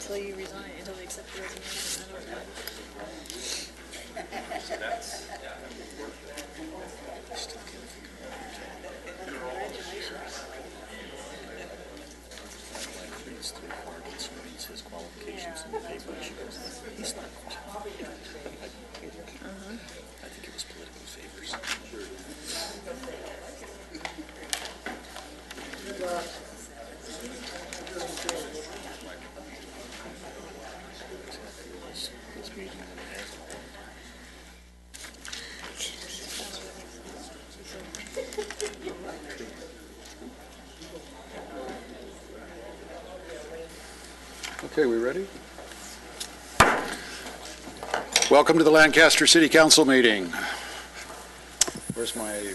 until you resign, until they accept your resignation. I don't know. So that's, Reads his qualifications in the paper. She goes, he's not qualified. I think it was political favors. This meeting has Okay, we ready? Welcome to the Lancaster City Council meeting. Where's my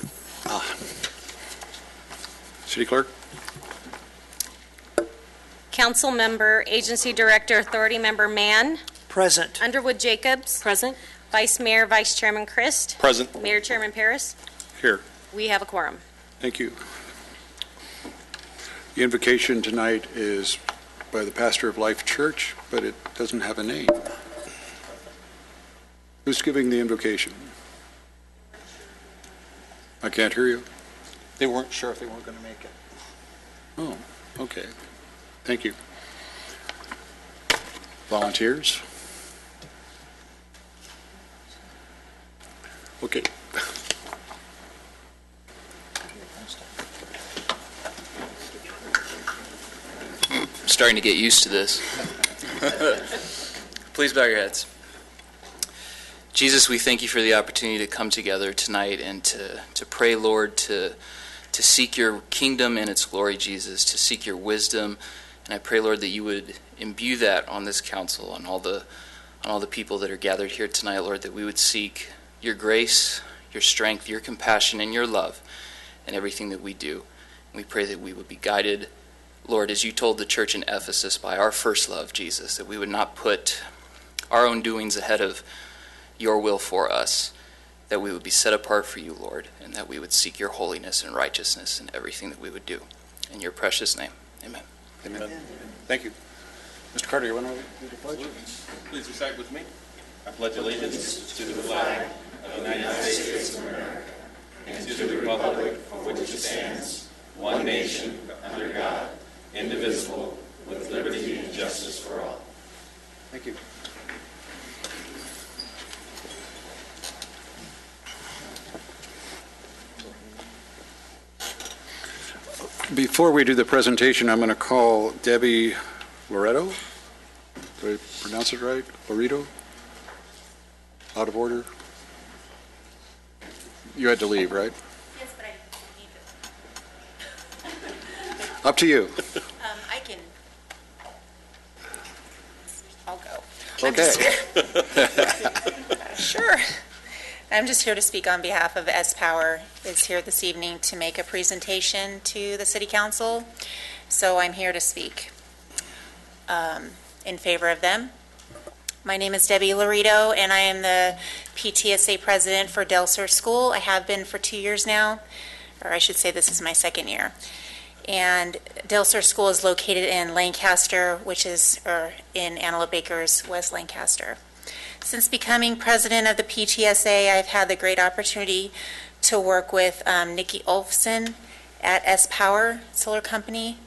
City Clerk? Council Member, Agency Director, Authority Member Mann. Present. Underwood Jacobs. Present. Vice Mayor, Vice Chairman Christ. Present. Mayor Chairman Paris. Here. We have a quorum. Thank you. The invocation tonight is by the pastor of Life Church, but it doesn't have a name. Who's giving the invocation? I can't hear you. They weren't sure if they weren't going to make it. Oh, okay. Thank you. Volunteers? Okay. Starting to get used to this. Please bow your heads. Jesus, we thank you for the opportunity to come together tonight and to pray, Lord, to seek your kingdom and its glory, Jesus, to seek your wisdom. And I pray, Lord, that you would imbue that on this council, on all the people that are gathered here tonight, Lord, that we would seek your grace, your strength, your compassion, and your love in everything that we do. And we pray that we would be guided, Lord, as you told the church in Ephesus, by our first love, Jesus, that we would not put our own doings ahead of your will for us, that we would be set apart for you, Lord, and that we would seek your holiness and righteousness in everything that we would do. In your precious name, amen. Amen. Thank you. Mr. Carter, you want to lead the pledge? please recite with me. I pledge allegiance to the flag of the United States of America and to the republic for which it stands, one nation, under God, indivisible, with liberty and justice for all. Thank you. Before we do the presentation, I'm going to call Debbie Loretto. Did I pronounce it right? Loretto? Out of order? You had to leave, right? Yes, but I need to. Up to you. I can. I'll go. Okay. Sure. I'm just here to speak on behalf of S Power. Is here this evening to make a presentation to the City Council. So I'm here to speak in favor of them. My name is Debbie Loretto, and I am the PTSA president for Del Sur School. I have been for 2 years now, or I should say this is my second year. And Del Sur School is located in Lancaster, which is in Antelope Acres, West Lancaster. Since becoming president of the PTSA, I've had the great opportunity to work with Nikki Olfson at S Power Solar Company.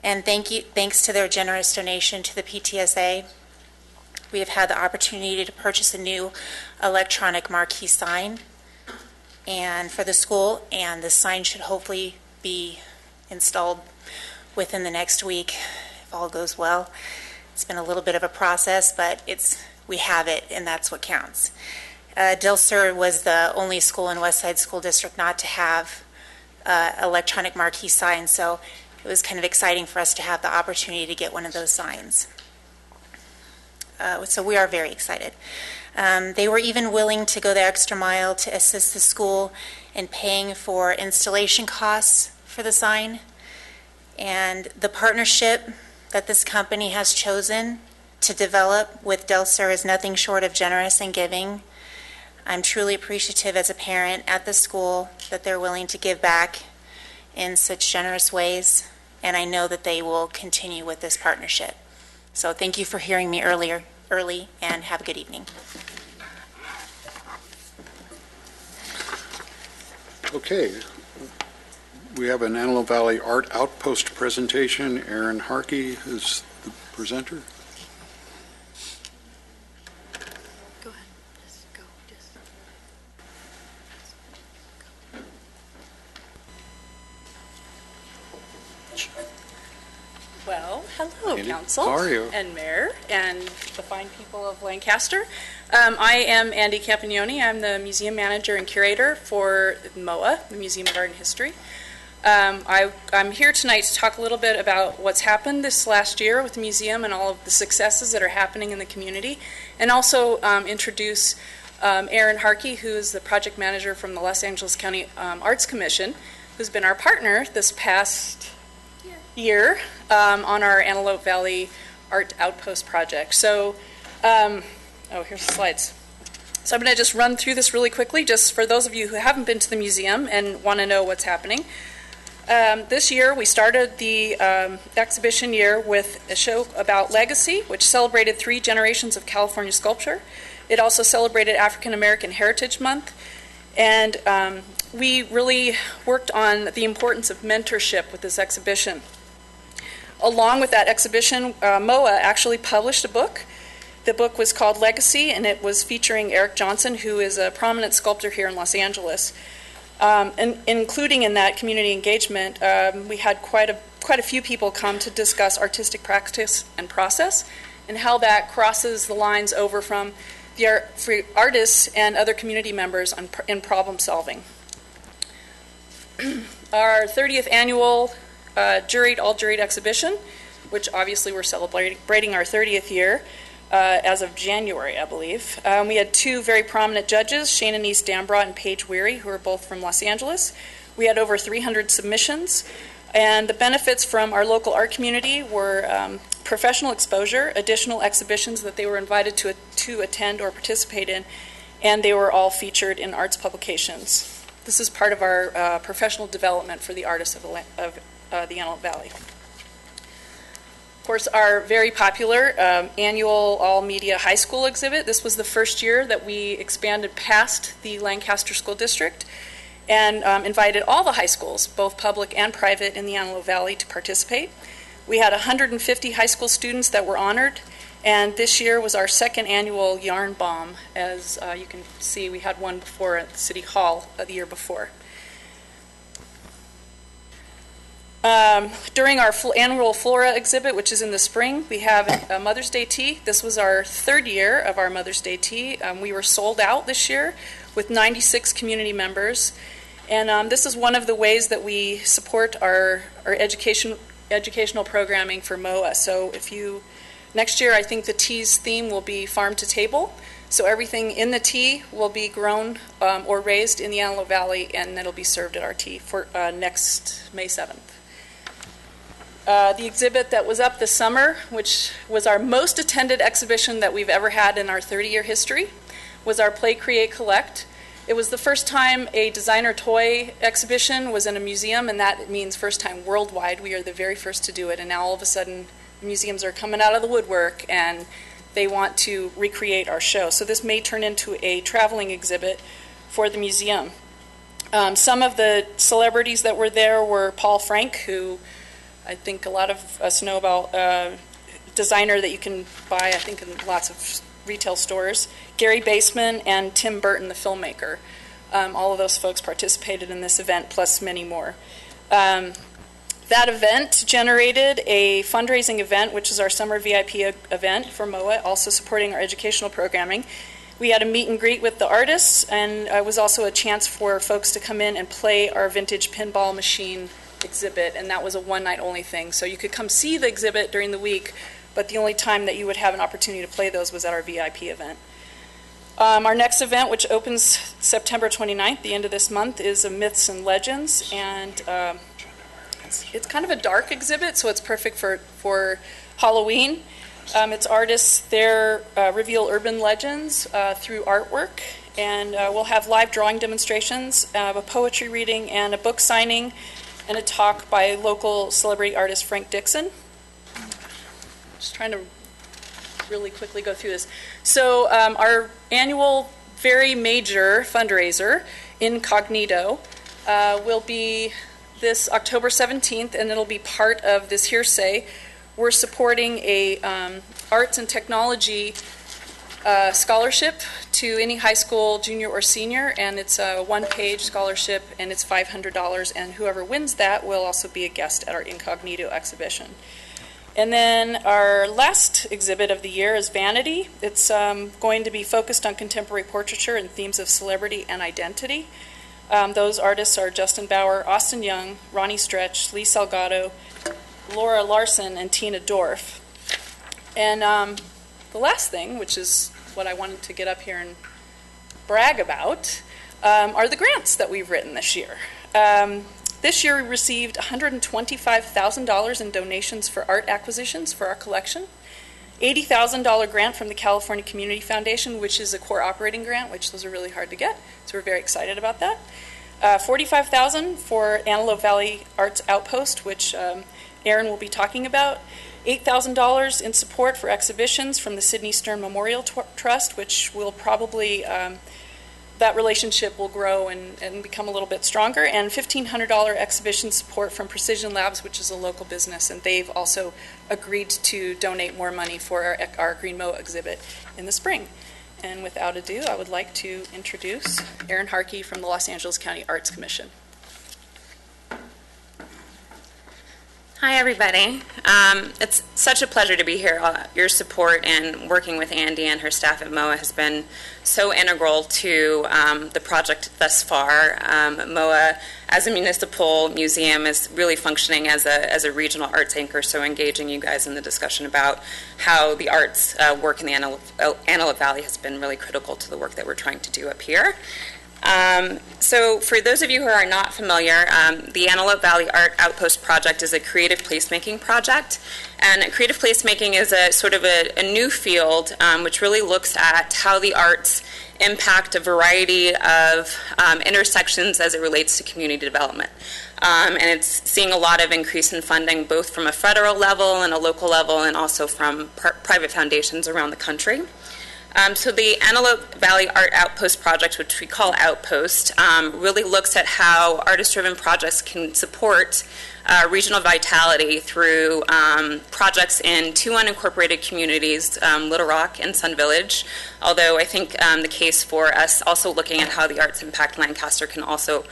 And thanks to their generous donation to the PTSA, we have had the opportunity to purchase a new electronic marquee sign and for the school, and the sign should hopefully be installed within the next week if all goes well. It's been a little bit of a process, but we have it, and that's what counts. Del Sur was the only school in Westside School District not to have electronic marquee signs, so it was kind of exciting for us to have the opportunity to get one of those signs. So we are very excited. They were even willing to go the extra mile to assist the school in paying for installation costs for the sign. And the partnership that this company has chosen to develop with Del Sur is nothing short of generous and giving. I'm truly appreciative as a parent at the school that they're willing to give back in such generous ways, and I know that they will continue with this partnership. So thank you for hearing me early, and have a good evening. Okay. We have an Antelope Valley Art Outpost presentation. Aaron Harkey is the presenter. Go ahead. Just go. Well, hello, Andy, Council. how are you? And Mayor, and the fine people of Lancaster. I am Andy Campagnoni. I'm the museum manager and curator for MOA, the Museum of Art and History. I'm here tonight to talk a little bit about what's happened this last year with the museum and all of the successes that are happening in the community, and also introduce Aaron Harkey, who is the project manager from the Los Angeles County Arts Commission, who's been our partner this past year on our Antelope Valley Art Outpost project. So, here's the slides. So I'm going to just run through this really quickly, just for those of you who haven't been to the museum and want to know what's happening. This year, we started the exhibition year with a show about legacy, which celebrated 3 generations of California sculpture. It also celebrated African American Heritage Month, and we really worked on the importance of mentorship with this exhibition. Along with that exhibition, MOA actually published a book. The book was called Legacy, and it was featuring Eric Johnson, who is a prominent sculptor here in Los Angeles. And including in that community engagement, we had quite a few people come to discuss artistic practice and process, and how that crosses the lines over from for artists and other community members in problem solving. Our 30th annual all-juried exhibition, which obviously we're celebrating our 30th year as of January, I believe. We had 2 very prominent judges, Shane and East Dambrot and Paige Weary, who are both from Los Angeles. We had over 300 submissions, and the benefits from our local art community were professional exposure, additional exhibitions that they were invited to attend or participate in, and they were all featured in arts publications. This is part of our professional development for the artists of the Antelope Valley. Of course, our very popular annual all-media high school exhibit. This was the first year that we expanded past the Lancaster School District and invited all the high schools, both public and private, in the Antelope Valley to participate. We had 150 high school students that were honored, and this year was our 2nd annual Yarn Bomb. As you can see, we had one before at City Hall the year before. During our annual Flora exhibit, which is in the spring, we have a Mother's Day tea. This was our 3rd year of our Mother's Day tea. We were sold out this year with 96 community members. And this is one of the ways that we support our educational programming for MOA. So next year, I think the tea's theme will be farm to table. So everything in the tea will be grown or raised in the Antelope Valley, and it'll be served at our tea for next May 7th. The exhibit that was up this summer, which was our most attended exhibition that we've ever had in our 30-year history, was our Play, Create, Collect. It was the first time a designer toy exhibition was in a museum, and that means first time worldwide. We are the very first to do it, and now all of a sudden museums are coming out of the woodwork and they want to recreate our show. So this may turn into a traveling exhibit for the museum. Some of the celebrities that were there were Paul Frank, who I think a lot of us know about, designer that you can buy, I think, in lots of retail stores. Gary Baseman and Tim Burton, the filmmaker. All of those folks participated in this event, plus many more. That event generated a fundraising event, which is our summer VIP event for MOA, also supporting our educational programming. We had a meet and greet with the artists, and it was also a chance for folks to come in and play our vintage pinball machine exhibit, and that was a one-night only thing. So you could come see the exhibit during the week, but the only time that you would have an opportunity to play those was at our VIP event. Our next event, which opens September 29th, the end of this month, is a Myths and Legends, and it's kind of a dark exhibit, so it's perfect for Halloween. It's artists there reveal urban legends through artwork, and we'll have live drawing demonstrations, a poetry reading, and a book signing, and a talk by local celebrity artist Frank Dixon. Just trying to really quickly go through this. So our annual, very major fundraiser, Incognito, will be this October 17th, and it'll be part of this hearsay. We're supporting a arts and technology scholarship to any high school junior or senior, and it's a one-page scholarship, and it's $500, and whoever wins that will also be a guest at our Incognito exhibition. And then our last exhibit of the year is Vanity. It's going to be focused on contemporary portraiture and themes of celebrity and identity. Those artists are Justin Bauer, Austin Young, Ronnie Stretch, Lee Salgado, Laura Larson, and Tina Dorff. And the last thing, which is what I wanted to get up here and brag about, are the grants that we've written this year. This year we received $125,000 in donations for art acquisitions for our collection, $80,000 grant from the California Community Foundation, which is a core operating grant, which those are really hard to get, so we're very excited about that. $45,000 for Antelope Valley Arts Outpost, which Aaron will be talking about. $8,000 in support for exhibitions from the Sidney Stern Memorial Trust, which will probably, that relationship will grow and become a little bit stronger, and $1,500 exhibition support from Precision Labs, which is a local business, and they've also agreed to donate more money for our Green Mo exhibit in the spring. And without ado, I would like to introduce Aaron Harkey from the Los Angeles County Arts Commission. Hi, everybody. It's such a pleasure to be here. Your support and working with Andy and her staff at MOA has been so integral to the project thus far. MOA, as a municipal museum, is really functioning as a regional arts anchor, so engaging you guys in the discussion about how the arts work in the Antelope Valley has been really critical to the work that we're trying to do up here. So for those of you who are not familiar, the Antelope Valley Art Outpost Project is a creative placemaking project. And creative placemaking is a sort of a new field which really looks at how the arts impact a variety of intersections as it relates to community development. And it's seeing a lot of increase in funding both from a federal level and a local level and also from private foundations around the country. So the Antelope Valley Art Outpost Project, which we call Outpost, really looks at how artist-driven projects can support regional vitality through projects in two unincorporated communities, Little Rock and Sun Village, although I think the case for us also looking at how the arts impact Lancaster can also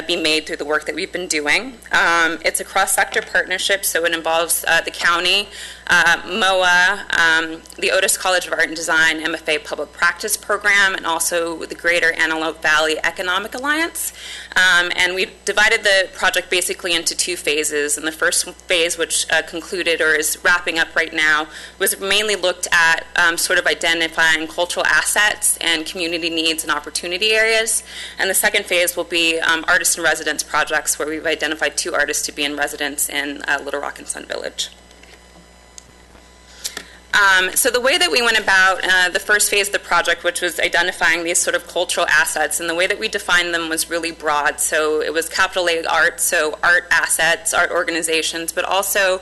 be made through the work that we've been doing. It's a cross-sector partnership, so it involves the county, MOA, the Otis College of Art and Design MFA Public Practice Program, and also the Greater Antelope Valley Economic Alliance. And we divided the project basically into two phases. And the first phase, which concluded or is wrapping up right now, was mainly looked at sort of identifying cultural assets and community needs and opportunity areas. And the second phase will be artist in residence projects, where we've identified 2 artists to be in residence in Little Rock and Sun Village. So the way that we went about the first phase of the project, which was identifying these sort of cultural assets, and the way that we defined them was really broad. So it was capital A art, so art assets, art organizations, but also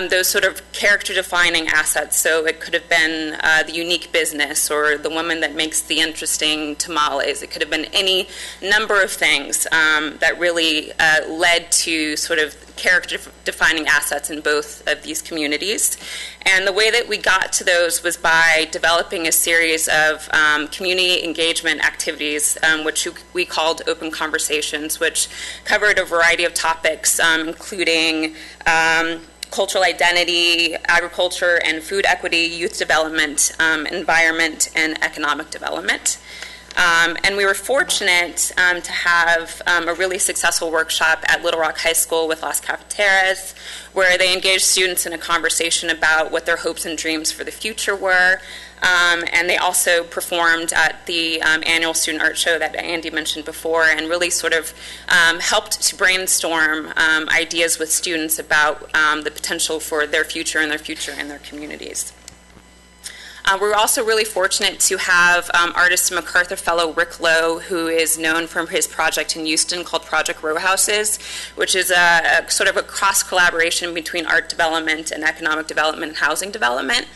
those sort of character-defining assets. So it could have been the unique business or the woman that makes the interesting tamales. It could have been any number of things that really led to sort of character-defining assets in both of these communities. And the way that we got to those was by developing a series of community engagement activities, which we called Open Conversations, which covered a variety of topics, including cultural identity, agriculture and food equity, youth development, environment, and economic development. And we were fortunate to have a really successful workshop at Little Rock High School with Las Cafeteras, where they engaged students in a conversation about what their hopes and dreams for the future were. And they also performed at the annual student art show that Andy mentioned before, and really sort of helped to brainstorm ideas with students about the potential for their future and their communities. We're also really fortunate to have artist and MacArthur Fellow Rick Lowe, who is known for his project in Houston called Project Row Houses, which is a sort of a cross-collaboration between art development and economic development and housing development.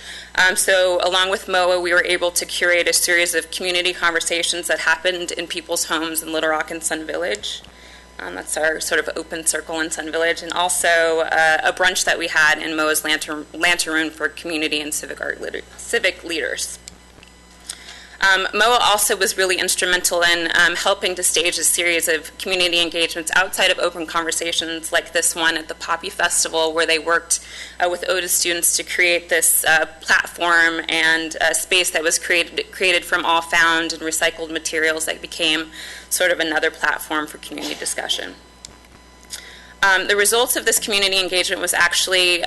So along with MOA, we were able to curate a series of community conversations that happened in people's homes in Little Rock and Sun Village. That's our sort of open circle in Sun Village, and also a brunch that we had in MOA's Lantaroon for community and civic leaders. MOA also was really instrumental in helping to stage a series of community engagements outside of open conversations like this one at the Poppy Festival, where they worked with Otis students to create this platform and space that was created from all found and recycled materials that became sort of another platform for community discussion. The results of this community engagement was actually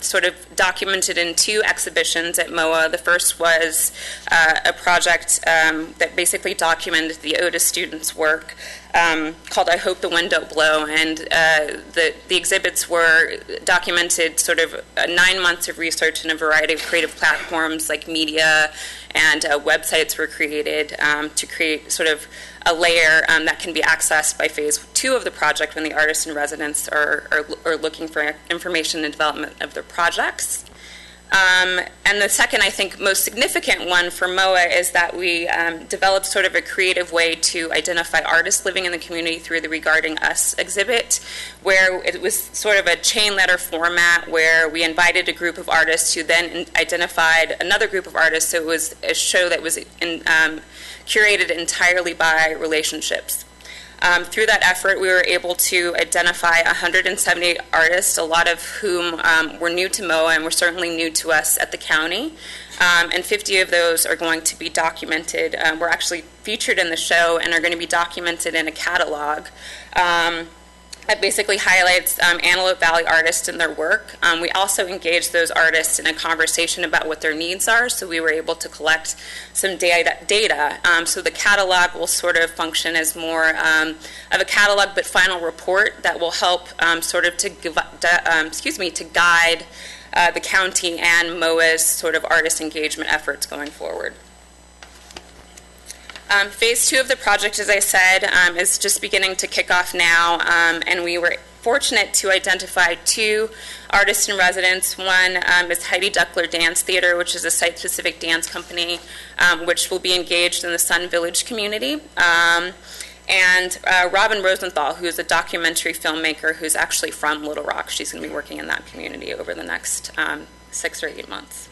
sort of documented in 2 exhibitions at MOA. The first was a project that basically documented the Otis students' work called I Hope the Wind Don't Blow, and the exhibits were documented sort of 9 months of research in a variety of creative platforms like media, and websites were created to create sort of a layer that can be accessed by phase 2 of the project when the artists in residence are looking for information and development of their projects. And the second, I think, most significant one for MOA is that we developed sort of a creative way to identify artists living in the community through the Regarding Us exhibit, where it was sort of a chain letter format where we invited a group of artists who then identified another group of artists, so it was a show that was curated entirely by relationships. Through that effort, we were able to identify 170 artists, a lot of whom were new to MOA and were certainly new to us at the county. And 50 of those are going to be documented. We're actually featured in the show and are going to be documented in a catalog that basically highlights Antelope Valley artists and their work. We also engaged those artists in a conversation about what their needs are, so we were able to collect some data. So the catalog will sort of function as more of a catalog but final report that will help sort of to guide the county and MOA's sort of artist engagement efforts going forward. Phase 2 of the project, as I said, is just beginning to kick off now, and we were fortunate to identify 2 artists in residence. One is Heidi Duckler Dance Theater, which is a site-specific dance company, which will be engaged in the Sun Village community, and Robin Rosenthal, who is a documentary filmmaker who's actually from Little Rock. She's going to be working in that community over the next 6 or 8 months.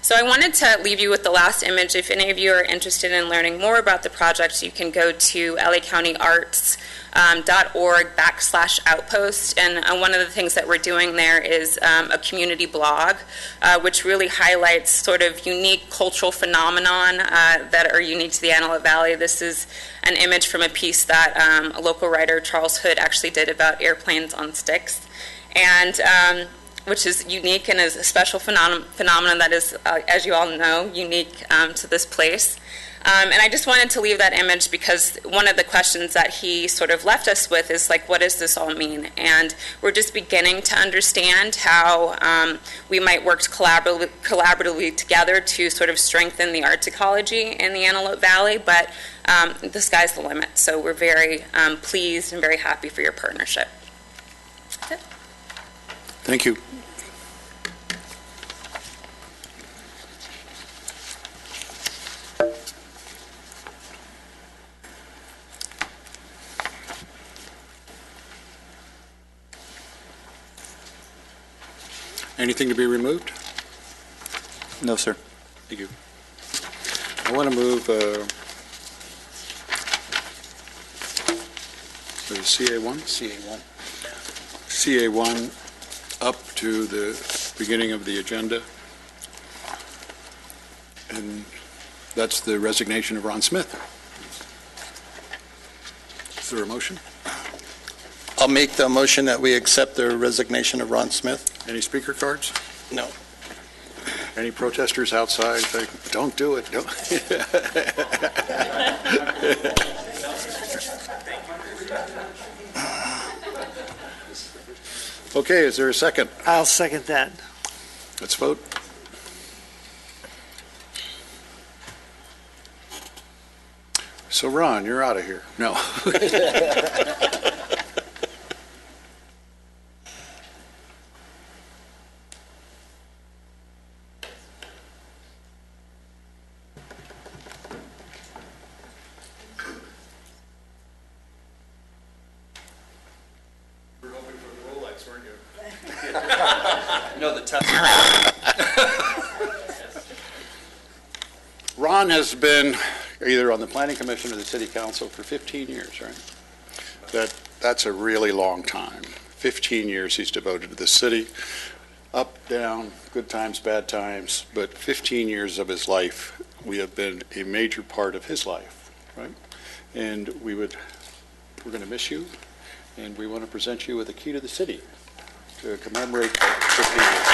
So I wanted to leave you with the last image. If any of you are interested in learning more about the project, you can go to lacountyarts.org/outpost. And one of the things that we're doing there is a community blog, which really highlights sort of unique cultural phenomenon that are unique to the Antelope Valley. This is an image from a piece that a local writer, Charles Hood, actually did about airplanes on sticks. And which is unique and is a special phenomenon that is, as you all know, unique to this place. And I just wanted to leave that image because one of the questions that he sort of left us with is like, what does this all mean? And we're just beginning to understand how we might work collaboratively together to sort of strengthen the arts ecology in the Antelope Valley, but the sky's the limit. So we're very pleased and very happy for your partnership. That's it. Thank you. Anything to be removed? No, sir. Thank you. I want to move CA1? CA1. CA1 up to the beginning of the agenda. And that's the resignation of Ron Smith. Is there a motion? I'll make the motion that we accept the resignation of Ron Smith. Any speaker cards? No. Any protesters outside say, don't do it? Don't. Okay, is there a second? I'll second that. Let's vote. So Ron, you're out of here. No. We're hoping for the Rolex, weren't you? No, the test. Ron has been either on the planning commission or the city council for 15 years, right? That's a really long time. 15 years he's devoted to the city, up, down, good times, bad times, but 15 years of his life, we have been a major part of his life, right? And we're going to miss you, and we want to present you with a key to the city to commemorate 15 years.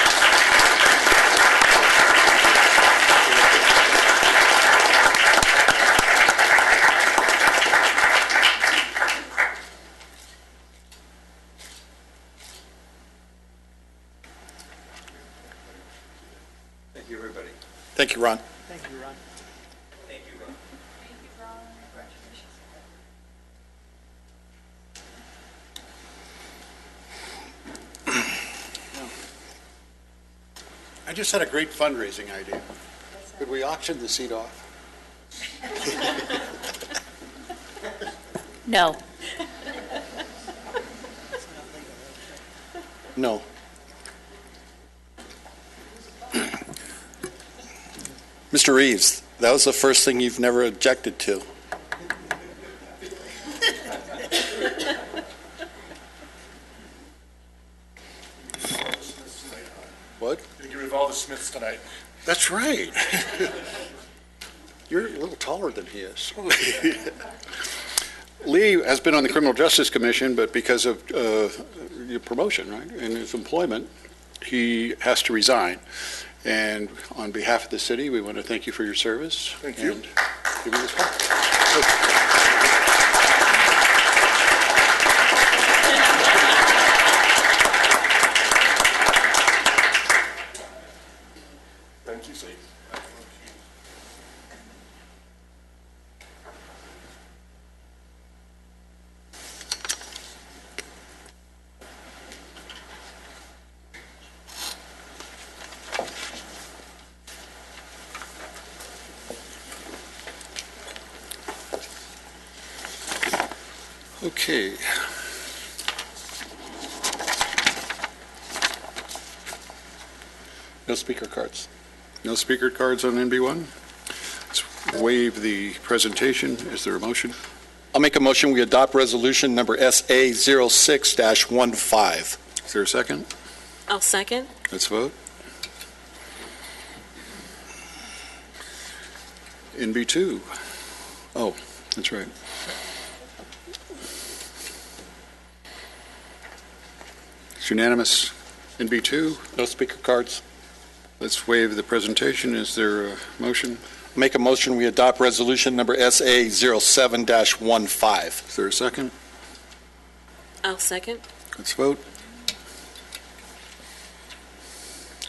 Thank you, everybody. Thank you, Ron. Thank you, Ron. Thank you, Ron. I just had a great fundraising idea. Could we auction the seat off? No. No. Mr. Reeves, that was the first thing you've never objected to. What? Gonna get rid of all the Smiths tonight. That's right. You're a little taller than he is. Lee has been on the Criminal Justice Commission, but because of your promotion, right, and his employment, he has to resign. And on behalf of the city, we want to thank you for your service. Thank you. And give you this call. Thank you, Steve. Okay. No speaker cards. No speaker cards on NB1? Let's waive the presentation. Is there a motion? I'll make a motion, we adopt resolution number SA06-15. Is there a second? I'll second. Let's vote. NB2. Oh, that's right. It's unanimous. NB2. No speaker cards. Let's waive the presentation. Is there a motion? Make a motion, we adopt resolution number SA07-15. Is there a second? I'll second. Let's vote.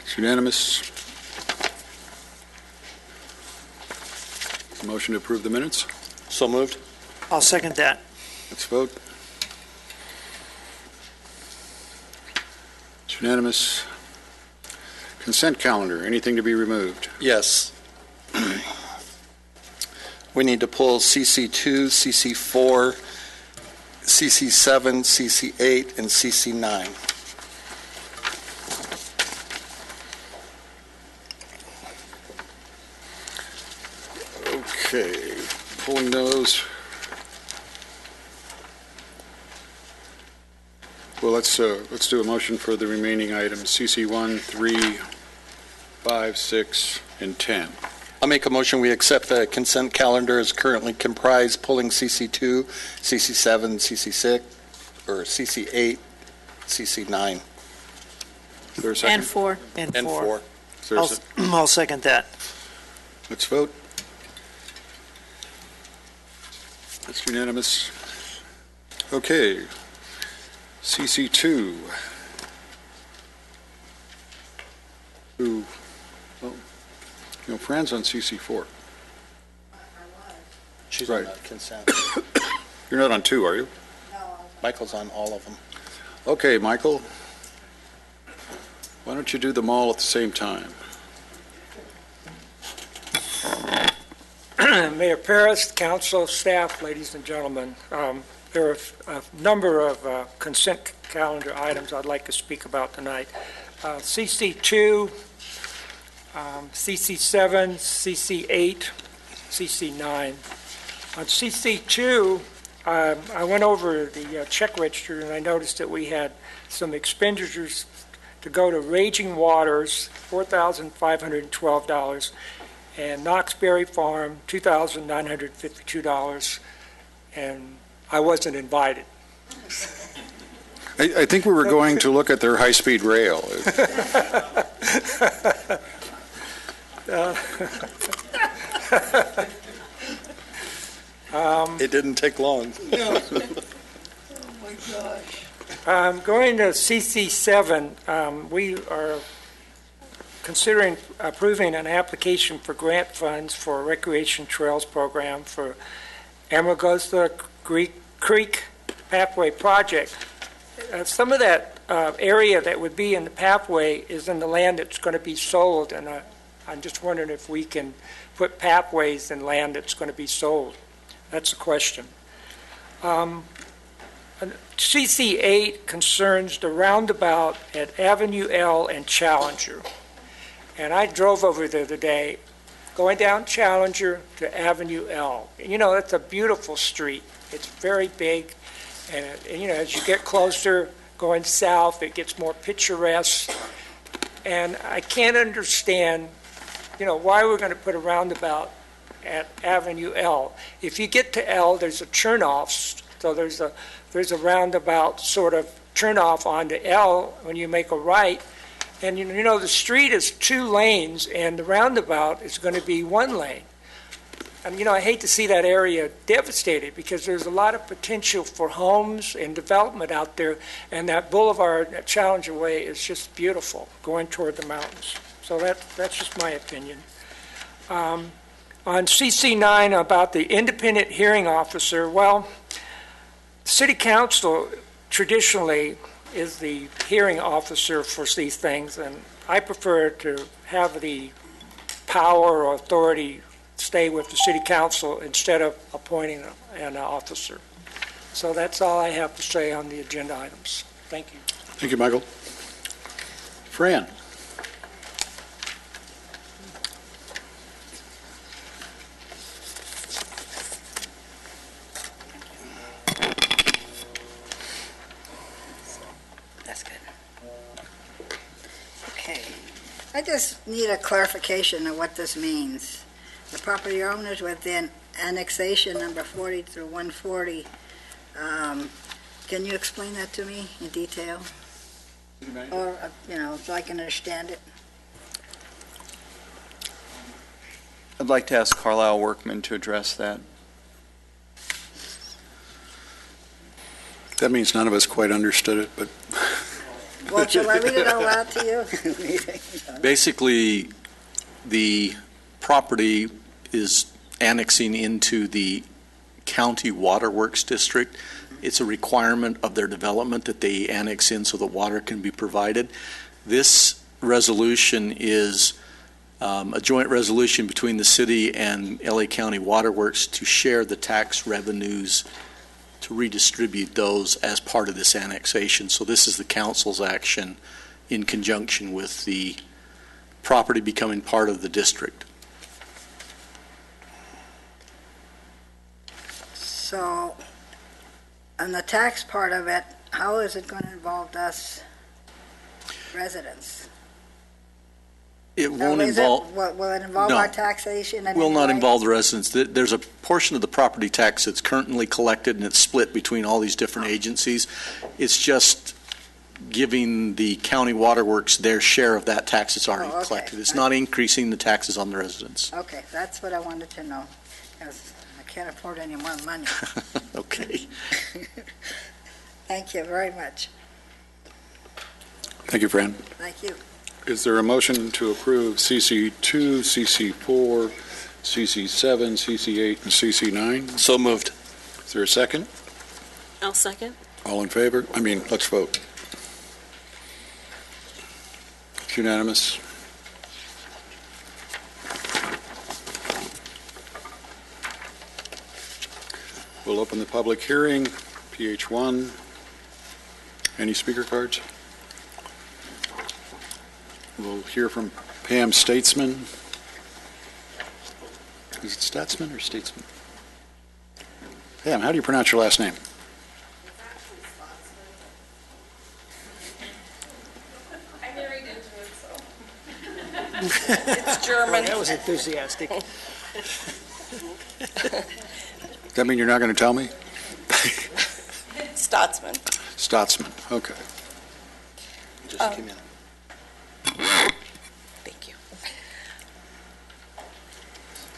It's unanimous. Motion to approve the minutes. So moved. I'll second that. Let's vote. It's unanimous. Consent calendar, anything to be removed? Yes. We need to pull CC2, CC4, CC7, CC8, and CC9. Okay, pulling those. Well, let's do a motion for the remaining items, CC1, 3, 5, 6, and 10. I'll make a motion, we accept the consent calendar as currently comprised, pulling CC2, CC7, CC6, or CC8, CC9, Is there a second? And 4. and 4. Is there a se- I'll second that. Let's vote. That's unanimous. Okay. CC2. Who, well, Fran's on CC4. She's on Right. the consent. You're not on 2, are you? Michael's on all of them. Okay, Michael. Why don't you do them all at the same time? Mayor Paris, council, staff, ladies and gentlemen, there are a number of consent calendar items I'd like to speak about tonight. CC2, CC7, CC8, CC9. On CC2, I went over the check register and I noticed that we had some expenditures to go to Raging Waters, $4,512, and Knoxberry Farm, $2,952, and I wasn't invited. I think we were going to look at their high-speed rail. It didn't take long. Going to CC7, we are considering approving an application for grant funds for a recreation trails program for Amargosa Creek Pathway Project. Some of that area that would be in the pathway is in the land that's going to be sold, and I'm just wondering if we can put pathways in land that's going to be sold. That's the question. CC8 concerns the roundabout at Avenue L and Challenger. And I drove over there today, going down Challenger to Avenue L. You know, it's a beautiful street. It's very big. And you know, as you get closer, going south, it gets more picturesque. And I can't understand, you know, why we're going to put a roundabout at Avenue L. If you get to L, there's a turnoff, so there's a roundabout sort of turnoff onto L when you make a right. And you know, the street is 2 lanes, and the roundabout is going to be 1 lane. And you know, I hate to see that area devastated because there's a lot of potential for homes and development out there, and that boulevard, that Challenger Way, is just beautiful going toward the mountains. So that's just my opinion. On CC9 about the independent hearing officer, well, City Council traditionally is the hearing officer for these things, and I prefer to have the power or authority stay with the City Council instead of appointing an officer. So that's all I have to say on the agenda items. Thank you. Thank you, Michael. Fran? That's good. Okay. I just need a clarification of what this means. The property owners within annexation number 40 through 140, can you explain that to me in detail? Or, you know, so I can understand it? I'd like to ask Carlisle Workman to address that. That means none of us quite understood it, but Well, shall I read it out loud to you? Basically, the property is annexing into the county waterworks district. It's a requirement of their development that they annex in so the water can be provided. This resolution is a joint resolution between the city and LA County Waterworks to share the tax revenues, to redistribute those as part of this annexation. So this is the council's action in conjunction with the property becoming part of the district. So, on the tax part of it, how is it going to involve us residents? It Now, won't is involve. Will it involve No. our taxation? And Will not anyway? involve the residents. There's a portion of the property tax that's currently collected, and it's split between all these different agencies. It's just giving the county waterworks their share of that tax that's already Oh, okay. collected. It's not increasing the taxes on the residents. Okay, that's what I wanted to know, because I can't afford any more money. Okay. Thank you very much. thank you, Fran. Thank you. Is there a motion to approve CC2, CC4, CC7, CC8, and CC9. So moved. Is there a second? I'll second. All in favor? Let's vote. It's unanimous. We'll open the public hearing, PH1. Any speaker cards? We'll hear from Pam Statesman. Is it Statsman or Statesman? Pam, how do you pronounce your last name? I married into it, so. It's German. That was enthusiastic. Does that mean you're not going to tell me? Stotsman. Stotsman, okay. Just came in. Thank you.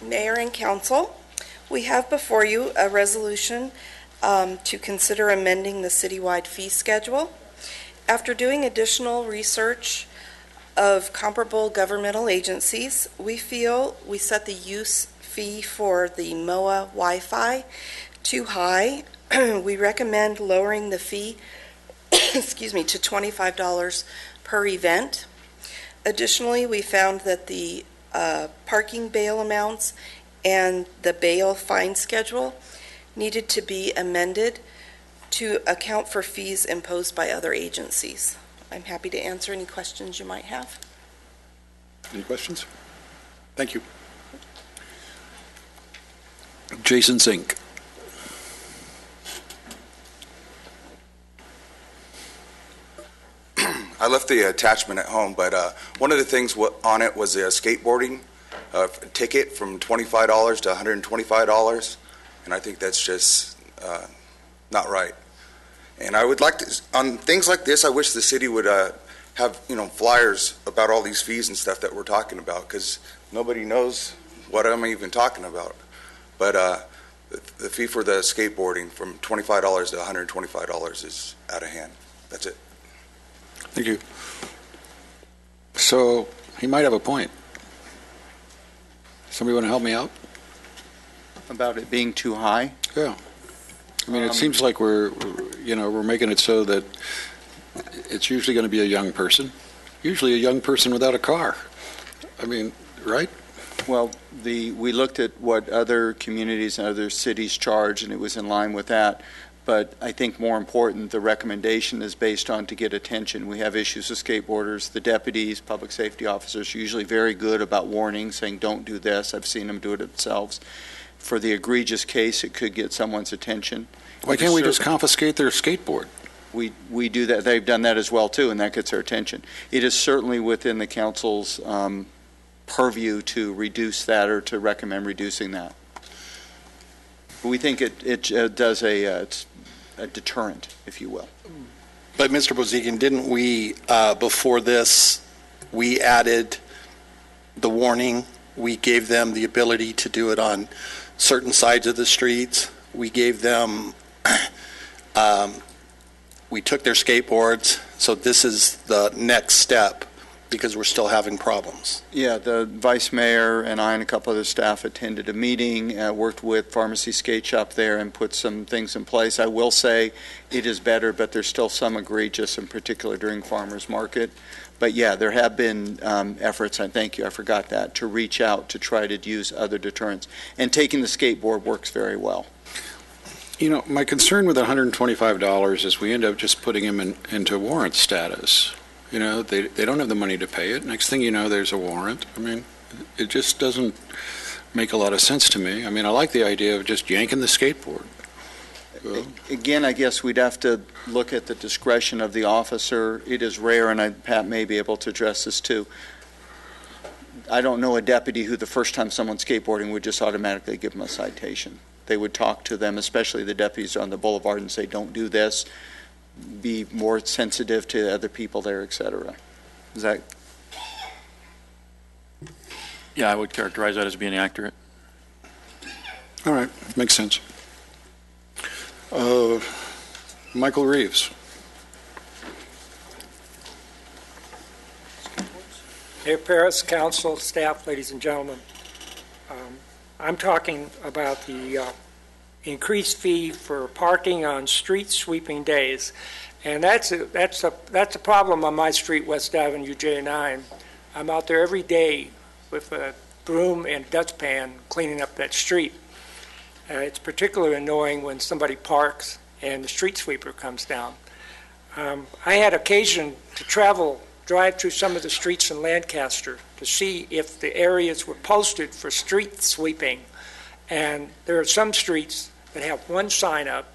Mayor and council, we have before you a resolution to consider amending the citywide fee schedule. After doing additional research of comparable governmental agencies, we feel we set the use fee for the MOA Wi-Fi too high. We recommend lowering the fee excuse me, to $25 per event. Additionally, we found that the parking bail amounts and the bail fine schedule needed to be amended to account for fees imposed by other agencies. I'm happy to answer any questions you might have. Any questions? Thank you. Jason Zink. I left the attachment at home, but one of the things on it was a skateboarding ticket from $25 to $125, and I think that's just not right. And I would like to, on things like this, I wish the city would have, flyers about all these fees and stuff that we're talking about, because nobody knows what I'm even talking about. But the fee for the skateboarding from $25 to $125 is out of hand. That's it. Thank you. So he might have a point. Somebody want to help me out? About it being too high? Yeah. I mean, it seems like we're making it so that it's usually going to be a young person, usually a young person without a car. I mean, right? Well, we looked at what other communities and other cities charge, and it was in line with that. But I think more important, the recommendation is based on to get attention. We have issues with skateboarders. The deputies, public safety officers, are usually very good about warning, saying don't do this. I've seen them do it themselves. For the egregious case, it could get someone's attention. Why can't we just confiscate their skateboard? We do that. They've done that as well, too, and that gets their attention. It is certainly within the council's purview to reduce that or to recommend reducing that. But we think it does a deterrent, if you will. But Mr. Bozigan, didn't we, before this, we added the warning? We gave them the ability to do it on certain sides of the streets. We gave them, we took their skateboards, so this is the next step because we're still having problems. Yeah, the vice mayor and I and a couple other staff attended a meeting, worked with Pharmacy Skate Shop there and put some things in place. I will say it is better, but there's still some egregious, in particular during farmers market. But yeah, there have been efforts, and thank you, I forgot that, to reach out to try to use other deterrents. And taking the skateboard works very well. My concern with $125 is we end up just putting him into warrant status. They don't have the money to pay it. Next thing you know, there's a warrant. I mean, it just doesn't make a lot of sense to me. I mean, I like the idea of just yanking the skateboard. Again, I guess we'd have to look at the discretion of the officer. It is rare, and Pat may be able to address this too. I don't know a deputy who the first time someone's skateboarding would just automatically give them a citation. They would talk to them, especially the deputies on the boulevard, and say, don't do this. Be more sensitive to other people there, et cetera. Is that? Yeah, I would characterize that as being accurate. All right, makes sense. Michael Reeves. Mayor Paris, council, staff, ladies and gentlemen. I'm talking about the increased fee for parking on street sweeping days. And that's a problem on my street, West Avenue, J9. I'm out there every day with a broom and dustpan cleaning up that street. It's particularly annoying when somebody parks and the street sweeper comes down. I had occasion to drive through some of the streets in Lancaster to see if the areas were posted for street sweeping. And there are some streets that have one sign up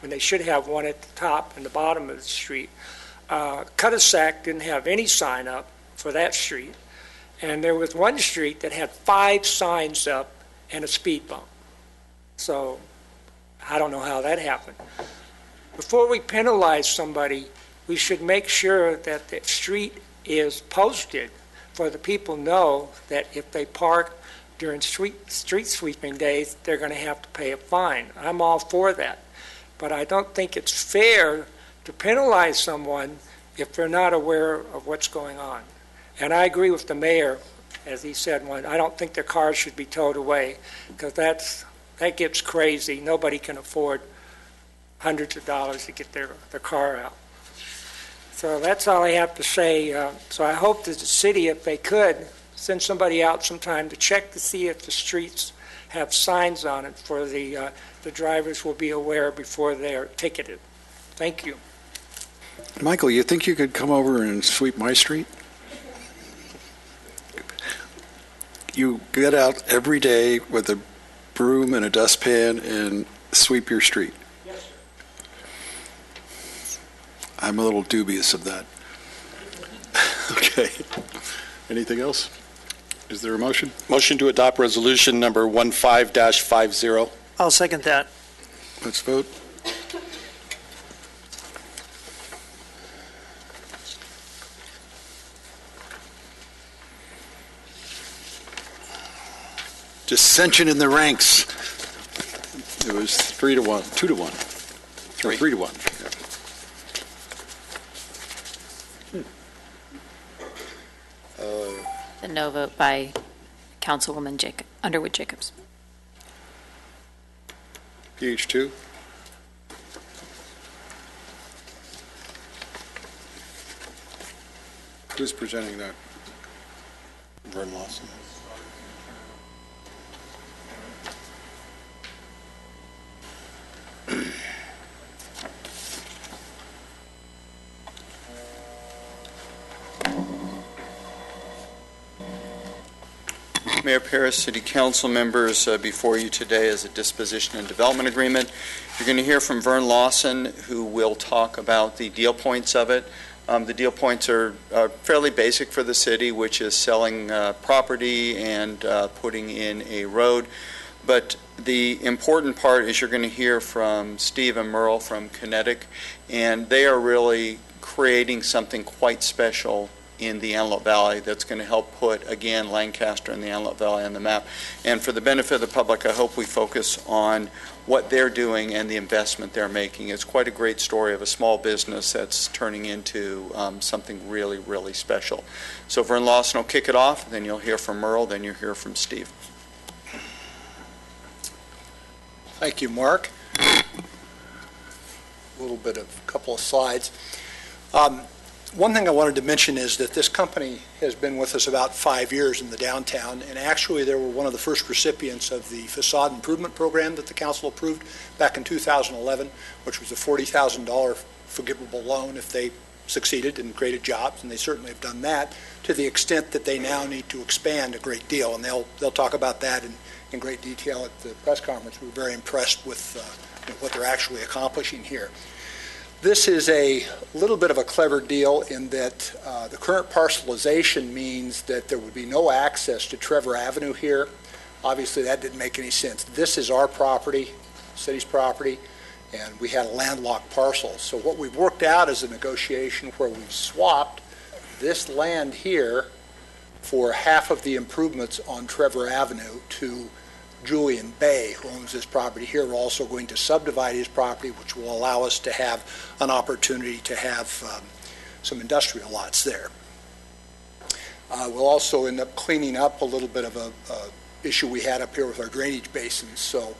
when they should have one at the top and the bottom of the street. Cul-de-sac didn't have any sign up for that street. And there was one street that had 5 signs up and a speed bump. So I don't know how that happened. Before we penalize somebody, we should make sure that the street is posted for the people know that if they park during street sweeping days, they're going to have to pay a fine. I'm all for that. But I don't think it's fair to penalize someone if they're not aware of what's going on. And I agree with the mayor, as he said, I don't think their cars should be towed away, because that gets crazy. Nobody can afford hundreds of dollars to get their car out. So that's all I have to say. So I hope that the city, if they could, send somebody out sometime to check to see if the streets have signs on it for the drivers will be aware before they are ticketed. Thank you. Michael, you think you could come over and sweep my street? You get out every day with a broom and a dustpan and sweep your street. Yes, sir. I'm a little dubious of that. Okay. Anything else? Is there a motion? Motion to adopt resolution number 15-50. I'll second that. Let's vote. Dissension in the ranks. It was 3-1, 2-1, 3-1. The no vote by Councilwoman Underwood Jacobs. PH2. Who's presenting that? Vern Lawson. Mayor Paris, City Council members, before you today is a disposition and development agreement. You're going to hear from Vern Lawson, who will talk about the deal points of it. The deal points are fairly basic for the city, which is selling property and putting in a road. But the important part is you're going to hear from Steve and Merle from Kinetic, and they are really creating something quite special in the Antelope Valley that's going to help put, again, Lancaster and the Antelope Valley on the map. And for the benefit of the public, I hope we focus on what they're doing and the investment they're making. It's quite a great story of a small business that's turning into something really, really special. So Vern Lawson will kick it off, then you'll hear from Merle, then you'll hear from Steve. Thank you, Mark. A little bit of a couple of slides. One thing I wanted to mention is that this company has been with us about 5 years in the downtown, and actually they were one of the first recipients of the facade improvement program that the council approved back in 2011, which was a $40,000 forgivable loan if they succeeded and created jobs, and they certainly have done that to the extent that they now need to expand a great deal, and they'll talk about that in great detail at the press conference. We're very impressed with what they're actually accomplishing here. This is a little bit of a clever deal in that the current parcelization means that there would be no access to Trevor Avenue here. Obviously, that didn't make any sense. This is our property, city's property, and we had a landlocked parcel. So what we've worked out is a negotiation where we've swapped this land here for half of the improvements on Trevor Avenue to Julian Bay, who owns this property here. We're also going to subdivide his property, which will allow us to have an opportunity to have some industrial lots there. We'll also end up cleaning up a little bit of a issue we had up here with our drainage basins. So,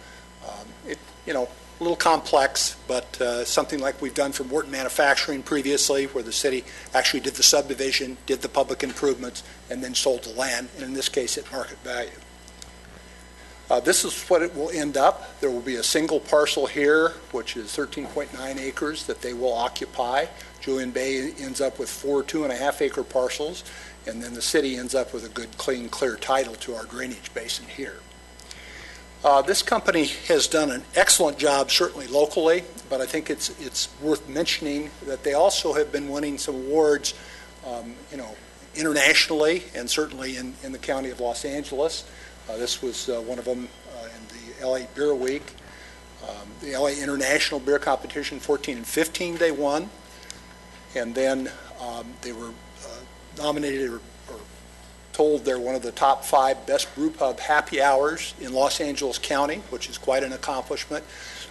a little complex, but something like we've done for Morton Manufacturing previously, where the city actually did the subdivision, did the public improvements, and then sold the land, and in this case, at market value. This is what it will end up. There will be a single parcel here, which is 13.9 acres that they will occupy. Julian Bay ends up with 4 2.5-acre parcels, and then the city ends up with a good, clean, clear title to our drainage basin here. This company has done an excellent job, certainly locally, but I think it's worth mentioning that they also have been winning some awards, internationally, and certainly in the county of Los Angeles. This was one of them in the LA Beer Week. The LA International Beer Competition 14 and 15 they won, and then they were nominated or told they're one of the top 5 best brew pub happy hours in Los Angeles County, which is quite an accomplishment.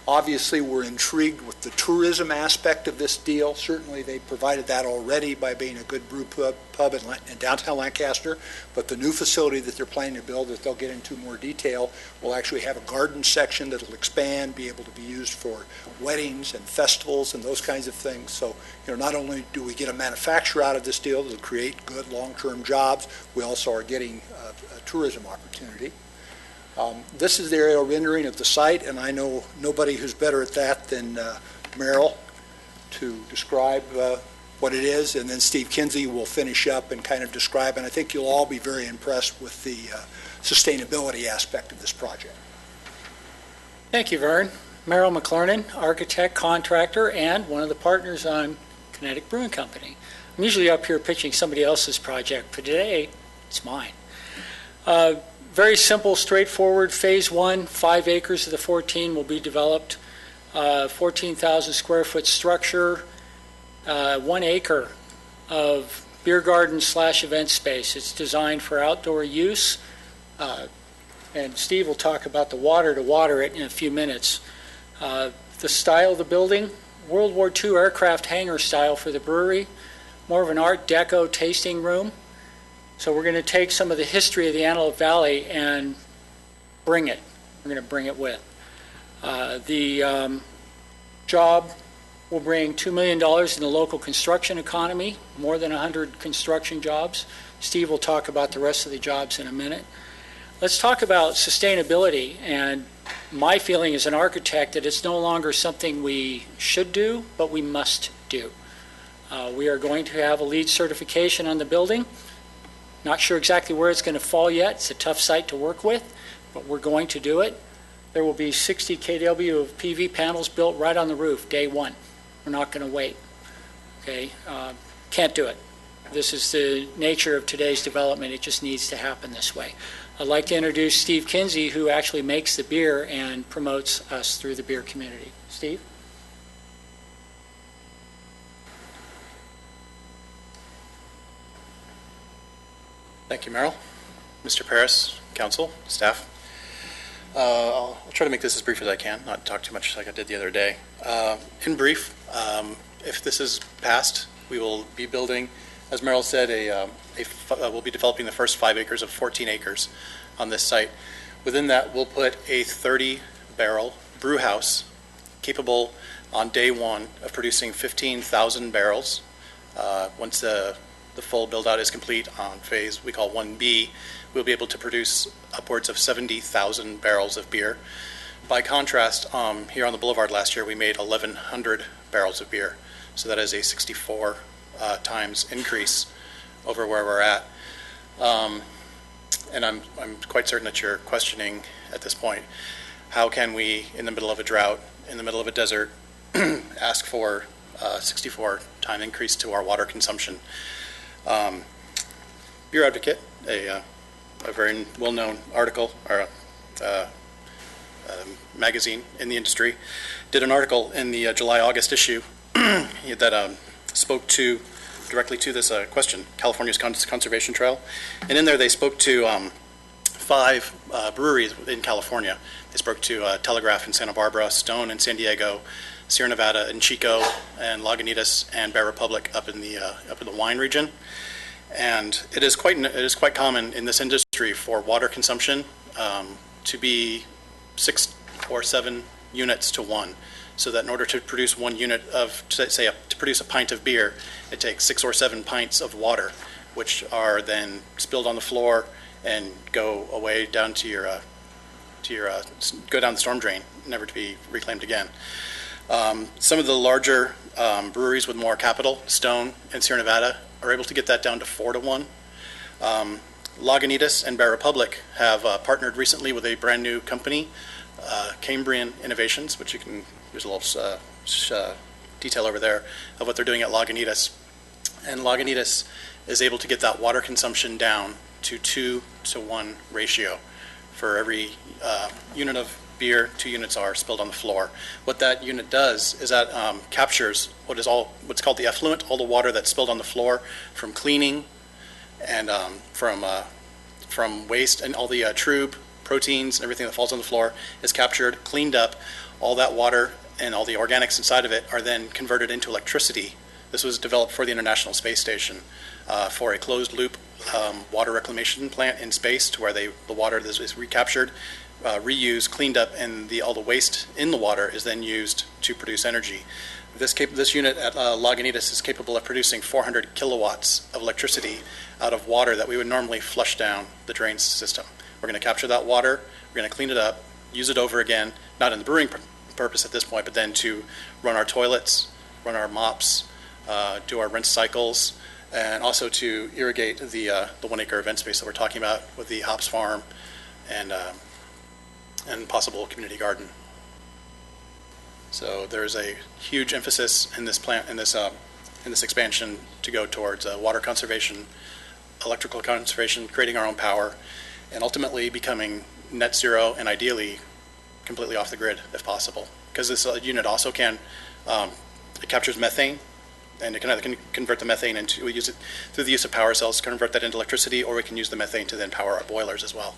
Obviously, we're intrigued with the tourism aspect of this deal. Certainly, they provided that already by being a good brew pub in downtown Lancaster, but the new facility that they're planning to build, that they'll get into more detail, will actually have a garden section that will expand, be able to be used for weddings and festivals and those kinds of things. So, not only do we get a manufacturer out of this deal to create good long-term jobs, we also are getting a tourism opportunity. This is the aerial rendering of the site, and I know nobody who's better at that than Merrill to describe what it is, and then Steve Kinsey will finish up and kind of describe, and I think you'll all be very impressed with the sustainability aspect of this project. Thank you, Vern. Merrill McClernand, architect, contractor, and one of the partners on Kinetic Brewing Company. I'm usually up here pitching somebody else's project, but today it's mine. Very simple, straightforward. Phase 1, 5 acres of the 14 will be developed. 14,000 square foot structure, 1 acre of beer garden / event space. It's designed for outdoor use. And Steve will talk about the water to water it in a few minutes. The style of the building, World War II aircraft hangar style for the brewery, more of an Art Deco tasting room. So we're going to take some of the history of the Antelope Valley and bring it. We're going to bring it with. The job will bring $2 million in the local construction economy, more than 100 construction jobs. Steve will talk about the rest of the jobs in a minute. Let's talk about sustainability. And my feeling as an architect that it's no longer something we should do, but we must do. We are going to have a LEED certification on the building. Not sure exactly where it's going to fall yet. It's a tough site to work with, but we're going to do it. There will be 60 kW of PV panels built right on the roof, day 1. We're not going to wait. Okay, can't do it. This is the nature of today's development. It just needs to happen this way. I'd like to introduce Steve Kinsey, who actually makes the beer and promotes us through the beer community. Steve? Thank you, Merrill. Mr. Paris, council, staff. I'll try to make this as brief as I can, not talk too much like I did the other day. In brief, if this is passed, we will be building, as Merrill said, we'll be developing the first 5 acres of 14 acres on this site. Within that, we'll put a 30-barrel brew house capable on day 1 of producing 15,000 barrels. Once the full build-out is complete on phase we call 1B, we'll be able to produce upwards of 70,000 barrels of beer. By contrast, here on the Boulevard last year, we made 1,100 barrels of beer. So that is a 64 times increase over where we're at. And I'm quite certain that you're questioning at this point, how can we, in the middle of a drought, in the middle of a desert, ask for a 64-time increase to our water consumption? Beer Advocate, a very well-known article or magazine in the industry, did an article in the July-August issue that spoke directly to this question, California's Conservation Trail. And in there they spoke to 5 breweries in California. They spoke to Telegraph in Santa Barbara, Stone in San Diego, Sierra Nevada in Chico, and Lagunitas and Bear Republic up in the wine region. And it is quite common in this industry for water consumption to be 6 or 7 units to 1. So that in order to produce 1 unit of, say, to produce a pint of beer, it takes 6 or 7 pints of water, which are then spilled on the floor and go away down to your go down the storm drain, never to be reclaimed again. Some of the larger breweries with more capital, Stone and Sierra Nevada, are able to get that down to 4 to 1. Lagunitas and Bear Republic have partnered recently with a brand new company, Cambrian Innovations, which you can, there's a little detail over there of what they're doing at Lagunitas. And Lagunitas is able to get that water consumption down to 2 to 1 ratio. For every unit of beer, 2 units are spilled on the floor. What that unit does is that captures what's called the effluent, all the water that's spilled on the floor from cleaning and from waste, and all the trube, proteins, and everything that falls on the floor is captured, cleaned up. All that water and all the organics inside of it are then converted into electricity. This was developed for the International Space Station for a closed loop water reclamation plant in space, to where the water is recaptured, reused, cleaned up, and all the waste in the water is then used to produce energy. This unit at Lagunitas is capable of producing 400 kilowatts of electricity out of water that we would normally flush down the drain system. We're going to capture that water, we're going to clean it up, use it over again, not in the brewing purpose at this point, but then to run our toilets, run our mops, do our rinse cycles, and also to irrigate the 1 acre event space that we're talking about with the hops farm and possible community garden. So there's a huge emphasis in this plant, in this expansion, to go towards water conservation, electrical conservation, creating our own power, and ultimately becoming net zero, and ideally completely off the grid if possible. Because this unit also can, it captures methane, and it can convert the methane into, we use it through the use of power cells, convert that into electricity, or we can use the methane to then power our boilers as well.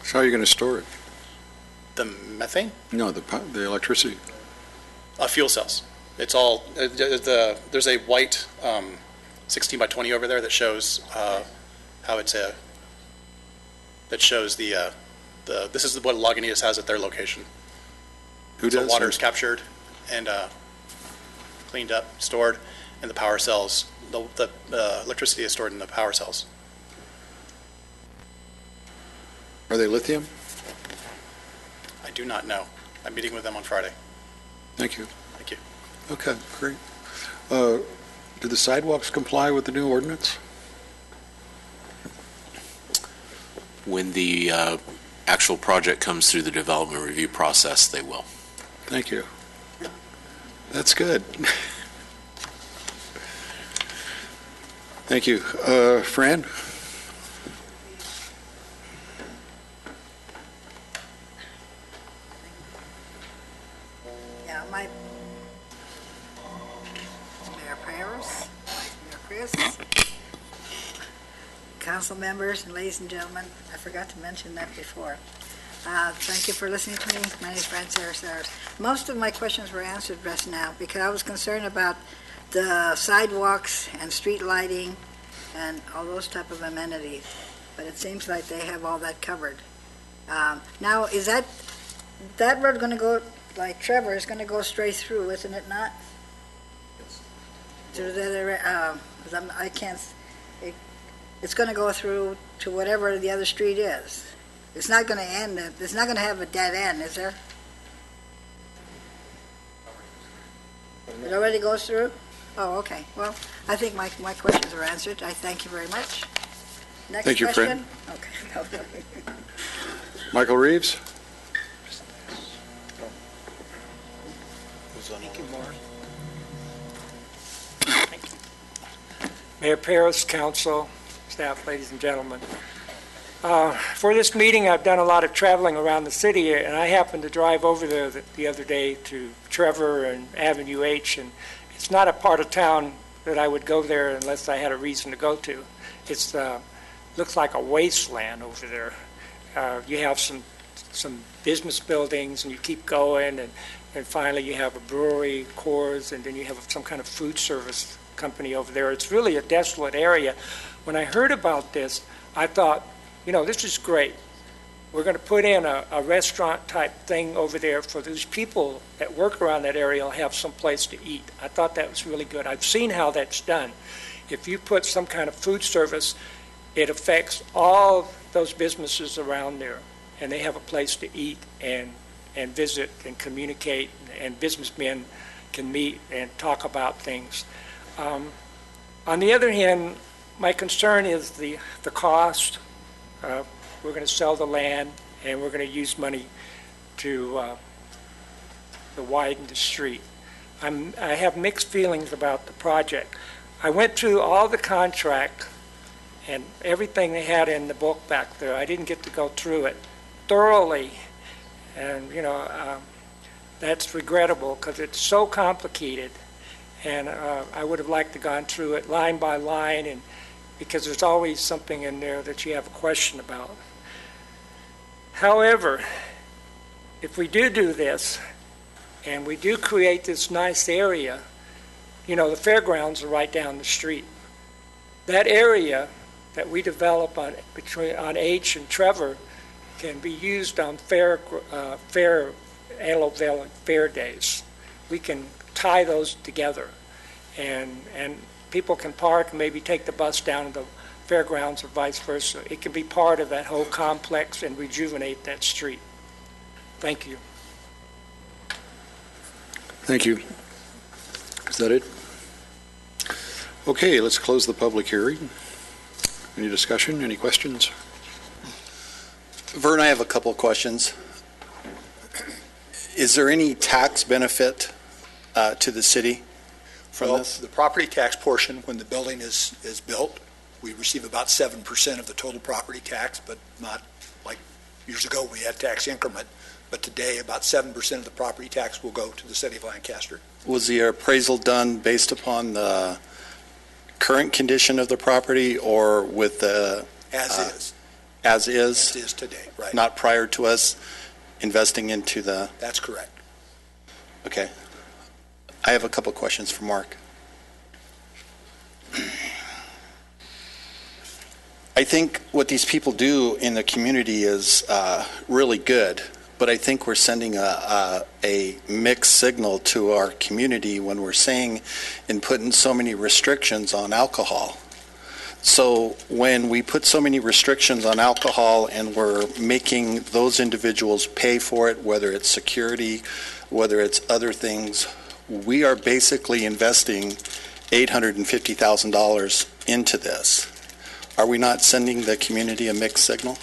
So how are you going to store it? The methane? No, the electricity. Fuel cells. It's all, there's a white 16 by 20 over there that shows how it's that shows this is what Lagunitas has at their location. Who does? So water is captured and cleaned up, stored in the power cells. The electricity is stored in the power cells. Are they lithium? I do not know. I'm meeting with them on Friday. Thank you. Thank you. Okay, great. Do the sidewalks comply with the new ordinance? When the actual project comes through the development review process, they will. Thank you. That's good. Thank you. Fran? Yeah, Mayor Paris, Mayor Chris, council members, and ladies and gentlemen, I forgot to mention that before. Thank you for listening to me. My name is Fran Sarasars. Most of my questions were answered just now, because I was concerned about the sidewalks and street lighting and all those type of amenities, but it seems like they have all that covered. Now, is that road going to go, like Trevor, is going to go straight through, isn't it not? Through the, I can't, it's going to go through to whatever the other street is. It's not going to end, it's not going to have a dead end, is there? It already goes through? Oh, okay. Well, I think my questions are answered. I thank you very much. Next Thank you, question? Fran. Okay. Michael Reeves? Thank you, Mark. Mayor Paris, council, staff, ladies and gentlemen. For this meeting, I've done a lot of traveling around the city, and I happened to drive over there the other day to Trevor and Avenue H, and it's not a part of town that I would go there unless I had a reason to go to. It's looks like a wasteland over there. You have some business buildings, and you keep going, and finally you have a brewery, Coors, and then you have some kind of food service company over there. It's really a desolate area. When I heard about this, I thought, this is great. We're going to put in a restaurant-type thing over there for those people that work around that area will have some place to eat. I thought that was really good. I've seen how that's done. If you put some kind of food service, it affects all those businesses around there, and they have a place to eat and visit and communicate, and businessmen can meet and talk about things. On the other hand, my concern is the cost. We're going to sell the land, and we're going to use money to widen the street. I have mixed feelings about the project. I went through all the contract and everything they had in the book back there. I didn't get to go through it thoroughly, and that's regrettable because it's so complicated, and I would have liked to gone through it line by line, and because there's always something in there that you have a question about. However, if we do this, and we do create this nice area, the fairgrounds are right down the street. That area that we develop on H and Trevor can be used on Antelope Valley Fair days. We can tie those together, and people can park and maybe take the bus down to the fairgrounds or vice versa. It can be part of that whole complex and rejuvenate that street. Thank you. Thank you. Is that it? Okay, let's close the public hearing. Any discussion? Any questions? Vern, I have a couple of questions. Is there any tax benefit to the city from this? The property tax portion, when the building is built, we receive about 7% of the total property tax, but not like years ago we had tax increment. But today, about 7% of the property tax will go to the city of Lancaster. Was the appraisal done based upon the current condition of the property or with the... As is. As is? As is today, right. Not prior to us investing into the... That's correct. Okay. I have a couple questions for Mark. I think what these people do in the community is really good, but I think we're sending a mixed signal to our community when we're saying and putting so many restrictions on alcohol. So when we put so many restrictions on alcohol and we're making those individuals pay for it, whether it's security, whether it's other things, we are basically investing $850,000 into this. Are we not sending the community a mixed signal?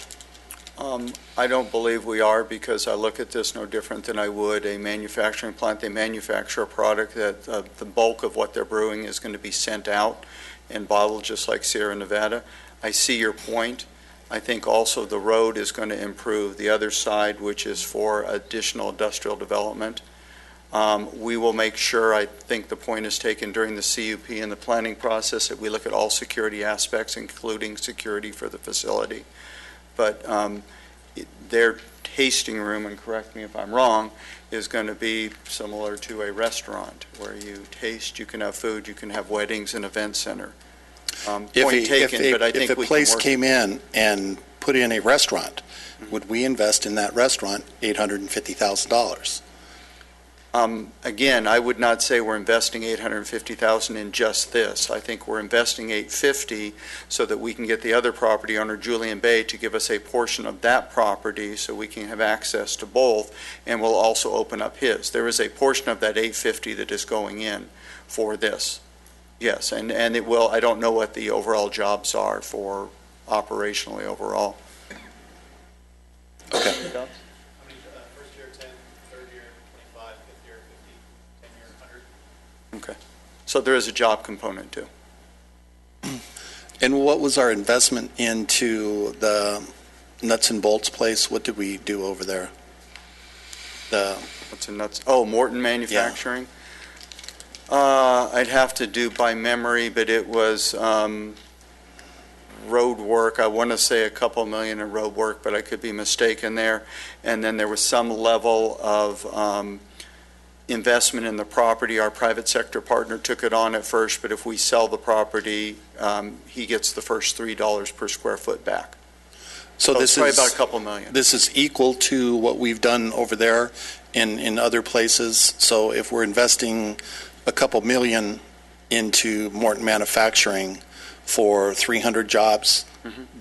I don't believe we are, because I look at this no different than I would a manufacturing plant. They manufacture a product that the bulk of what they're brewing is going to be sent out and bottled, just like Sierra Nevada. I see your point. I think also the road is going to improve the other side, which is for additional industrial development. We will make sure, I think the point is taken during the CUP and the planning process, that we look at all security aspects, including security for the facility. But their tasting room, and correct me if I'm wrong, is going to be similar to a restaurant where you taste, you can have food, you can have weddings, and event center. If a place came in and put in a restaurant, would we invest in that restaurant $850,000? Again, I would not say we're investing $850,000 in just this. I think we're investing $850,000 so that we can get the other property owner, Julian Bay, to give us a portion of that property so we can have access to both, and we'll also open up his. There is a portion of that $850,000 that is going in for this. Yes, and it will. I don't know what the overall jobs are for operationally overall. Okay. Okay. So there is a job component too. And what was our investment into the nuts and bolts place? What did we do over there? What's in nuts? Oh, Morton Manufacturing. Yeah. I'd have to do by memory, but it was road work. I want to say a couple million in road work, but I could be mistaken there. And then there was some level of investment in the property. Our private sector partner took it on at first, but if we sell the property, he gets the first $3 per square foot back. So it's this probably is about a couple million. This is equal to what we've done over there in other places. So if we're investing a couple million into Morton Manufacturing for 300 jobs,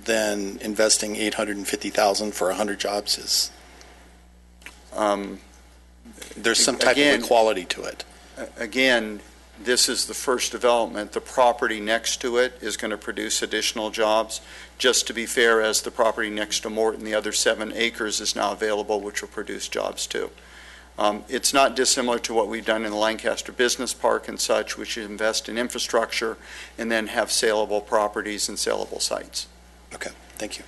then investing 850,000 for 100 jobs is, there's some type of equality to it. Again, this is the first development. The property next to it is going to produce additional jobs. Just to be fair, as the property next to Morton, the other 7 acres is now available, which will produce jobs too. It's not dissimilar to what we've done in the Lancaster Business Park and such, which invest in infrastructure and then have saleable properties and saleable sites. Okay, thank you.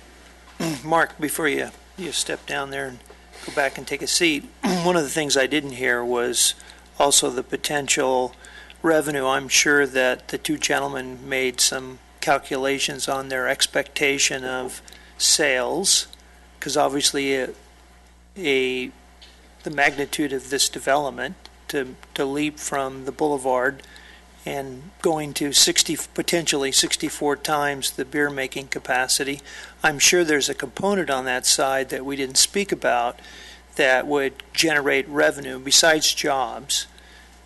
Mark, before you step down there and go back and take a seat, one of the things I didn't hear was also the potential revenue. I'm sure that the two gentlemen made some calculations on their expectation of sales, because obviously the magnitude of this development to leap from the boulevard and going to potentially 64 times the beer making capacity. I'm sure there's a component on that side that we didn't speak about that would generate revenue besides jobs.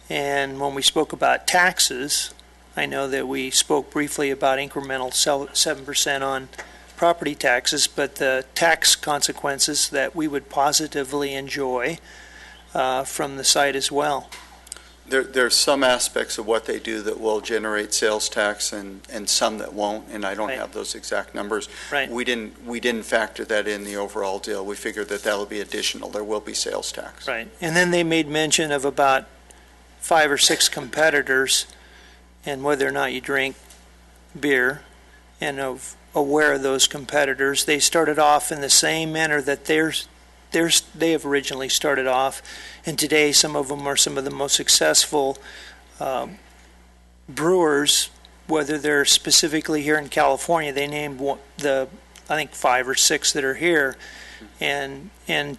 And when we spoke about taxes, I know that we spoke briefly about incremental 7% on property taxes, but the tax consequences that we would positively enjoy from the site as well. There's some aspects of what they do that will generate sales tax and some that won't, and I don't have those exact numbers. Right. We didn't factor that in the overall deal. We figured that will be additional. There will be sales tax. Right. And then they made mention of about 5 or 6 competitors and whether or not you drink beer, and aware of those competitors. They started off in the same manner that they have originally started off, and today some of them are some of the most successful brewers, whether they're specifically here in California. They named I think 5 or 6 that are here, and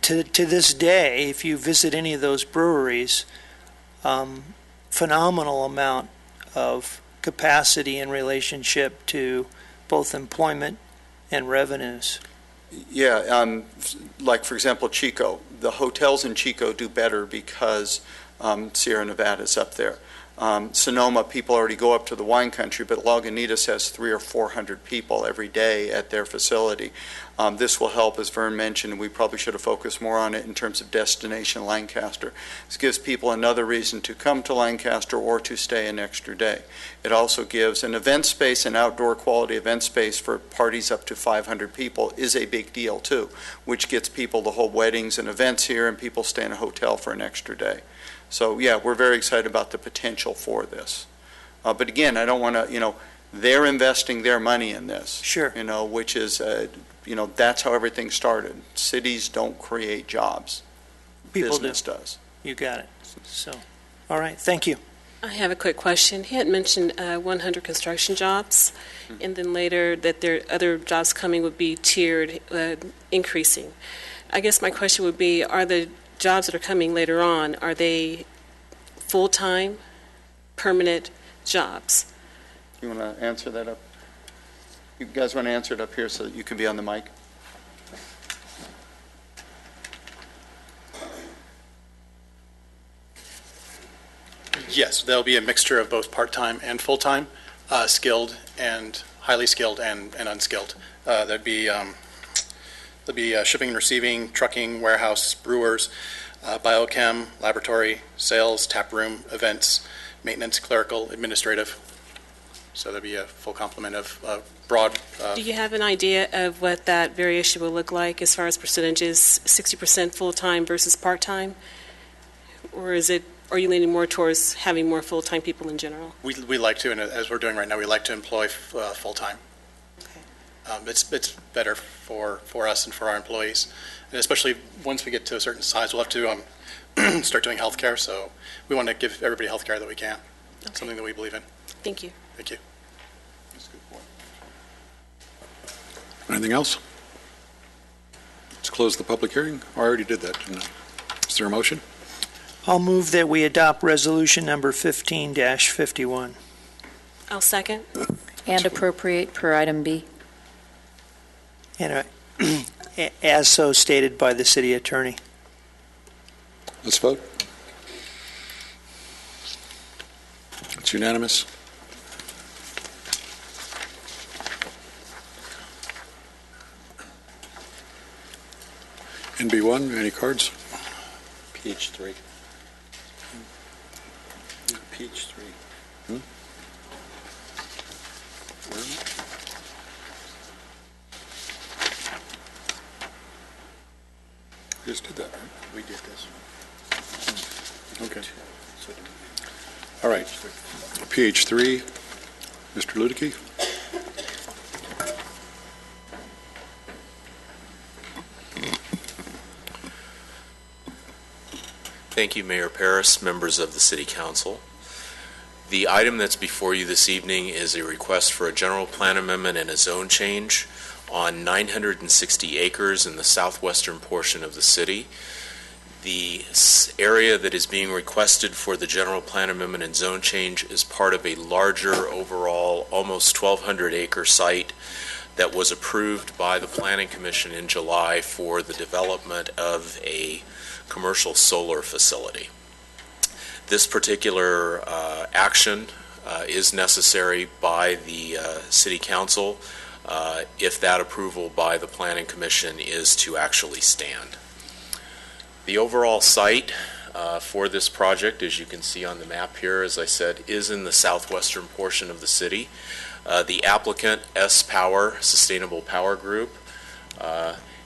to this day, if you visit any of those breweries, phenomenal amount of capacity in relationship to both employment and revenues. Yeah, like for example, Chico. The hotels in Chico do better because Sierra Nevada's up there. Sonoma, people already go up to the wine country, but Lagunitas has 300 or 400 people every day at their facility. This will help, as Vern mentioned, and we probably should have focused more on it in terms of destination Lancaster. This gives people another reason to come to Lancaster or to stay an extra day. It also gives an event space, an outdoor quality event space for parties up to 500 people is a big deal too, which gets people to hold weddings and events here, and people stay in a hotel for an extra day. So yeah, we're very excited about the potential for this. But again, I don't want to, they're investing their money in this. Sure. Which is, that's how everything started. Cities don't create jobs. People Business does. You got it. So, all right, thank you. I have a quick question. He had mentioned 100 construction jobs, and then later that there other jobs coming would be tiered, increasing. I guess my question would be, are the jobs that are coming later on, are they full-time, permanent jobs? You want to answer that up? You guys want to answer it up here so that you can be on the mic? Yes, there'll be a mixture of both part-time and full-time, skilled and highly skilled and unskilled. There'll be shipping and receiving, trucking, warehouse, brewers, biochem, laboratory, sales, tap room, events, maintenance, clerical, administrative. So there'll be a full complement of broad. Do you have an idea of what that variation will look like as far as percentages, 60% full-time versus part-time? Or are you leaning more towards having more full-time people in general? We like to, and as we're doing right now, we like to employ full-time. It's better for us and for our employees, and especially once we get to a certain size, we'll have to start doing healthcare. So we want to give everybody healthcare that we can. Okay. Something that we believe in. Thank you. Thank you. That's a good point. Anything else? Let's close the public hearing. I already did that, didn't I? Is there a motion? I'll move that we adopt resolution number 15-51. I'll second. And appropriate per item B. And as so stated by the city attorney. Let's vote. It's unanimous. NB1, any cards? Page 3. Page 3. Just did that, right? We did this. Okay. All right. Page 3, Mr. Ludicky. Thank you, Mayor Paris, members of the City Council. The item that's before you this evening is a request for a general plan amendment and a zone change on 960 acres in the southwestern portion of the city. The area that is being requested for the general plan amendment and zone change is part of a larger overall almost 1,200 acre site that was approved by the Planning Commission in July for the development of a commercial solar facility. This particular action is necessary by the City Council if that approval by the Planning Commission is to actually stand. The overall site for this project, as you can see on the map here, as I said, is in the southwestern portion of the city. The applicant, S Power, Sustainable Power Group,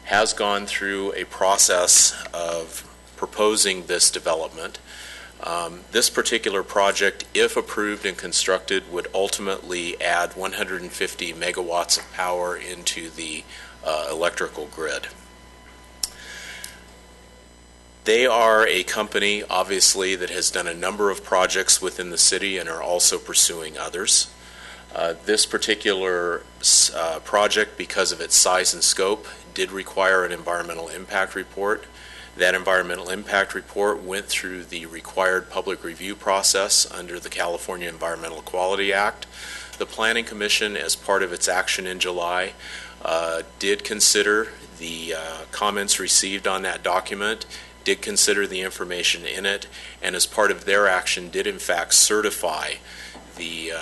has gone through a process of proposing this development. This particular project, if approved and constructed, would ultimately add 150 megawatts of power into the electrical grid. They are a company, obviously, that has done a number of projects within the city and are also pursuing others. This particular project, because of its size and scope, did require an environmental impact report. That environmental impact report went through the required public review process under the California Environmental Quality Act. The Planning Commission, as part of its action in July, did consider the comments received on that document, did consider the information in it, and as part of their action did in fact certify the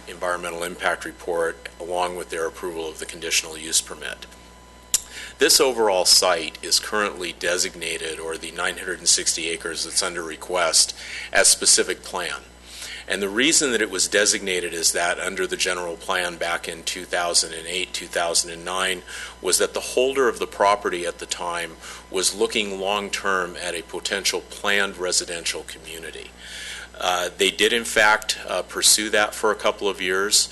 environmental impact report along with their approval of the conditional use permit. This overall site is currently designated, or the 960 acres that's under request, as specific plan. And the reason that it was designated as that under the general plan back in 2008, 2009, was that the holder of the property at the time was looking long-term at a potential planned residential community. They did, in fact, pursue that for a couple of years,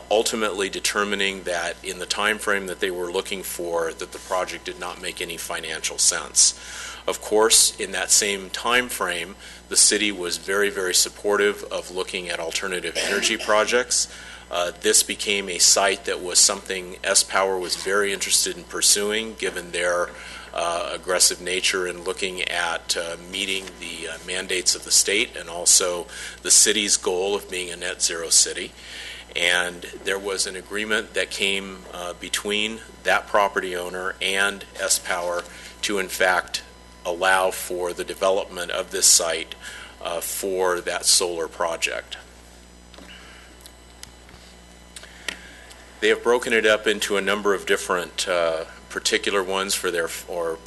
ultimately determining that in the time frame that they were looking for, that the project did not make any financial sense. Of course, in that same time frame, the city was very, very supportive of looking at alternative energy projects. This became a site that was something S-Power was very interested in pursuing, given their aggressive nature in looking at meeting the mandates of the state and also the city's goal of being a net zero city. And there was an agreement that came between that property owner and S-Power to, in fact, allow for the development of this site for that solar project. They have broken it up into a number of different particular ones for their, or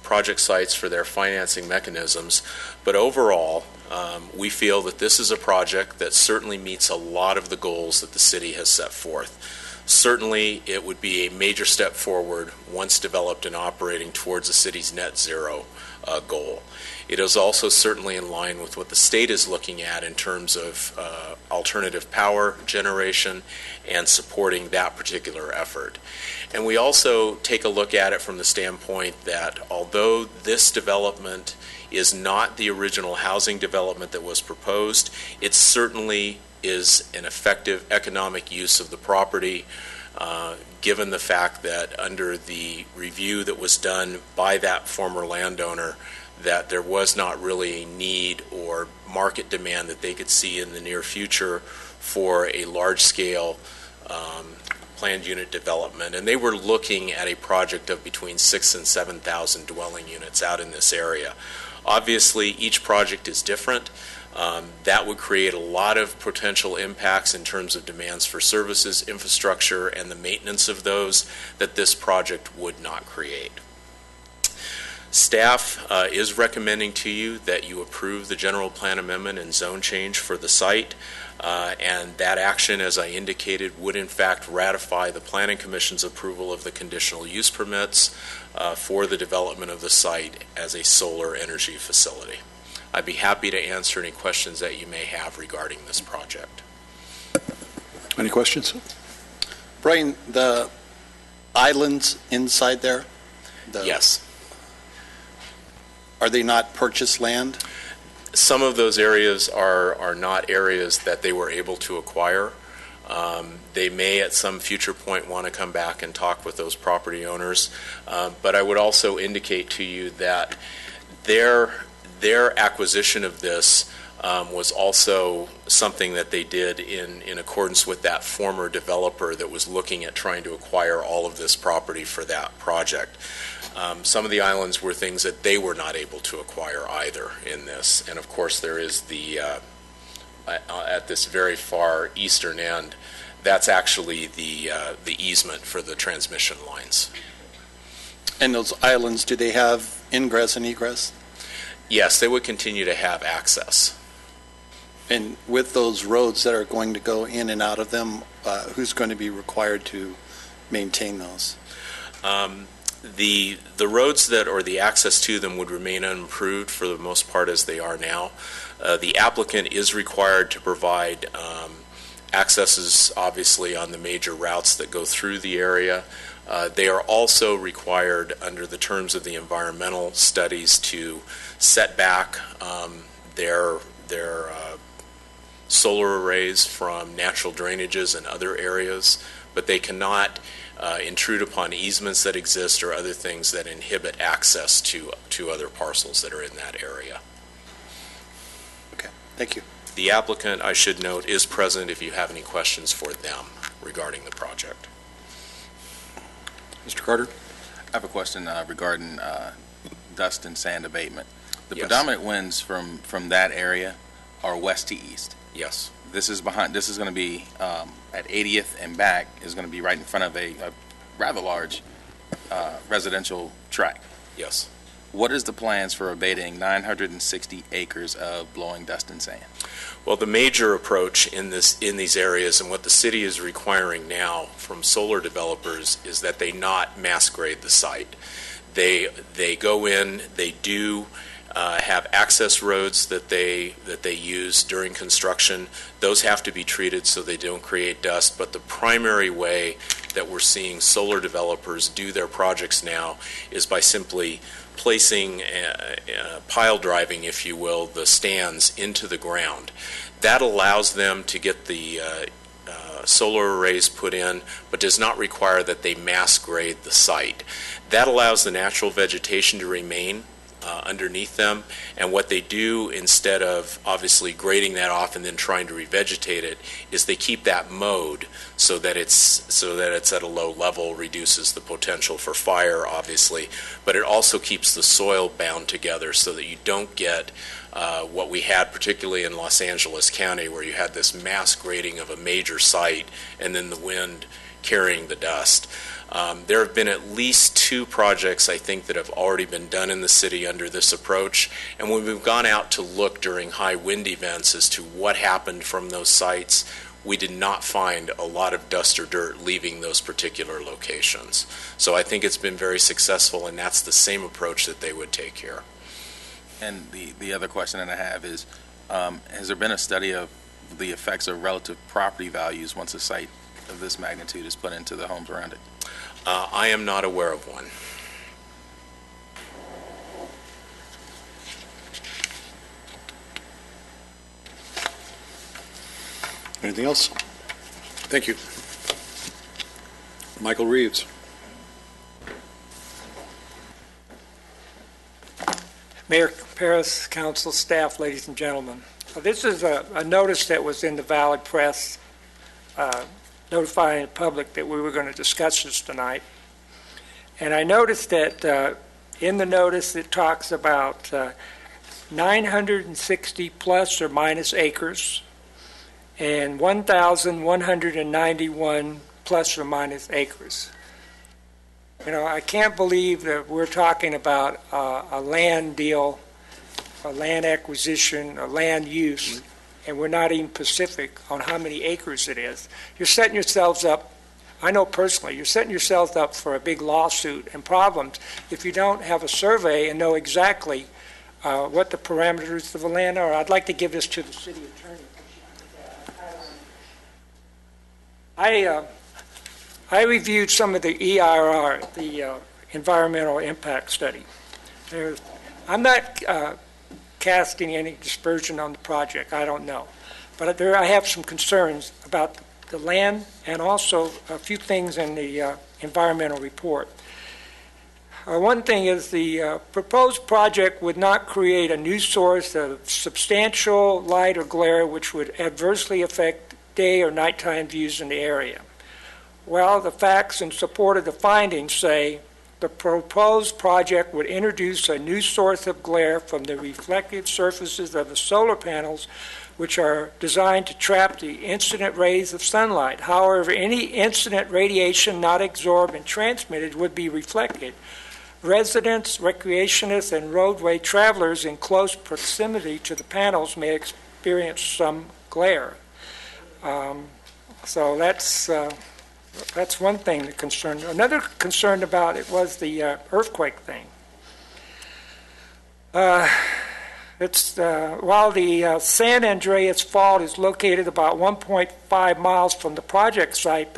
project sites for their financing mechanisms, but overall, we feel that this is a project that certainly meets a lot of the goals that the city has set forth. Certainly, it would be a major step forward once developed and operating towards the city's net zero goal. It is also certainly in line with what the state is looking at in terms of alternative power generation and supporting that particular effort. And we also take a look at it from the standpoint that although this development is not the original housing development that was proposed, it certainly is an effective economic use of the property, given the fact that under the review that was done by that former landowner, that there was not really a need or market demand that they could see in the near future for a large-scale planned unit development, and they were looking at a project of between 6,000 and 7,000 dwelling units out in this area. Obviously, each project is different. That would create a lot of potential impacts in terms of demands for services, infrastructure, and the maintenance of those that this project would not create. Staff is recommending to you that you approve the general plan amendment and zone change for the site, and that action, as I indicated, would in fact ratify the Planning Commission's approval of the conditional use permits for the development of the site as a solar energy facility. I'd be happy to answer any questions that you may have regarding this project. Any questions? Brian, the islands inside there? Yes. Are they not purchased land? Some of those areas are not areas that they were able to acquire. They may at some future point want to come back and talk with those property owners. But I would also indicate to you that their acquisition of this was also something that they did in accordance with that former developer that was looking at trying to acquire all of this property for that project. Some of the islands were things that they were not able to acquire either in this. And of course there is the, at this very far eastern end, that's actually the easement for the transmission lines. And those islands, do they have ingress and egress? Yes, they would continue to have access. And with those roads that are going to go in and out of them, who's going to be required to maintain those? The roads that, or the access to them, would remain unimproved for the most part as they are now. The applicant is required to provide accesses, obviously, on the major routes that go through the area. They are also required, under the terms of the environmental studies, to set back their solar arrays from natural drainages and other areas, but they cannot intrude upon easements that exist or other things that inhibit access to other parcels that are in that area. Okay, thank you. The applicant, I should note, is present if you have any questions for them regarding the project. Mr. Carter? I have a question regarding dust and sand abatement. The Yes. predominant winds from that area are west to east. Yes. This is going to be at 80th and back is going to be right in front of a rather large residential tract. Yes. What is the plans for abating 960 acres of blowing dust and sand? Well, the major approach in these areas, and what the city is requiring now from solar developers, is that they not mass grade the site. They go in, they do have access roads that they use during construction. Those have to be treated so they don't create dust. But the primary way that we're seeing solar developers do their projects now is by simply placing, pile driving, if you will, the stands into the ground. That allows them to get the solar arrays put in, but does not require that they mass grade the site. That allows the natural vegetation to remain underneath them, and what they do, instead of obviously grading that off and then trying to revegetate it, is they keep that mowed so that it's at a low level, reduces the potential for fire, obviously, but it also keeps the soil bound together so that you don't get what we had particularly in Los Angeles County, where you had this mass grading of a major site and then the wind carrying the dust. There have been at least 2 projects, I think, that have already been done in the city under this approach. And when we've gone out to look during high wind events as to what happened from those sites, we did not find a lot of dust or dirt leaving those particular locations. So I think it's been very successful, and that's the same approach that they would take here. And the other question that I have is, has there been a study of the effects of relative property values once a site of this magnitude is put into the homes around it? I am not aware of one. Anything else? Thank you. Michael Reeves. Mayor Paris, council, staff, ladies and gentlemen. This is a notice that was in the Valley Press notifying the public that we were going to discuss this tonight. And I noticed that in the notice it talks about 960 plus or minus acres and 1,191 plus or minus acres. You know, I can't believe that we're talking about a land deal, a land acquisition, a land use, and we're not even specific on how many acres it is. You're setting yourselves up, I know personally, you're setting yourselves up for a big lawsuit and problems if you don't have a survey and know exactly what the parameters of the land are. I'd like to give this to the city attorney. I reviewed some of the EIR, the environmental impact study. I'm not casting any dispersion on the project. I don't know. But I have some concerns about the land and also a few things in the environmental report. One thing is the proposed project would not create a new source of substantial light or glare which would adversely affect day or nighttime views in the area. Well, the facts in support of the findings say the proposed project would introduce a new source of glare from the reflective surfaces of the solar panels, which are designed to trap the incident rays of sunlight. However, any incident radiation not absorbed and transmitted would be reflected. Residents, recreationists, and roadway travelers in close proximity to the panels may experience some glare. So that's one thing that concerned. Another concern about it was the earthquake thing. While the San Andreas Fault is located about 1.5 miles from the project site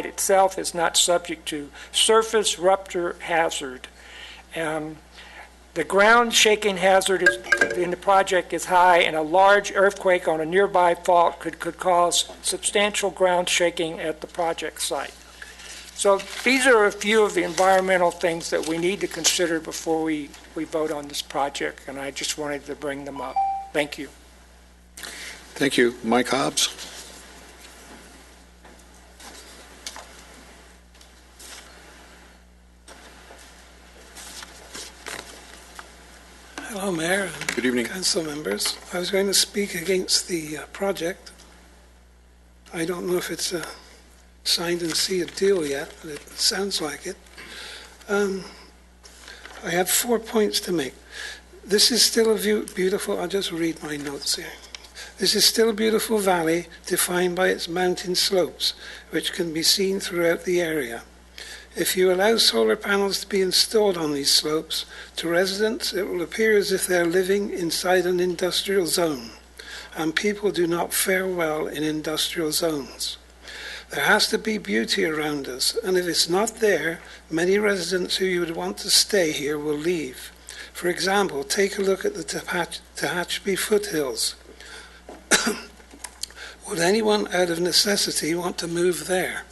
itself is not subject to surface rupture hazard. The ground shaking hazard in the project is high, and a large earthquake on a nearby fault could cause substantial ground shaking at the project site. So these are a few of the environmental things that we need to consider before we vote on this project, and I just wanted to bring them up. Thank you. Thank you. Mike Hobbs. Hello, Mayor. Good evening. Council members. I was going to speak against the project. I don't know if it's a signed and sealed deal yet, but it sounds like it. I have 4 points to make. This is still a beautiful, I'll just read my notes here. This is still a beautiful valley defined by its mountain slopes, which can be seen throughout the area. If you allow solar panels to be installed on these slopes, to residents it will appear as if they're living inside an industrial zone, and people do not fare well in industrial zones. There has to be beauty around us, and if it's not there, many residents who you would want to stay here will leave. For example, take a look at the Tehachapi foothills. Would anyone out of necessity want to move there?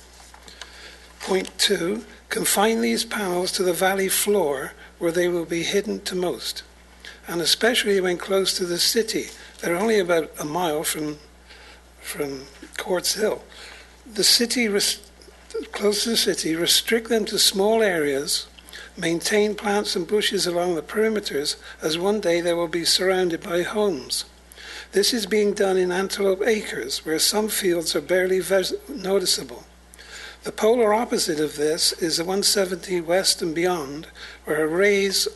Point 2, confine these panels to the valley floor where they will be hidden to most, and especially when close to the city. They're only about a mile from Quartz Hill. Close to the city, restrict them to small areas, maintain plants and bushes along the perimeters, as one day they will be surrounded by homes. This is being done in Antelope Acres, where some fields are barely noticeable. The polar opposite of this is the 170 West and beyond, where arrays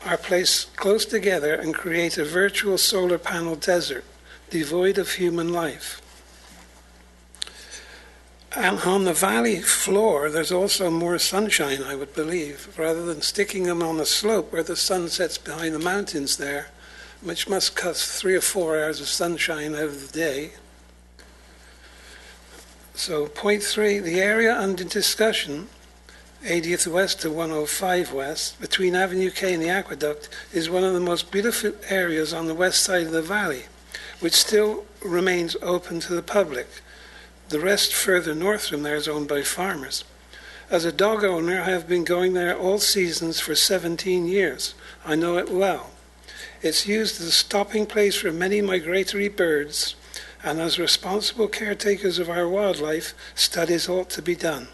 are placed close together and create a virtual solar panel desert, devoid of human life. And on the valley floor, there's also more sunshine, I would believe, rather than sticking them on the slope where the sun sets behind the mountains there, which must cut 3 or 4 hours of sunshine out of the day. So point 3, the area under discussion, 80th West to 105 West, between Avenue K and the aqueduct, is one of the most beautiful areas on the west side of the valley, which still remains open to the public. The rest further north from there is owned by farmers. As a dog owner, I have been going there all seasons for 17 years. I know it well. It's used as a stopping place for many migratory birds, and as responsible caretakers of our wildlife, studies ought to be done.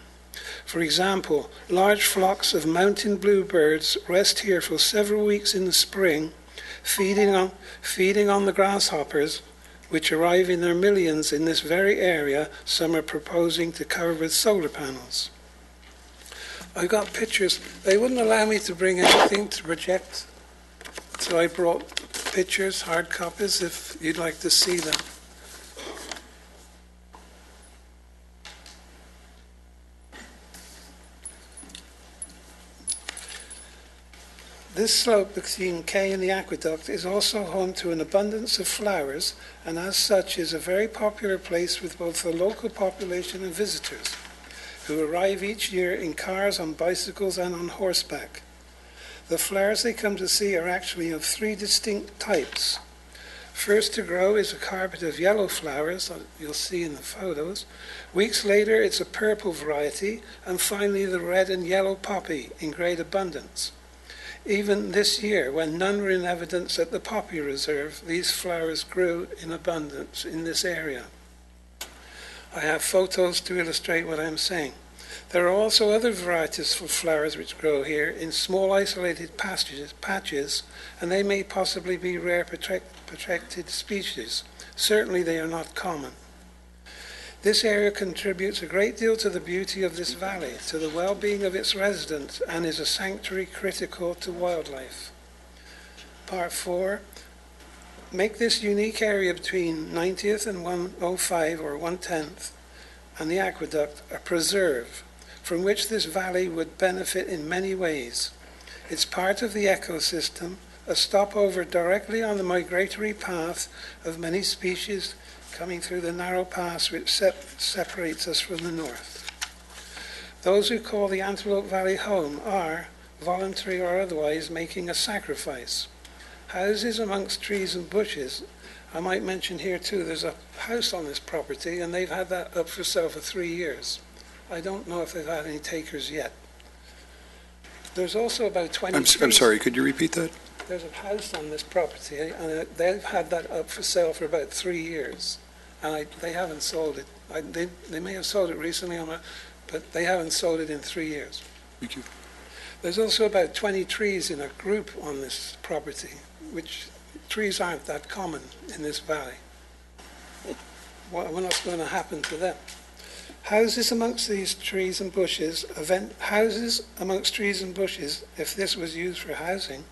For example, large flocks of mountain bluebirds rest here for several weeks in the spring, feeding on the grasshoppers, which arrive in their millions in this very area some are proposing to cover with solar panels. I got pictures. They wouldn't allow me to bring anything to project, so I brought pictures, hard copies, if you'd like to see them. This slope between K and the aqueduct is also home to an abundance of flowers, and as such is a very popular place with both the local population and visitors, who arrive each year in cars, on bicycles, and on horseback. The flowers they come to see are actually of three distinct types. First to grow is a carpet of yellow flowers, that you'll see in the photos. Weeks later, it's a purple variety, and finally the red and yellow poppy in great abundance. Even this year, when none were in evidence at the Poppy Reserve, these flowers grew in abundance in this area. I have photos to illustrate what I'm saying. There are also other varieties of flowers which grow here in small isolated patches, and they may possibly be rare protected species. Certainly they are not common. This area contributes a great deal to the beauty of this valley, to the well-being of its residents, and is a sanctuary critical to wildlife. Part 4. Make this unique area between 90th and 105 or 110th and the aqueduct a preserve from which this valley would benefit in many ways. It's part of the ecosystem, a stopover directly on the migratory path of many species coming through the narrow pass which separates us from the north. Those who call the Antelope Valley home are, voluntary or otherwise, making a sacrifice. Houses amongst trees and bushes. I might mention here too, there's a house on this property and they've had that up for sale for 3 years. I don't know if they've had any takers yet. There's also about 20 I'm sorry, could you repeat that? There's a house on this property, and they've had that up for sale for about 3 years, and they haven't sold it. They may have sold it recently, but they haven't sold it in 3 years. Thank you. There's also about 20 trees in a group on this property, which trees aren't that common in this valley. What's going to happen to them? Houses amongst these trees and bushes, if this was used for housing,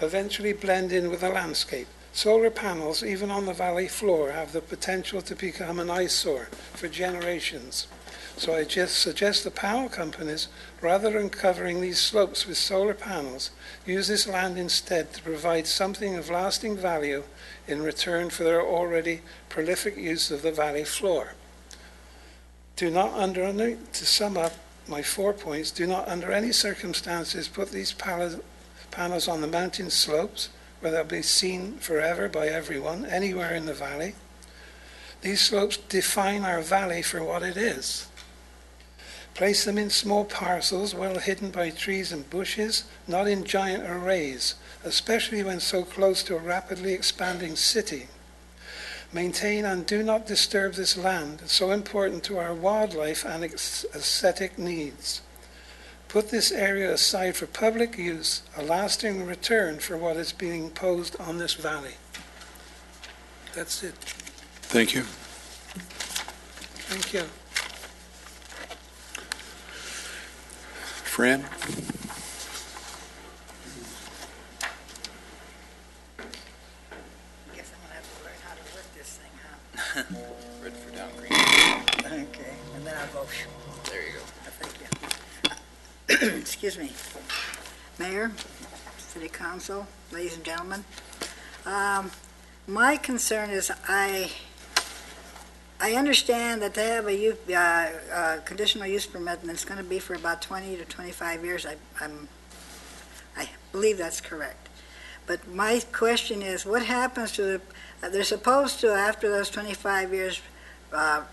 eventually blend in with the landscape. Solar panels, even on the valley floor, have the potential to become an eyesore for generations. So I just suggest the panel companies, rather than covering these slopes with solar panels, use this land instead to provide something of lasting value in return for their already prolific use of the valley floor. To sum up my 4 points, do not under any circumstances put these panels on the mountain slopes where they'll be seen forever by everyone, anywhere in the valley. These slopes define our valley for what it is. Place them in small parcels well hidden by trees and bushes, not in giant arrays, especially when so close to a rapidly expanding city. Maintain and do not disturb this land, so important to our wildlife and aesthetic needs. Put this area aside for public use, a lasting return for what is being imposed on this valley. That's it. Thank you. Thank you. Fran? Guess I'm gonna have to learn how to work this thing, huh? Red for down, green. Okay, and then I'll go. There you go. Thank you. Excuse me. Mayor, City Council, ladies and gentlemen. My concern is I understand that they have a conditional use permit, and it's going to be for about 20 to 25 years. I believe that's correct. But my question is, what happens to they're supposed to, after those 25 years, the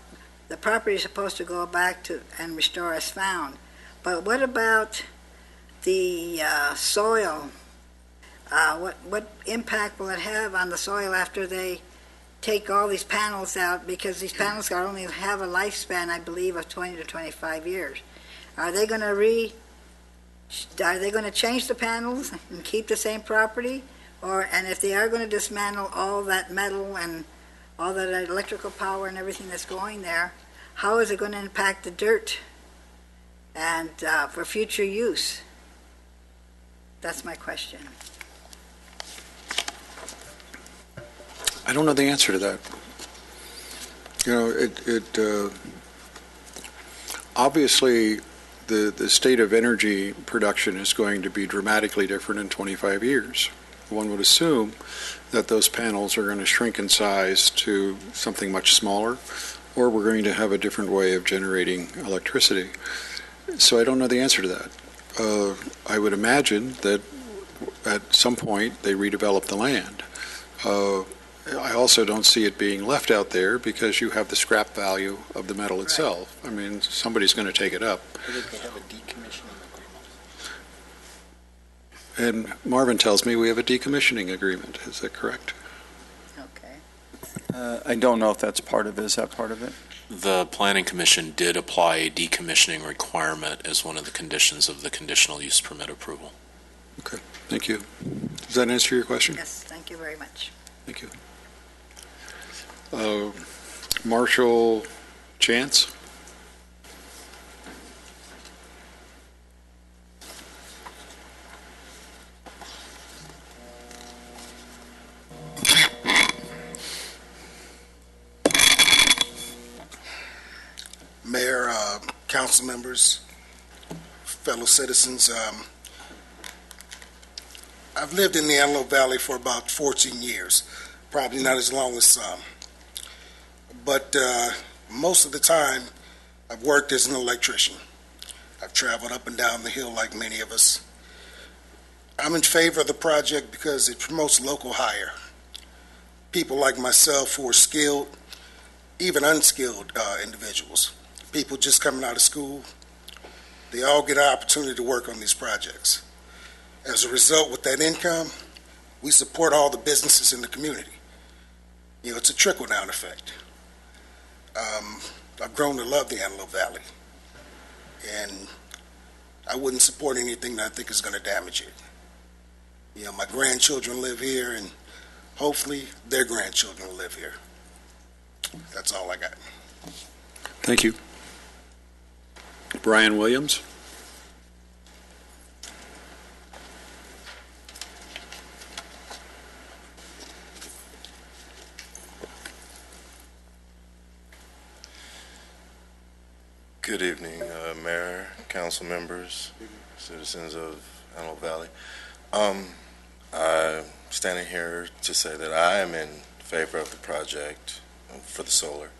property is supposed to go back to and restore as found. But what about the soil? What impact will it have on the soil after they take all these panels out, because these panels only have a lifespan, I believe, of 20 to 25 years. Are they going to change the panels and keep the same property? And if they are going to dismantle all that metal and all that electrical power and everything that's going there, how is it going to impact the dirt and for future use? That's my question. I don't know the answer to that. You know, obviously the state of energy production is going to be dramatically different in 25 years. One would assume that those panels are going to shrink in size to something much smaller, or we're going to have a different way of generating electricity. So I don't know the answer to that. I would imagine that at some point they redevelop the land. I also don't see it being left out there because you have the scrap value of the metal itself. I mean, somebody's going to take it up. They have a decommissioning agreement. And Marvin tells me we have a decommissioning agreement. Is that correct? Okay. I don't know if that's part of it. Is that part of it? The Planning Commission did apply a decommissioning requirement as one of the conditions of the conditional use permit approval. Okay, thank you. Does that answer your question? Yes, thank you very much. Thank you. Marshall Chance? Mayor, council members, fellow citizens, I've lived in the Antelope Valley for about 14 years, probably not as long as some. But most of the time, I've worked as an electrician. I've traveled up and down the hill like many of us. I'm in favor of the project because it promotes local hire. People like myself who are skilled, even unskilled individuals, people just coming out of school, they all get an opportunity to work on these projects. As a result, with that income, we support all the businesses in the community. You know, it's a trickle-down effect. I've grown to love the Antelope Valley, and I wouldn't support anything that I think is going to damage it. You know, my grandchildren live here, and hopefully their grandchildren will live here. That's all I got. Thank you. Brian Williams? Good evening, Mayor, council members, citizens of Antelope Valley. I'm standing here to say that I am in favor of the project for the solar.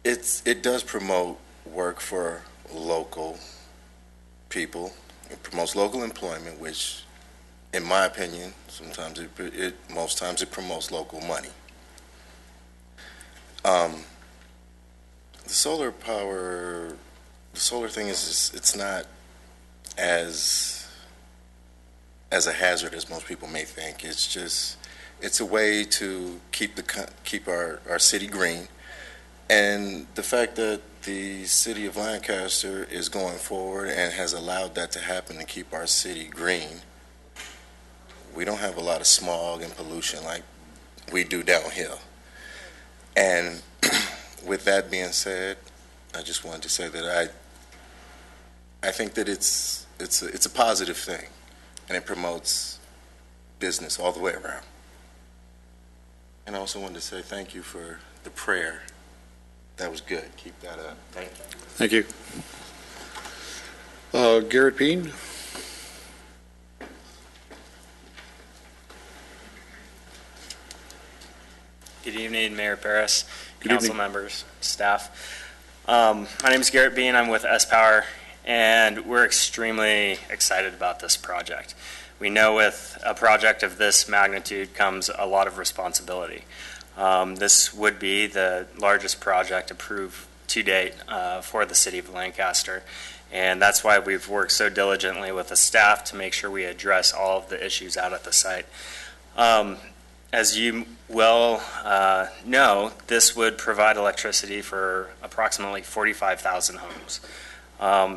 It does promote work for local people. It promotes local employment, which, in my opinion, most times it promotes local money. The solar thing is it's not as a hazard as most people may think. It's a way to keep our city green, and the fact that the city of Lancaster is going forward and has allowed that to happen to keep our city green. We don't have a lot of smog and pollution like we do downhill, and with that being said, I just wanted to say that I think that it's a positive thing, and it promotes business all the way around. And I also wanted to say thank you for the prayer. That was good. Keep that up. Thank you. Thank you. Garrett Bean? Good evening, Mayor Paris, Good council evening. members, staff. My name is Garrett Bean. I'm with S-Power, and we're extremely excited about this project. We know with a project of this magnitude comes a lot of responsibility. This would be the largest project approved to date for the city of Lancaster, and that's why we've worked so diligently with the staff to make sure we address all of the issues out at the site. as you well know, this would provide electricity for approximately 45,000 homes.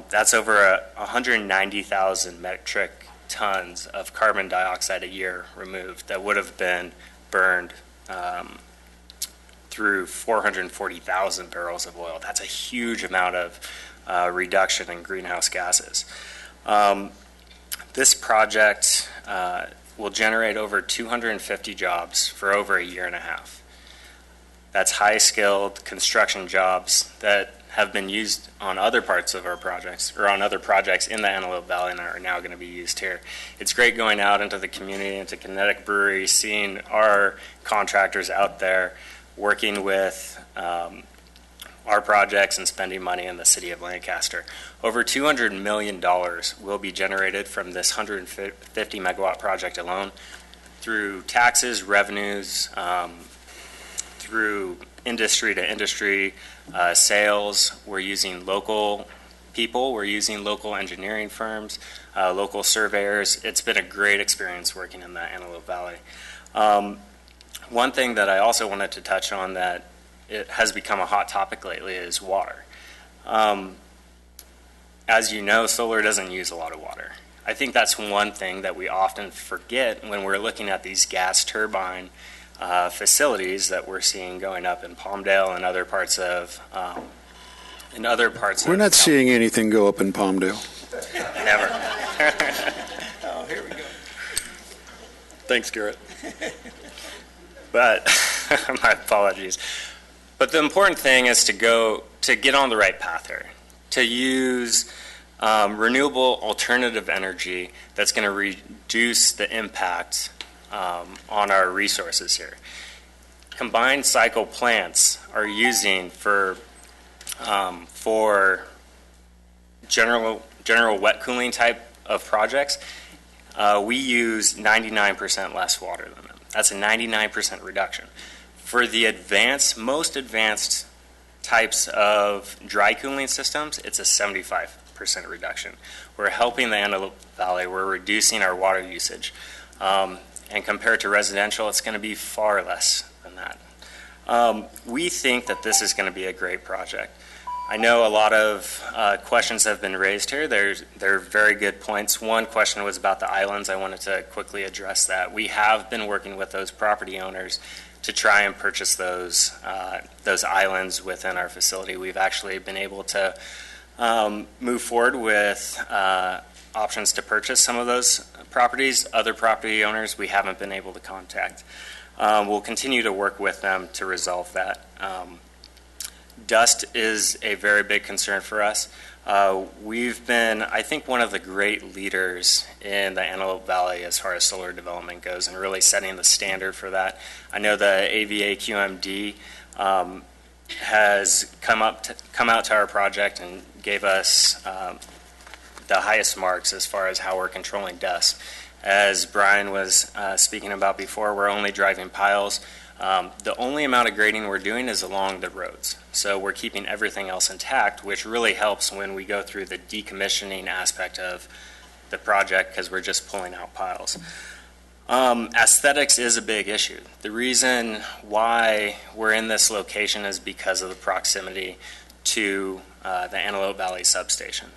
That's over 190,000 metric tons of carbon dioxide a year removed that would have been burned through 440,000 barrels of oil. That's a huge amount of reduction in greenhouse gases. This project will generate over 250 jobs for over a year and a half. That's high-skilled construction jobs that have been used on other parts of our projects, or on other projects in the Antelope Valley, and are now going to be used here. It's great going out into the community, into Kinetic Brewery, seeing our contractors out there working with our projects and spending money in the city of Lancaster. Over $200 million will be generated from this 150 megawatt project alone through taxes, revenues, through industry to industry sales. We're using local people, we're using local engineering firms, local surveyors. It's been a great experience working in the Antelope Valley. One thing that I also wanted to touch on that it has become a hot topic lately is water. As you know, solar doesn't use a lot of water. I think that's one thing that we often forget when we're looking at these gas turbine facilities that we're seeing going up in Palmdale and other parts of We're not seeing anything go up in Palmdale. Never. Oh, here we go. Thanks, Garrett. But my apologies. But the important thing is to get on the right path here, to use renewable alternative energy that's going to reduce the impact on our resources here. Combined cycle plants are using for general wet cooling type of projects. We use 99% less water than them. That's a 99% reduction. For the most advanced types of dry cooling systems, it's a 75% reduction. We're helping the Antelope Valley. We're reducing our water usage. And compared to residential, it's going to be far less than that. We think that this is going to be a great project. I know a lot of questions have been raised here. They're very good points. One question was about the islands. I wanted to quickly address that. We have been working with those property owners to try and purchase those islands within our facility. We've actually been able to move forward with options to purchase some of those properties. Other property owners we haven't been able to contact. We'll continue to work with them to resolve that. Dust is a very big concern for us. We've been, I think, one of the great leaders in the Antelope Valley as far as solar development goes, and really setting the standard for that. I know the AVA QMD has come out to our project and gave us the highest marks as far as how we're controlling dust. As Brian was speaking about before, we're only driving piles. The only amount of grading we're doing is along the roads. So we're keeping everything else intact, which really helps when we go through the decommissioning aspect of the project, because we're just pulling out piles. Aesthetics is a big issue. The reason why we're in this location is because of the proximity to the Antelope Valley substation.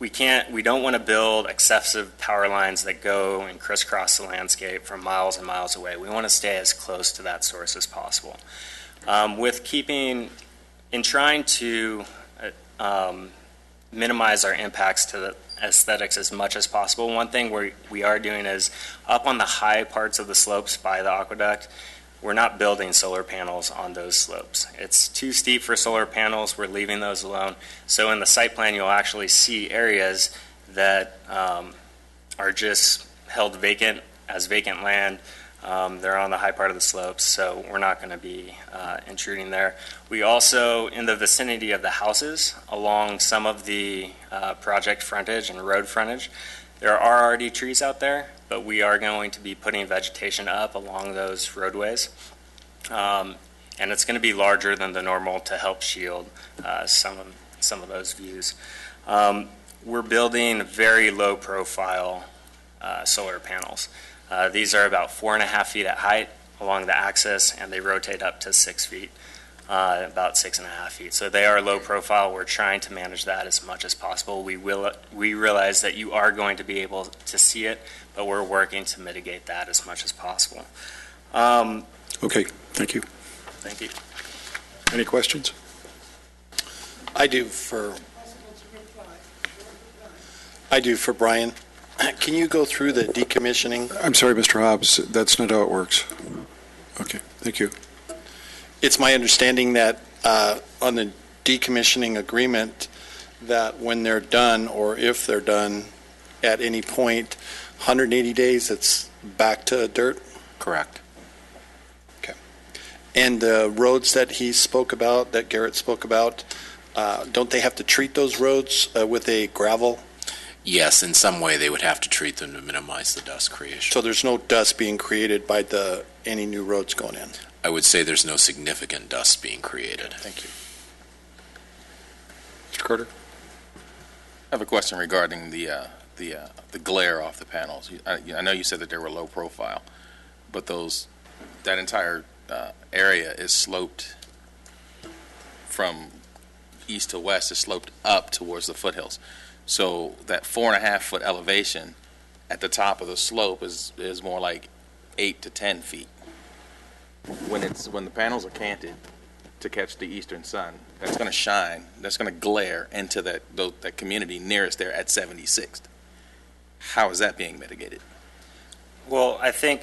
We don't want to build excessive power lines that go and crisscross the landscape from miles and miles away. We want to stay as close to that source as possible. In trying to minimize our impacts to the aesthetics as much as possible, one thing we are doing is up on the high parts of the slopes by the aqueduct, we're not building solar panels on those slopes. It's too steep for solar panels. We're leaving those alone. So in the site plan, you'll actually see areas that are just held vacant as vacant land. They're on the high part of the slopes, so we're not going to be intruding there. We also, in the vicinity of the houses, along some of the project frontage and road frontage, there are already trees out there, but we are going to be putting vegetation up along those roadways. And it's going to be larger than the normal to help shield some of those views. We're building very low profile solar panels. These are about 4.5 feet at height along the axis, and they rotate up to 6 feet, about 6.5 feet. So they are low profile. We're trying to manage that as much as possible. We realize that you are going to be able to see it, but we're working to mitigate that as much as possible. Okay, thank you. Thank you. Any questions? I do for Brian. Can you go through the decommissioning? I'm sorry, Mr. Hobbs, that's not how it works. Okay, thank you. It's my understanding that on the decommissioning agreement, that when they're done, or if they're done at any point, 180 days, it's back to dirt? Correct. Okay. And the roads that he spoke about, that Garrett spoke about, don't they have to treat those roads with a gravel? Yes, in some way they would have to treat them to minimize the dust creation. So there's no dust being created by any new roads going in? I would say there's no significant dust being created. Thank you. Mr. Carter? I have a question regarding the glare off the panels. I know you said that they were low profile, but that entire area is sloped from east to west, is sloped up towards the foothills. So that 4.5 foot elevation at the top of the slope is more like 8 to 10 feet. When the panels are canted to catch the eastern sun, that's going to shine, that's going to glare into that community nearest there at 76th. How is that being mitigated? Well, I think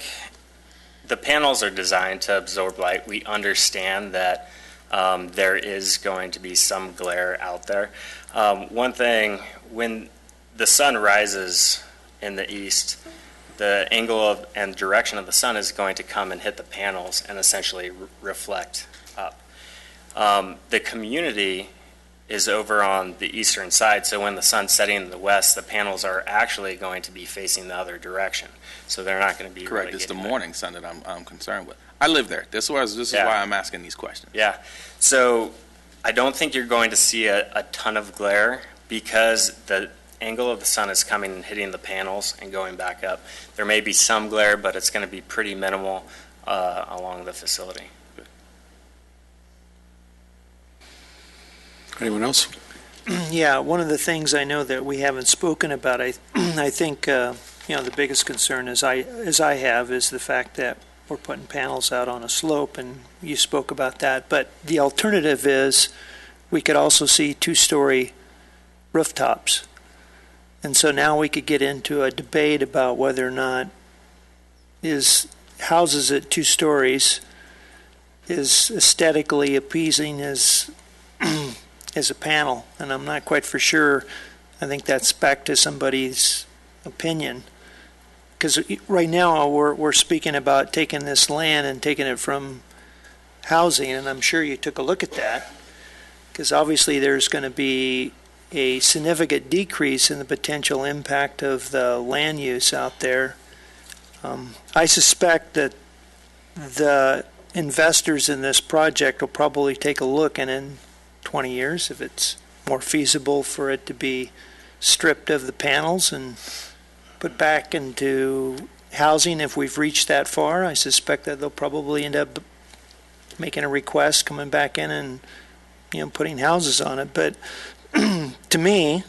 the panels are designed to absorb light. We understand that there is going to be some glare out there. One thing, when the sun rises in the east, the angle and direction of the sun is going to come and hit the panels and essentially reflect up. The community is over on the eastern side, so when the sun's setting in the west, the panels are actually going to be facing the other direction. So they're not going to be correct. Really it's the morning sun that I'm concerned with. I live there. This is why I'm asking these questions. Yeah. So I don't think you're going to see a ton of glare because the angle of the sun is coming and hitting the panels and going back up. There may be some glare, but it's going to be pretty minimal along the facility. Anyone else? Yeah, one of the things I know that we haven't spoken about, I think, the biggest concern as I have is the fact that we're putting panels out on a slope, and you spoke about that. But the alternative is we could also see 2-story rooftops. And so now we could get into a debate about whether or not houses at 2 stories is aesthetically appeasing as a panel, and I'm not quite for sure. I think that's back to somebody's opinion. Because right now we're speaking about taking this land and taking it from housing, and I'm sure you took a look at that, because obviously there's going to be a significant decrease in the potential impact of the land use out there. I suspect that the investors in this project will probably take a look, and in 20 years, if it's more feasible for it to be stripped of the panels and put back into housing, if we've reached that far, I suspect that they'll probably end up making a request, coming back in and putting houses on it. But to me,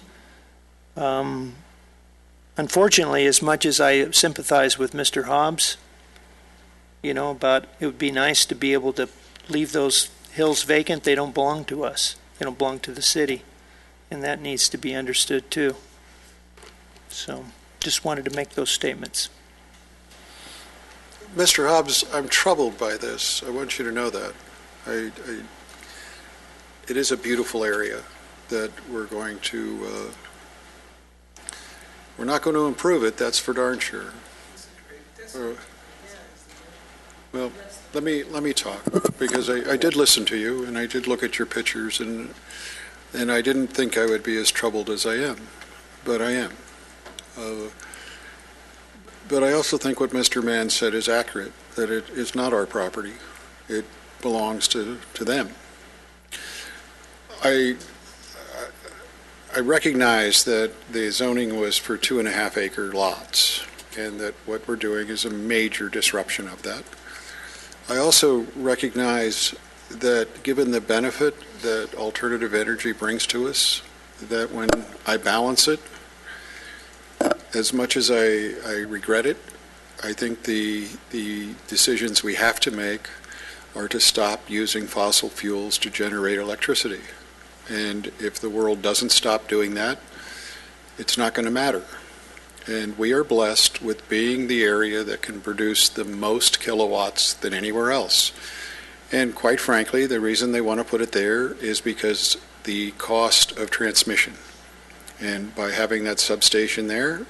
unfortunately, as much as I sympathize with Mr. Hobbs, about it would be nice to be able to leave those hills vacant. They don't belong to us. They don't belong to the city. And that needs to be understood too. So just wanted to make those statements. Mr. Hobbs, I'm troubled by this. I want you to know that. It is a beautiful area that we're not going to improve it, that's for darn sure. Well, let me talk, because I did listen to you, and I did look at your pictures, and I didn't think I would be as troubled as I am, but I am. But I also think what Mr. Mann said is accurate, that it is not our property. It belongs to them. I recognize that the zoning was for 2.5 acre lots, and that what we're doing is a major disruption of that. I also recognize that given the benefit that alternative energy brings to us, that when I balance it, as much as I regret it, I think the decisions we have to make are to stop using fossil fuels to generate electricity. And if the world doesn't stop doing that, it's not going to matter. And we are blessed with being the area that can produce the most kilowatts than anywhere else. And quite frankly, the reason they want to put it there is because the cost of transmission. And by having that substation there,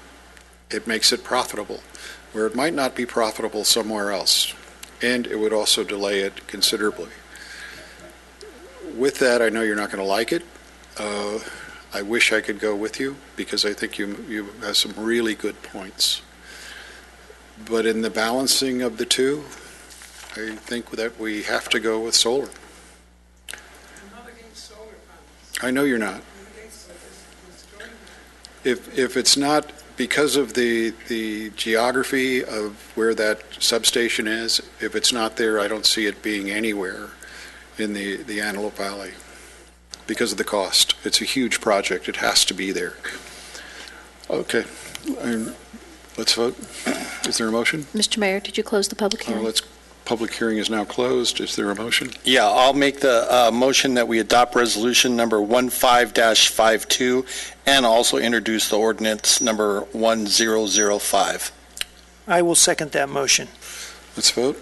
it makes it profitable, where it might not be profitable somewhere else. And it would also delay it considerably. With that, I know you're not going to like it. I wish I could go with you because I think you have some really good points. But in the balancing of the two, I think that we have to go with solar. I'm not against solar panels. I know you're not. If it's not because of the geography of where that substation is, if it's not there, I don't see it being anywhere in the Antelope Valley because of the cost. It's a huge project. It has to be there. Okay. Let's vote. Is there a motion? Mr. Mayor, did you close the public hearing? Public hearing is now closed. Is there a motion? Yeah, I'll make the motion that we adopt resolution number 15-52 and also introduce the ordinance number 1005. I will second that motion. Let's vote.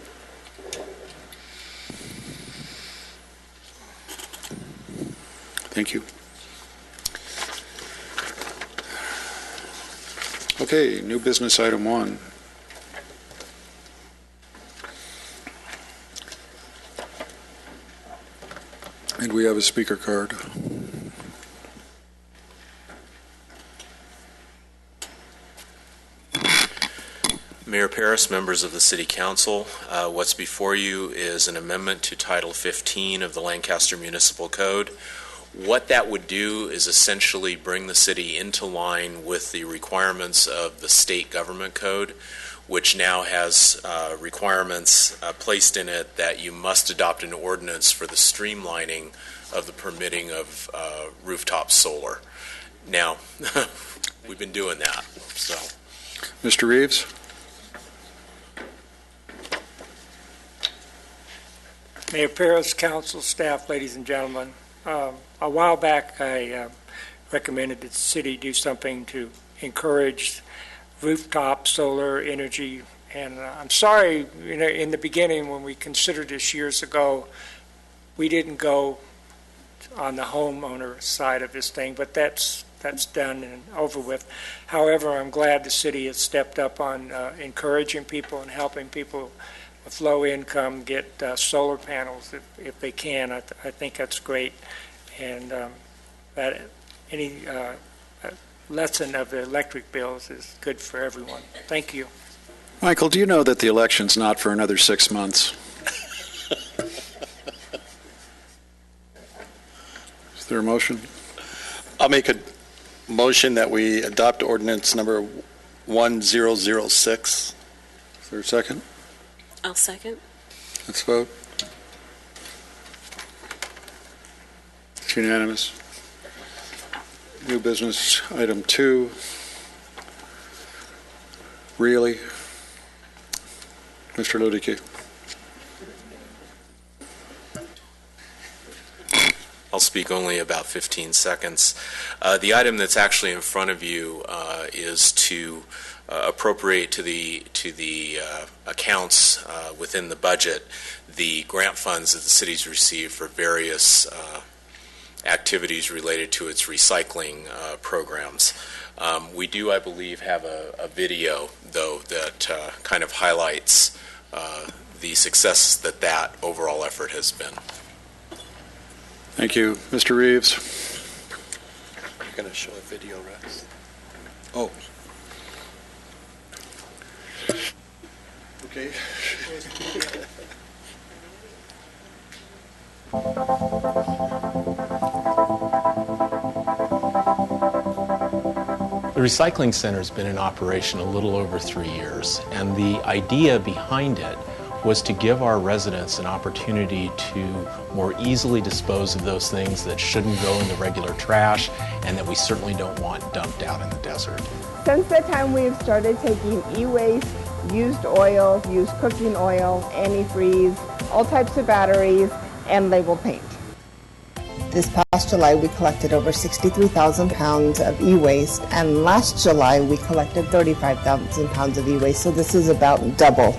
Thank you. Okay, new business item 1. And we have a speaker card. Mayor Paris, members of the City Council, what's before you is an amendment to Title 15 of the Lancaster Municipal Code. What that would do is essentially bring the city into line with the requirements of the state government code, which now has requirements placed in it that you must adopt an ordinance for the streamlining of the permitting of rooftop solar. Now, we've been doing that. So, Mr. Reeves? Mayor Paris, council, staff, ladies and gentlemen, a while back I recommended that the city do something to encourage rooftop solar energy, and I'm sorry, in the beginning when we considered this years ago, we didn't go on the homeowner side of this thing, but that's done and over with. However, I'm glad the city has stepped up on encouraging people and helping people with low income get solar panels if they can. I think that's great, and that any lesson of the electric bills is good for everyone. Thank you. Michael, do you know that the election's not for another 6 months? Is there a motion? I'll make a motion that we adopt ordinance number 1006. Is there a second? I'll second. Let's vote. It's unanimous. New business item 2. Really? Mr. Ludicky. I'll speak only about 15 seconds. The item that's actually in front of you is to appropriate to the accounts within the budget the grant funds that the city's received for various activities related to its recycling programs. We do, I believe, have a video, though, that kind of highlights the success that overall effort has been. Thank you. Mr. Reeves. You're going to show a video, Rex. Oh. Okay. recycling center has been in operation a little over 3 years, and the idea behind it was to give our residents an opportunity to more easily dispose of those things that shouldn't go in the regular trash and that we certainly don't want dumped out in the desert. Since that time, we've started taking e-waste, used oil, used cooking oil, antifreeze, all types of batteries, and labeled paint. This past July, we collected over 63,000 pounds of e-waste, and last July, we collected 35,000 pounds of e-waste, so this is about double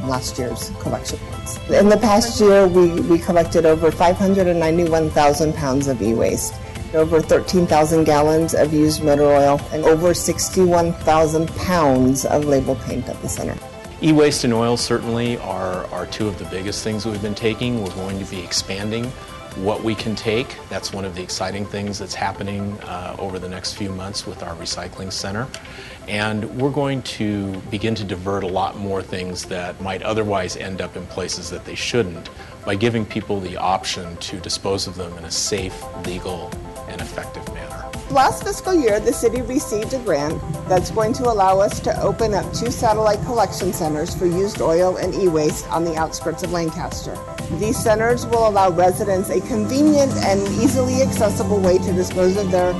last year's collection points. In the past year, we collected over 591,000 pounds of e-waste, over 13,000 gallons of used motor oil, and over 61,000 pounds of labeled paint at the center. E-waste and oil certainly are two of the biggest things that we've been taking. We're going to be expanding what we can take. That's one of the exciting things that's happening over the next few months with our recycling center. And we're going to begin to divert a lot more things that might otherwise end up in places that they shouldn't by giving people the option to dispose of them in a safe, legal, and effective manner. Last fiscal year, the city received a grant that's going to allow us to open up 2 satellite collection centers for used oil and e-waste on the outskirts of Lancaster. These centers will allow residents a convenient and easily accessible way to dispose of their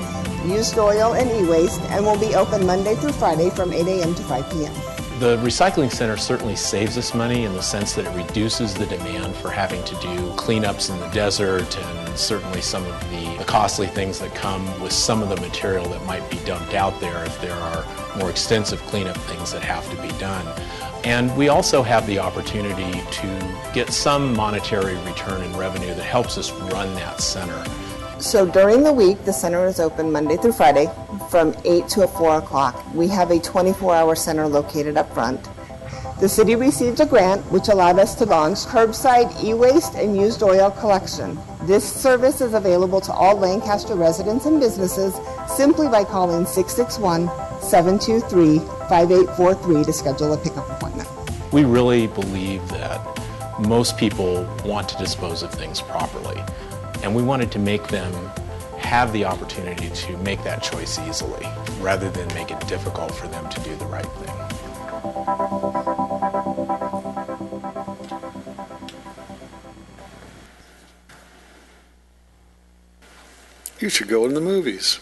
used oil and e-waste, and will be open Monday through Friday from 8 a.m. to 5 p.m. The recycling center certainly saves us money in the sense that it reduces the demand for having to do cleanups in the desert and certainly some of the costly things that come with some of the material that might be dumped out there if there are more extensive cleanup things that have to be done. And we also have the opportunity to get some monetary return in revenue that helps us run that center. So during the week, the center is open Monday through Friday from 8 to 4 o'clock. We have a 24-hour center located up front. The city received a grant which allowed us to launch curbside e-waste and used oil collection. This service is available to all Lancaster residents and businesses simply by calling 661-723-5843 to schedule a pickup appointment. We really believe that most people want to dispose of things properly, and we wanted to make them have the opportunity to make that choice easily rather than make it difficult for them to do the right thing. You should go in the movies.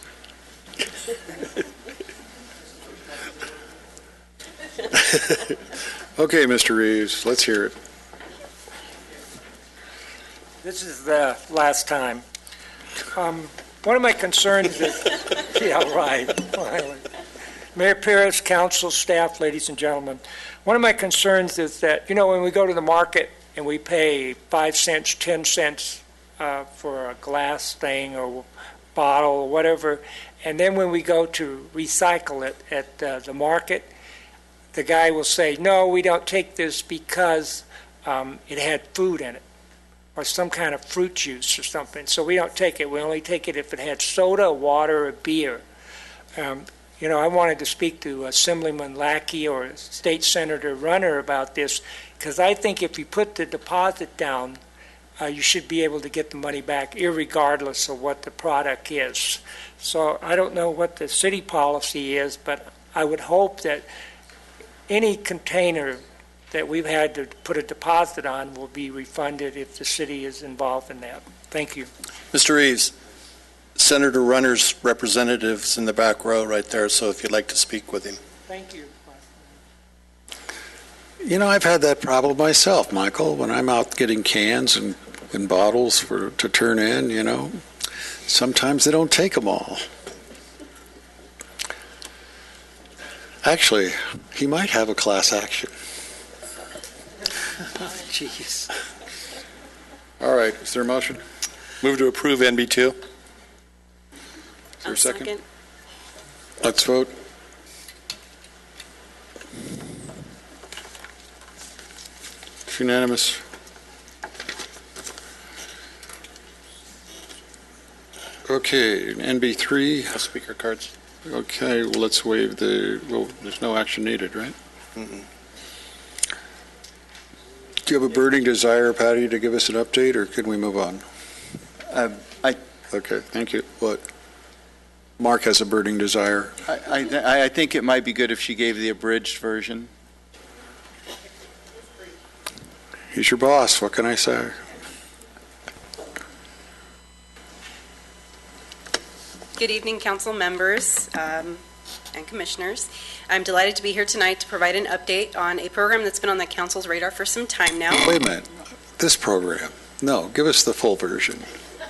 Okay, Mr. Reeves, let's hear it. This is the last time. One of my concerns is, yeah, right, finally. Mayor Paris, council, staff, ladies and gentlemen, one of my concerns is that, when we go to the market and we pay 5 cents, 10 cents for a glass thing or bottle or whatever, and then when we go to recycle it at the market, the guy will say, no, we don't take this because it had food in it, or some kind of fruit juice or something. So we don't take it. We only take it if it had soda, water, or beer. I wanted to speak to Assemblyman Lackey or State Senator Runner about this, because I think if you put the deposit down, you should be able to get the money back irregardless of what the product is. So I don't know what the city policy is, but I would hope that any container that we've had to put a deposit on will be refunded if the city is involved in that. Thank you. Mr. Reeves, Senator Runner's representative's in the back row right there, so if you'd like to speak with him. Thank you. I've had that problem myself, Michael, when I'm out getting cans and bottles to turn in, sometimes they don't take them all. Actually, he might have a class action. Jeez. All right, is there a motion? Move to approve NB2. Is there a second? Let's vote. It's unanimous. Okay, NB3. No speaker cards. Okay, well, let's waive there's no action needed, right? Mm-mm. Do you have a burning desire, Patty, to give us an update, or can we move on? Okay, thank you. What? Mark has a burning desire. I think it might be good if she gave the abridged version. He's your boss. What can I say? Good evening, council members and commissioners. I'm delighted to be here tonight to provide an update on a program that's been on the council's radar for some time now. Wait a minute. This program. No, give us the full version.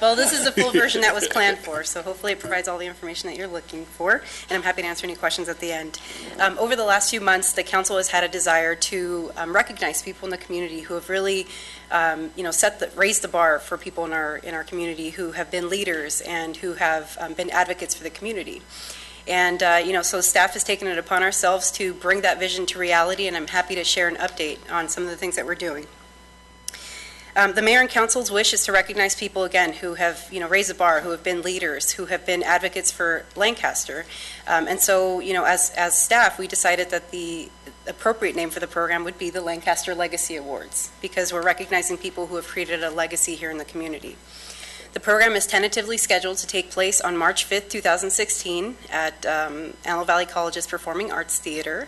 Well, this is a full version that was planned for, so hopefully it provides all the information that you're looking for, and I'm happy to answer any questions at the end. Over the last few months, the council has had a desire to recognize people in the community who have really, raised the bar for people in our community who have been leaders and who have been advocates for the community. And, so staff has taken it upon ourselves to bring that vision to reality, and I'm happy to share an update on some of the things that we're doing. The mayor and council's wish is to recognize people, again, who have, raised the bar, who have been leaders, who have been advocates for Lancaster. And so, as staff, we decided that the appropriate name for the program would be the Lancaster Legacy Awards, because we're recognizing people who have created a legacy here in the community. The program is tentatively scheduled to take place on March 5th, 2016 at Antelope Valley College's Performing Arts Theater.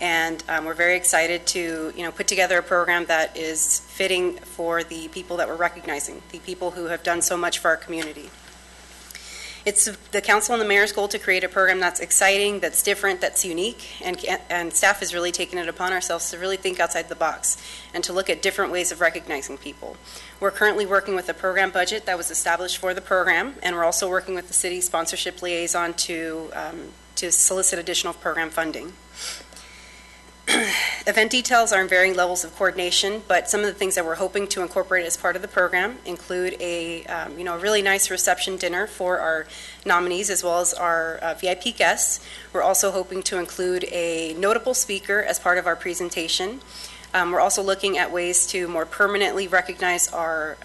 And we're very excited to, put together a program that is fitting for the people that we're recognizing, the people who have done so much for our community. It's the council and the mayor's goal to create a program that's exciting, that's different, that's unique, and staff has really taken it upon ourselves to really think outside the box and to look at different ways of recognizing people. We're currently working with a program budget that was established for the program, and we're also working with the city sponsorship liaison to solicit additional program funding. Event details are in varying levels of coordination, but some of the things that we're hoping to incorporate as part of the program include a really nice reception dinner for our nominees as well as our VIP guests. We're also hoping to include a notable speaker as part of our presentation. We're also looking at ways to more permanently recognize our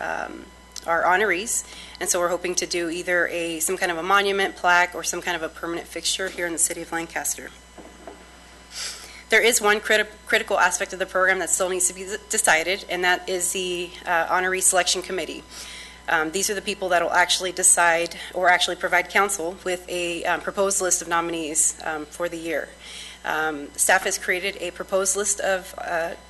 honorees, and so we're hoping to do either some kind of a monument, plaque, or some kind of a permanent fixture here in the city of Lancaster. There is one critical aspect of the program that still needs to be decided, and that is the honoree selection committee. These are the people that will actually decide or actually provide council with a proposed list of nominees for the year. Staff has created a proposed list of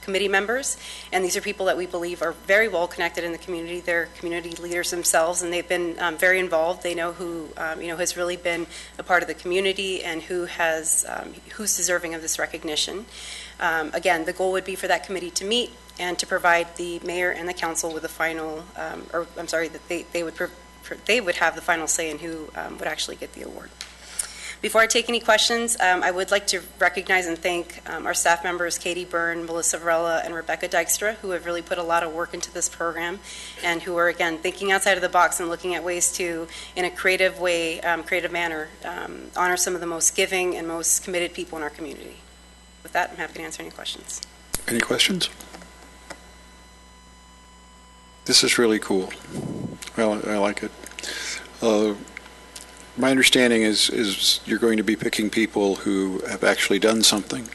committee members, and these are people that we believe are very well connected in the community. They're community leaders themselves, and they've been very involved. They know who has really been a part of the community and who's deserving of this recognition. Again, the goal would be for that committee to meet and to provide the mayor and the council with a final, that they would have the final say in who would actually get the award. Before I take any questions, I would like to recognize and thank our staff members, Katie Byrne, Melissa Varela, and Rebecca Dykstra, who have really put a lot of work into this program and who are, again, thinking outside of the box and looking at ways to, in a creative way, creative manner, honor some of the most giving and most committed people in our community. With that, I'm happy to answer any questions. Any questions? This is really cool. Well, I like it. My understanding is you're going to be picking people who have actually done something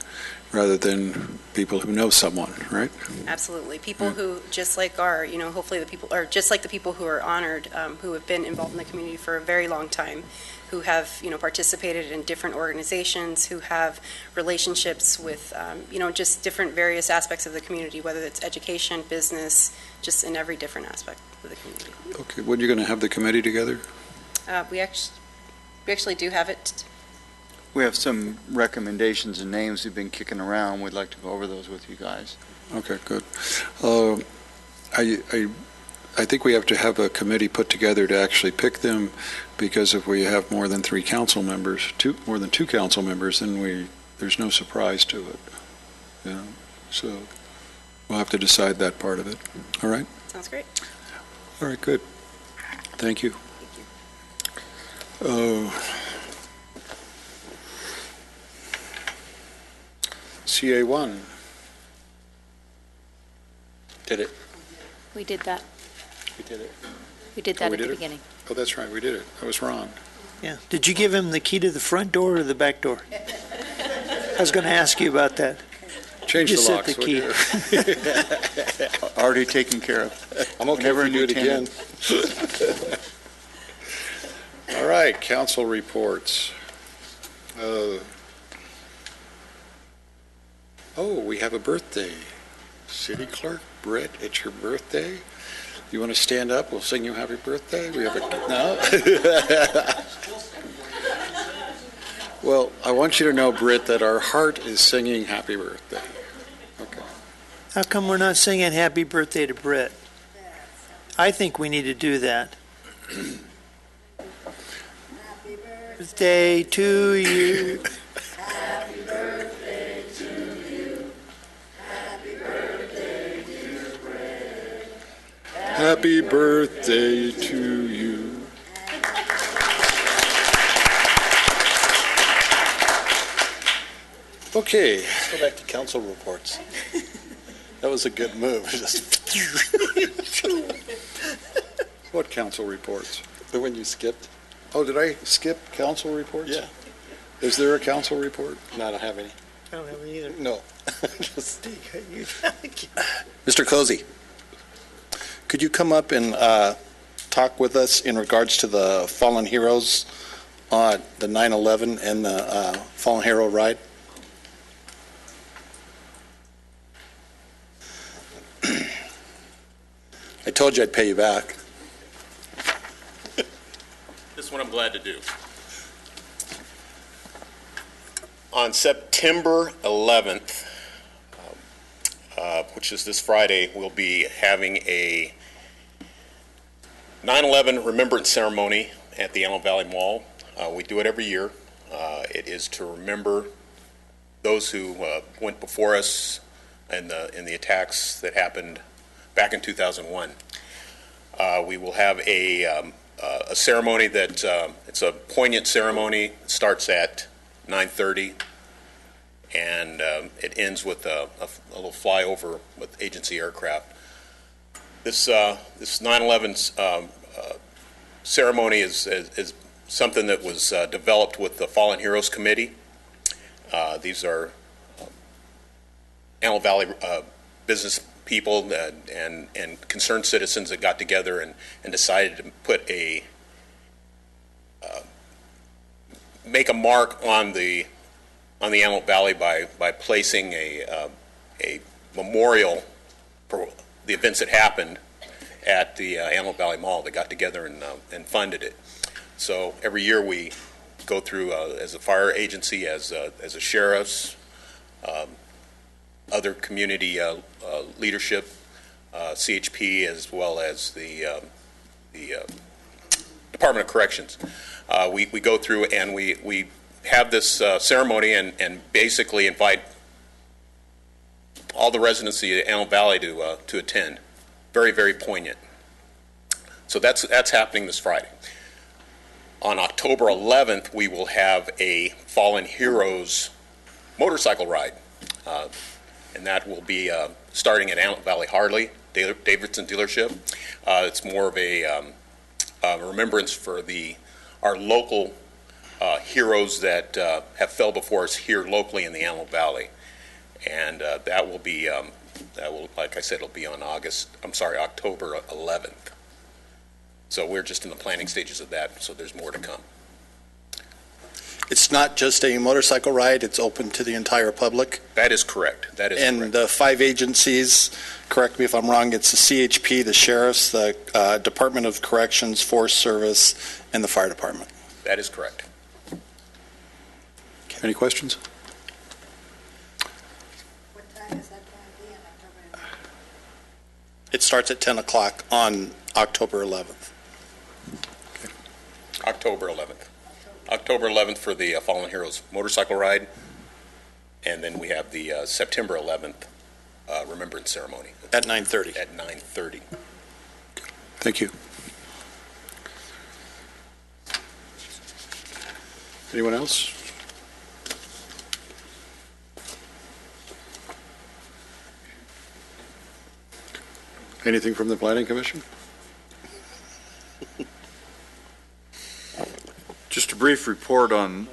rather than people who know someone, right? Absolutely. People who, just like hopefully the people, or just like the people who are honored, who have been involved in the community for a very long time, who have, participated in different organizations, who have relationships with, just different various aspects of the community, whether it's education, business, just in every different aspect of the community. Okay. When are you going to have the committee together? We actually do have it. We have some recommendations and names we've been kicking around. We'd like to go over those with you guys. Okay, good. I think we have to have a committee put together to actually pick them, because if we have more than 3 council members, more than 2 council members, then there's no surprise to it. So we'll have to decide that part of it. All right? Sounds great. All right, good. Thank you. CA1. Did it? We did that. We did it. We did that at the beginning. Oh, that's right, we did it. I was wrong. Yeah. Did you give him the key to the front door or the back door? I was going to ask you about that. Change Just the locks. The key. Already taken care of. I'm okay if we do it again. All right, council reports. We have a birthday. City Clerk Britt, it's your birthday. You want to stand up? We'll sing you happy birthday. We have no. Well, I want you to know, Britt, that our heart is singing happy birthday. Okay. How come we're not singing happy birthday to Britt? I think we need to do that. Happy birthday to you. Happy birthday to you. Happy birthday, dear Britt. Happy birthday to you. Okay. Let's go back to council reports. That was a good move. What council reports? The one you skipped. Oh, did I skip council reports? Yeah. Is there a council report? No, I don't have any. I don't have any either. No. Mr. Cozy, could you come up and talk with us in regards to the fallen heroes on the 9/11 and the fallen hero ride? I told you I'd pay you back. This is what I'm glad to do. On September 11th, which is this Friday, we'll be having a 9/11 remembrance ceremony at the Antelope Valley Mall. We do it every year. It is to remember those who went before us in the attacks that happened back in 2001. We will have a ceremony that it's a poignant ceremony. It starts at 9:30, and it ends with a little flyover with agency aircraft. This 9/11 ceremony is something that was developed with the Fallen Heroes Committee. These are Antelope Valley business people and concerned citizens that got together and decided to put make a mark on the Antelope Valley by placing a memorial for the events that happened at the Antelope Valley Mall. They got together and funded it. So every year we go through as a fire agency, as a sheriff's, other community leadership, CHP, as well as the Department of Corrections. We go through and we have this ceremony and basically invite all the residents of the Antelope Valley to attend. Very, very poignant. So that's happening this Friday. On October 11th, we will have a Fallen Heroes motorcycle ride. And that will be starting at Antelope Valley Harley, Davidson dealership. It's more of a remembrance for our local heroes that have fell before us here locally in the Antelope Valley. And that will be, like I said, it'll be on October 11th. So we're just in the planning stages of that, so there's more to come. It's not just a motorcycle ride, it's open to the entire public? That is correct. That is correct. And the 5 agencies, correct me if I'm wrong, it's the CHP, the sheriffs, the Department of Corrections, Forest Service, and the fire department. That is correct. Any questions? What time is that going to be on October 11th? It starts at 10 o'clock on October 11th. October 11th. October 11th for the Fallen Heroes motorcycle ride, and then we have the September 11th remembrance ceremony. At 9:30. At 9:30. Thank you. Anyone else? Anything from the Planning Commission? Just a brief report on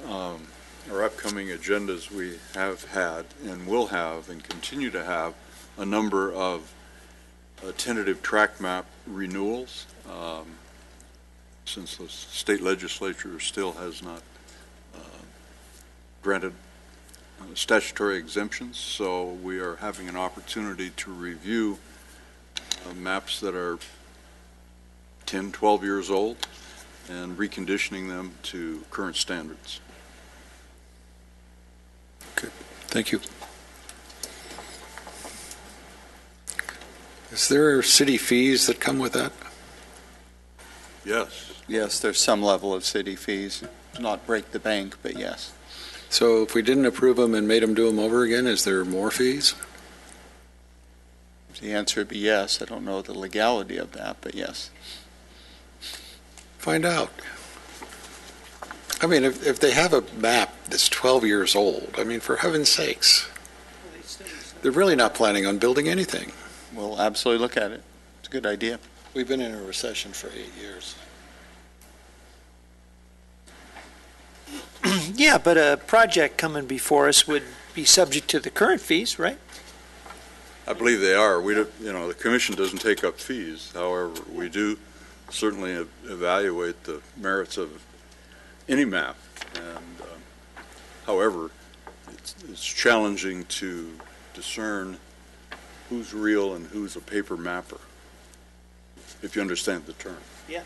our upcoming agendas. We have had and will have and continue to have a number of tentative track map renewals. since the state legislature still has not granted statutory exemptions, so we are having an opportunity to review maps that are 10, 12 years old and reconditioning them to current standards. Okay, thank you. Is there city fees that come with that? Yes. Yes, there's some level of city fees, not break the bank, but yes. So if we didn't approve them and made them do them over again, is there more fees? The answer would be yes. I don't know the legality of that, but yes. Find out. I mean, if they have a map that's 12 years old, I mean, for heaven's sakes, they're really not planning on building anything. We'll absolutely look at it. It's a good idea. We've been in a recession for 8 years. Yeah, but a project coming before us would be subject to the current fees, right? I believe they are. We don't, the commission doesn't take up fees. However, we do certainly evaluate the merits of any map. And however, it's challenging to discern who's real and who's a paper mapper, if you understand the term. Yeah.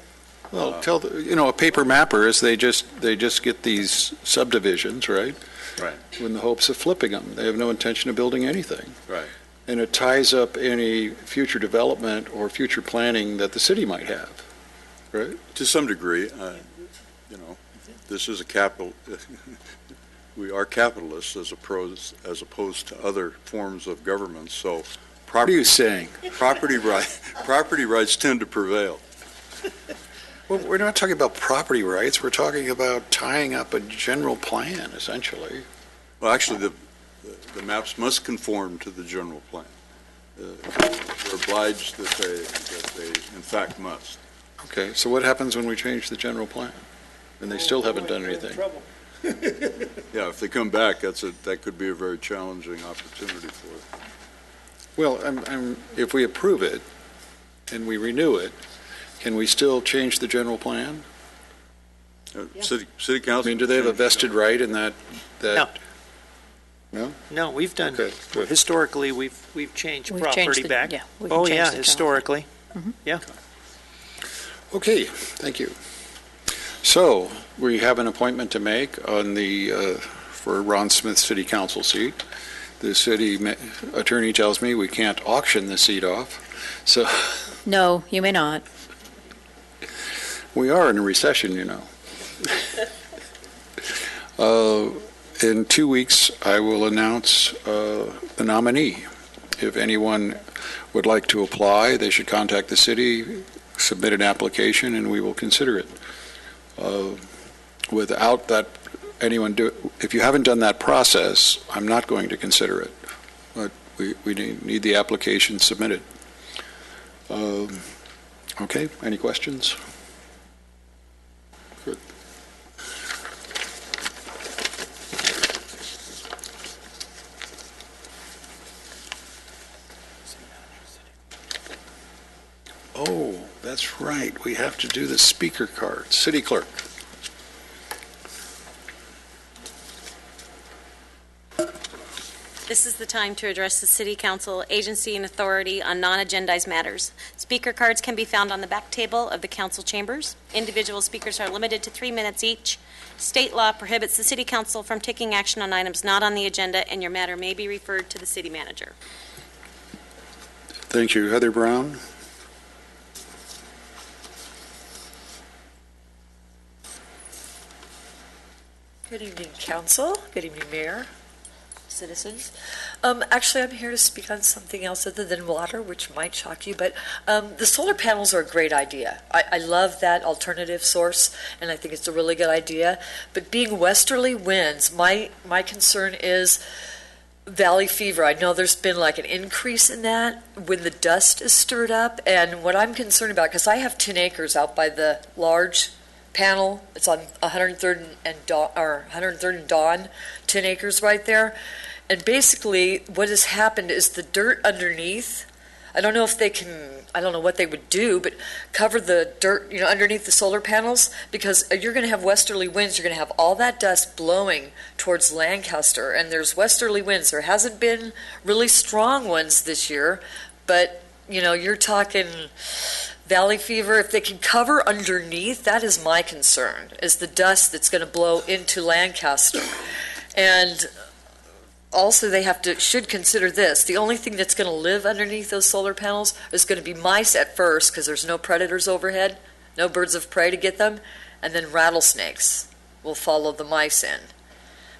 Well, a paper mapper is they just get these subdivisions, right? Right. In the hopes of flipping them. They have no intention of building anything. Right. And it ties up any future development or future planning that the city might have, right? To some degree, this is a capital. We are capitalists as opposed to other forms of government. So, what are you saying? Property rights tend to prevail. Well, we're not talking about property rights. We're talking about tying up a general plan, essentially. Well, actually, the maps must conform to the general plan. We're obliged that they in fact must. Okay, so what happens when we change the general plan and they still haven't done anything? Yeah, if they come back, that could be a very challenging opportunity for them. Well, if we approve it and we renew it, can we still change the general plan? City council. I mean, do they have a vested right in that? No. No? No, we've done, Okay, good. historically, we've changed We've property changed the- back. yeah, we've Oh, changed yeah, the general. historically. Yeah. Okay, thank you. So, we have an appointment to make on for Ron Smith's city council seat. The city attorney tells me we can't auction the seat off, so No, you may not. we are in a recession, In 2 weeks, I will announce the nominee. If anyone would like to apply, they should contact the city, submit an application, and we will consider it. Without that, if you haven't done that process, I'm not going to consider it. But we need the application submitted. Okay, any questions? Good. Oh, that's right. We have to do the speaker card. City clerk. This is the time to address the City Council, agency, and authority on non-agendized matters. Speaker cards can be found on the back table of the council chambers. Individual speakers are limited to 3 minutes each. State law prohibits the City Council from taking action on items not on the agenda, and your matter may be referred to the city manager. Thank you. Heather Brown. Good evening, Council. Good evening, Mayor, citizens. Actually, I'm here to speak on something else other than water, which might shock you, but the solar panels are a great idea. I love that alternative source, and I think it's a really good idea. But being westerly winds, my concern is valley fever. I know there's been like an increase in that when the dust is stirred up, and what I'm concerned about, because I have 10 acres out by the large panel. It's on 103rd and Dawn, 10 acres right there. And basically what has happened is the dirt underneath I don't know if they can, I don't know what they would do, but cover the dirt, underneath the solar panels, because you're going to have westerly winds. You're going to have all that dust blowing towards Lancaster, and there's westerly winds. There hasn't been really strong ones this year, but, you're talking valley fever. If they can cover underneath, that is my concern, is the dust that's going to blow into Lancaster. And also, they should consider this. The only thing that's going to live underneath those solar panels is going to be mice at first, because there's no predators overhead, no birds of prey to get them, and then rattlesnakes will follow the mice in.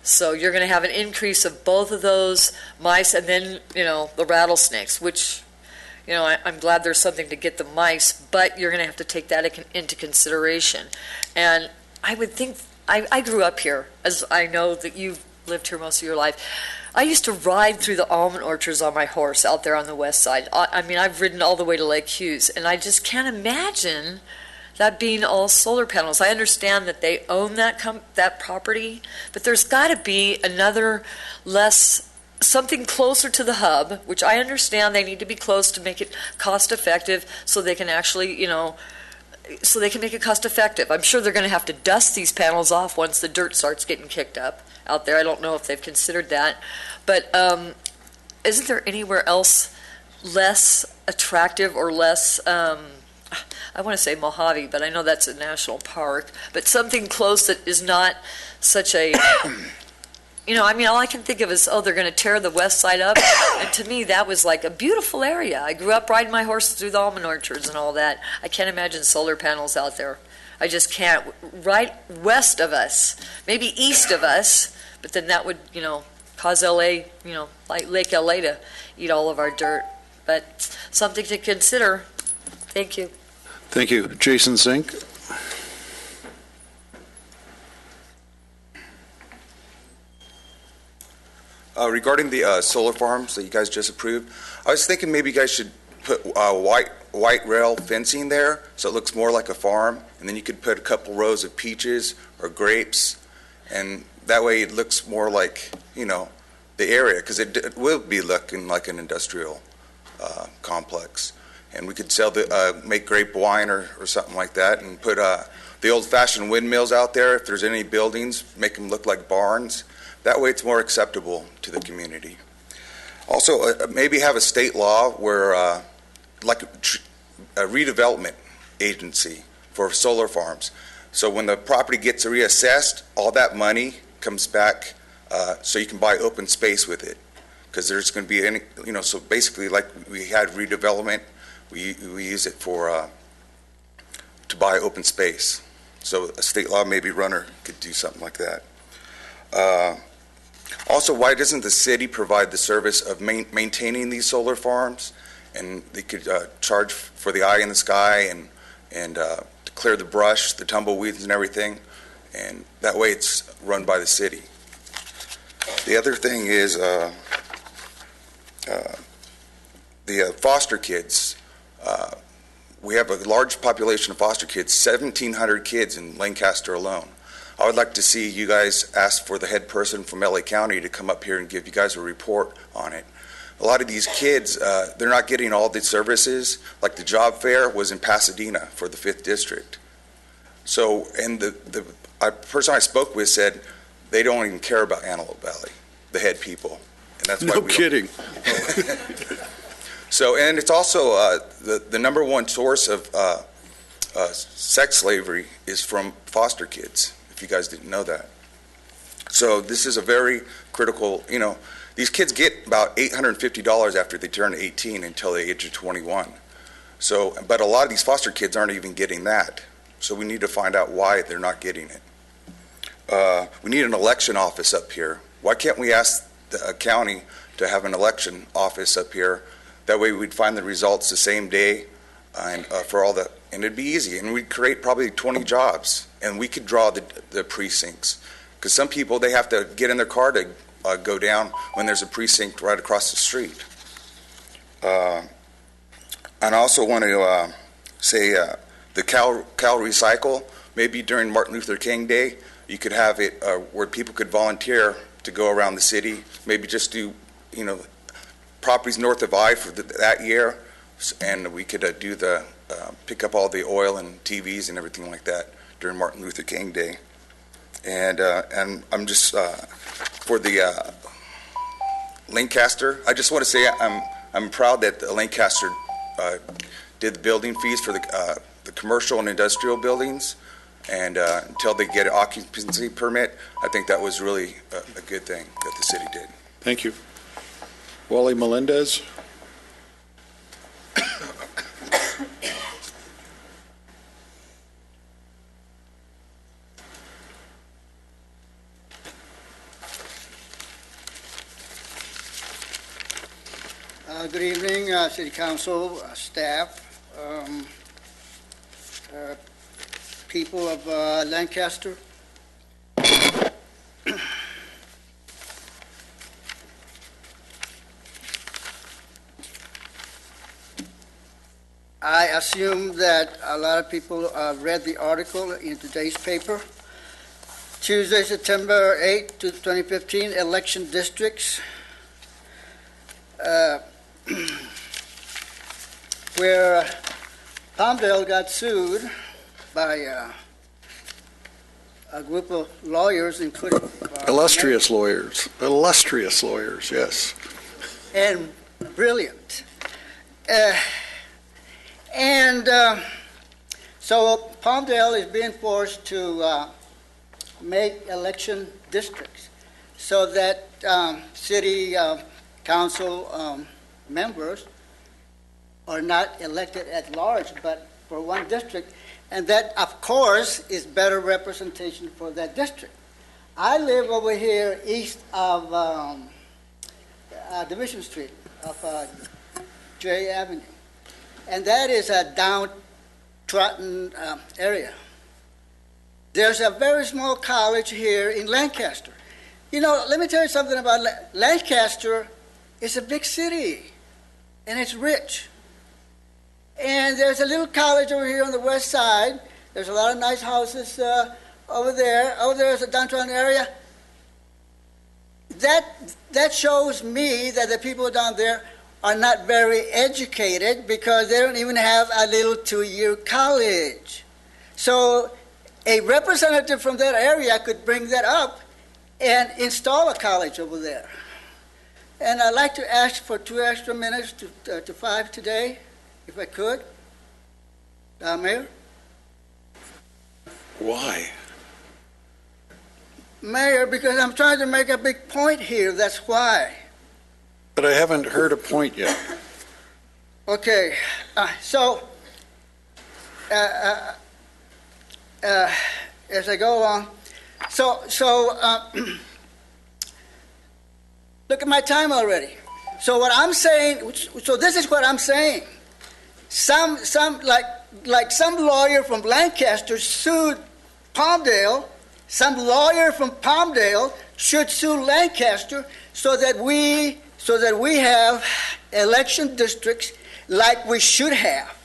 So you're going to have an increase of both of those mice, and then, the rattlesnakes, which, I'm glad there's something to get the mice, but you're going to have to take that into consideration. And I would think, I grew up here, as I know that you've lived here most of your life. I used to ride through the almond orchards on my horse out there on the west side. I've ridden all the way to Lake Hughes, and I just can't imagine that being all solar panels. I understand that they own that property, but there's got to be something closer to the hub, which I understand they need to be close to make it cost effective, so they can actually, so they can make it cost effective. I'm sure they're going to have to dust these panels off once the dirt starts getting kicked up out there. I don't know if they've considered that, but isn't there anywhere else less attractive or less, I want to say Mojave, but I know that's a national park, but something close that is not such a, all I can think of is, they're going to tear the west side up, and to me that was like a beautiful area. I grew up riding my horse through the almond orchards and all that. I can't imagine solar panels out there. I just can't. Right west of us, maybe east of us, but then that would, cause LA, like Lake LA to eat all of our dirt. But something to consider. Thank you. Thank you. Jason Zink. Regarding the solar farms that you guys just approved, I was thinking maybe you guys should put white rail fencing there so it looks more like a farm, and then you could put a couple rows of peaches or grapes, and that way it looks more like, the area, because it will be looking like an industrial complex. And we could make grape wine or something like that, and put the old-fashioned windmills out there. If there's any buildings, make them look like barns. That way it's more acceptable to the community. Also, maybe have a state law where, like a redevelopment agency for solar farms. So when the property gets reassessed, all that money comes back so you can buy open space with it. Because there's going to be so basically like we had redevelopment, we use it to buy open space. So a state law maybe runner could do something like that. Also, why doesn't the city provide the service of maintaining these solar farms? And they could charge for the eye in the sky and to clear the brush, the tumbleweeds and everything. And that way it's run by the city. The other thing is the foster kids. We have a large population of foster kids, 1,700 kids in Lancaster alone. I would like to see you guys ask for the head person from LA County to come up here and give you guys a report on it. A lot of these kids, they're not getting all the services. Like the job fair was in Pasadena for the 5th District. So, and the person I spoke with said they don't even care about Antelope Valley, the head people. And that's why no kidding. So, and it's also the number one source of sex slavery is from foster kids, if you guys didn't know that. So this is a very critical, these kids get about $850 after they turn 18 until the age of 21. So, but a lot of these foster kids aren't even getting that. So we need to find out why they're not getting it. We need an election office up here. Why can't we ask the county to have an election office up here? That way we'd find the results the same day, and and it'd be easy. And we'd create probably 20 jobs, and we could draw the precincts. Because some people, they have to get in their car to go down when there's a precinct right across the street. And I also want to say the Cal Recycle, maybe during Martin Luther King Day, you could have it where people could volunteer to go around the city, maybe just do, properties north of I for that year, and we could do the, pick up all the oil and TVs and everything like that during Martin Luther King Day. And I'm just, for the Lancaster, I just want to say I'm proud that Lancaster did the building fees for the commercial and industrial buildings, and until they get an occupancy permit, I think that was really a good thing that the city did. Thank you. Wally Melendez. Good evening, City Council, staff, people of Lancaster. I assume that a lot of people read the article in today's paper. Tuesday, September 8, 2015, election districts. Where Palmdale got sued by a group of lawyers, including Illustrious lawyers, yes. And brilliant. So Palmdale is being forced to make election districts so that city council members are not elected at large, but for one district, and that, of course, is better representation for that district. I live over here east of Division Street, of J Avenue, and that is a downtrodden area. There's a very small college here in Lancaster. You know, let me tell you something about Lancaster. It's a big city, and it's rich. And there's a little college over here on the west side. There's a lot of nice houses over there. Over there is a downtown area. That shows me that the people down there are not very educated because they don't even have a little 2-year college. So a representative from that area could bring that up and install a college over there. And I'd like to ask for 2 extra minutes to 5 today, if I could. Mayor? Why? Mayor, because I'm trying to make a big point here, that's why. But I haven't heard a point yet. Okay, so as I go along, look at my time already. So what I'm saying, so this is what I'm saying. Some lawyer from Lancaster sued Palmdale. Some lawyer from Palmdale should sue Lancaster so that we have election districts like we should have.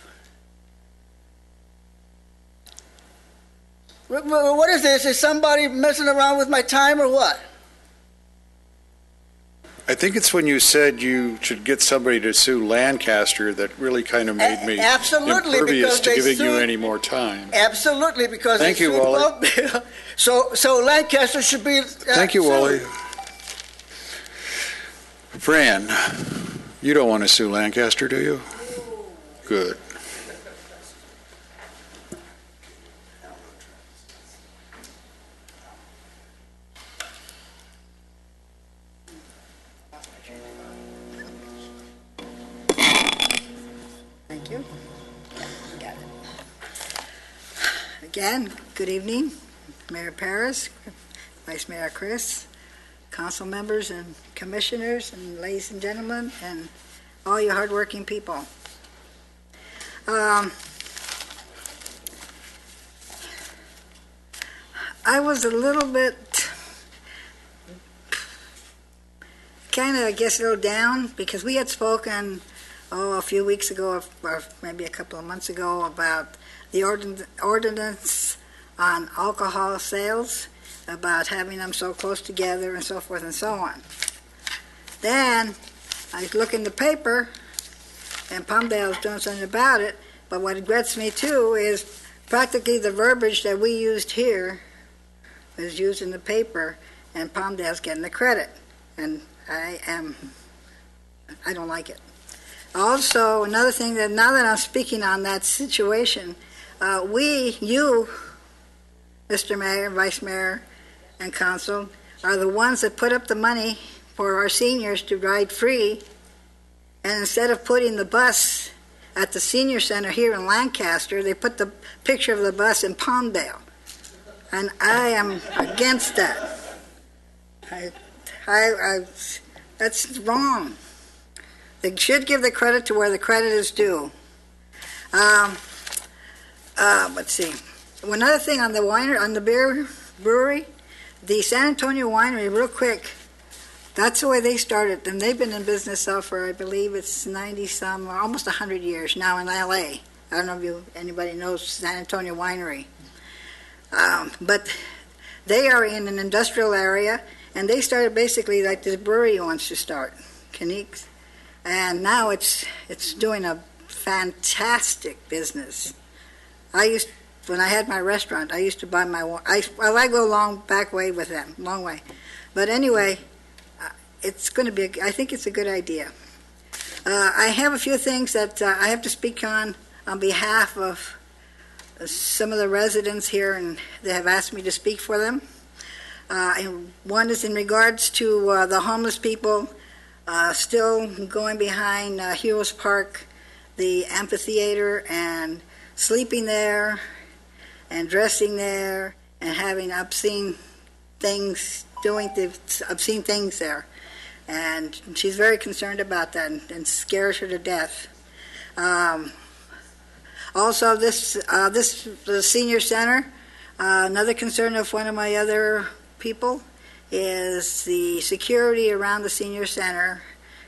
What is this? Is somebody messing around with my time or what? I think it's when you said you should get somebody to sue Lancaster that really kind of made me impervious to giving you any more time. Absolutely, because thank you, Wally. So Lancaster should be. Thank you, Wally. Fran, you don't want to sue Lancaster, do you? Good. Thank you. Got it. Again, good evening, Mayor Paris, Vice Mayor Chris, council members and commissioners, and ladies and gentlemen, and all you hardworking people. I was a little bit kind of, I guess, a little down because we had spoken a few weeks ago, or maybe a couple of months ago, about the ordinance on alcohol sales, about having them so close together and so forth and so on. Then I look in the paper and Palmdale is doing something about it. But what regrets me too is practically the verbiage that we used here is used in the paper, and Palmdale's getting the credit. And I don't like it. Also, another thing that now that I'm speaking on that situation, you, Mr. Mayor, Vice Mayor, and Council, are the ones that put up the money for our seniors to ride free, and instead of putting the bus at the senior center here in Lancaster, they put the picture of the bus in Palmdale. And I am against that. That's wrong. They should give the credit to where the credit is due. Let's see. One other thing on the beer brewery, the San Antonio Winery, real quick. That's the way they started, and they've been in business now for, I believe it's 90-some, almost 100 years now in L.A. I don't know if anybody knows San Antonio Winery. But they are in an industrial area, and they started basically like this brewery wants to start, Caniques. And now it's doing a fantastic business. When I had my restaurant, I used to buy my wine. I go long back way with them, long way. But anyway, it's going to be, I think it's a good idea. I have a few things that I have to speak on behalf of some of the residents here, and they have asked me to speak for them. And one is in regards to the homeless people still going behind Heroes Park, the amphitheater, and sleeping there, and dressing there, and having obscene things, doing obscene things there. And she's very concerned about that and scares her to death. Also, the senior center, another concern of one of my other people is the security around the senior center,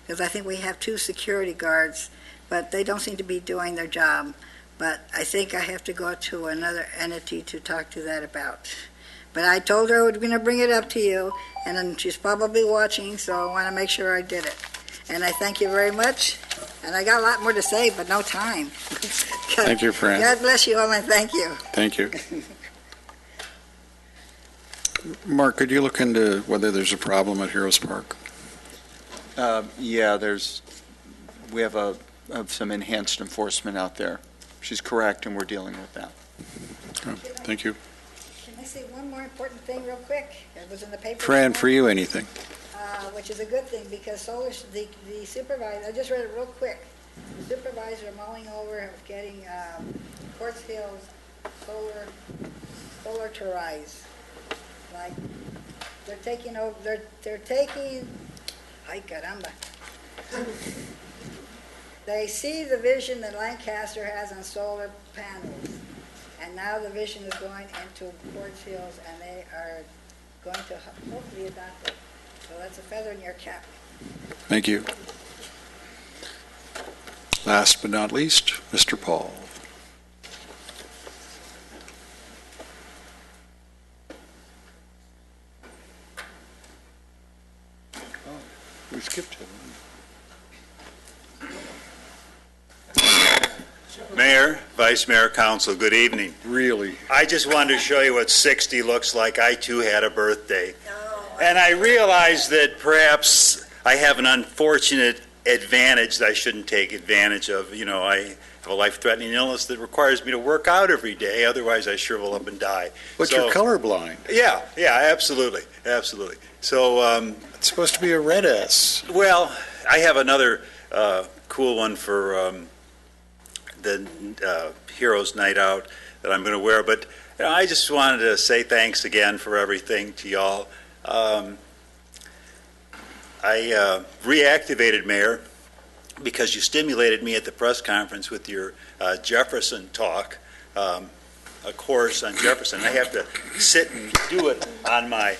because I think we have 2 security guards, but they don't seem to be doing their job. But I think I have to go to another entity to talk to that about. But I told her I was going to bring it up to you, and then she's probably watching, so I want to make sure I did it. And I thank you very much. And I got a lot more to say, but no time. Thank you, Fran. God bless you all, and thank you. Thank you. Mark, could you look into whether there's a problem at Heroes Park? Yeah, we have some enhanced enforcement out there. She's correct, and we're dealing with that. Thank you. Can I say one more important thing real quick? It was in the paper. Fran, for you, anything? Which is a good thing, because the supervisor, I just read it real quick. The supervisor mulling over getting Quartz Hills solar to rise. Like, they're taking over, they're taking, ay caramba. They see the vision that Lancaster has on solar panels, and now the vision is going into Quartz Hills, and they are going to hopefully adopt it. So that's a feather in your cap. Thank you. Last but not least, Mr. Paul. We skipped him. Mayor, Vice Mayor, Council, good evening. Really? I just wanted to show you what 60 looks like. I too had a birthday. And I realized that perhaps I have an unfortunate advantage that I shouldn't take advantage of. You know, I have a life-threatening illness that requires me to work out every day. Otherwise, I shrivel up and die. But you're colorblind. Yeah, absolutely. Absolutely. So, it's supposed to be a red S. Well, I have another cool one for the Heroes Night Out that I'm going to wear. But you know, I just wanted to say thanks again for everything to y'all. I reactivated, Mayor, because you stimulated me at the press conference with your Jefferson talk, a course on Jefferson. I have to sit and do it on my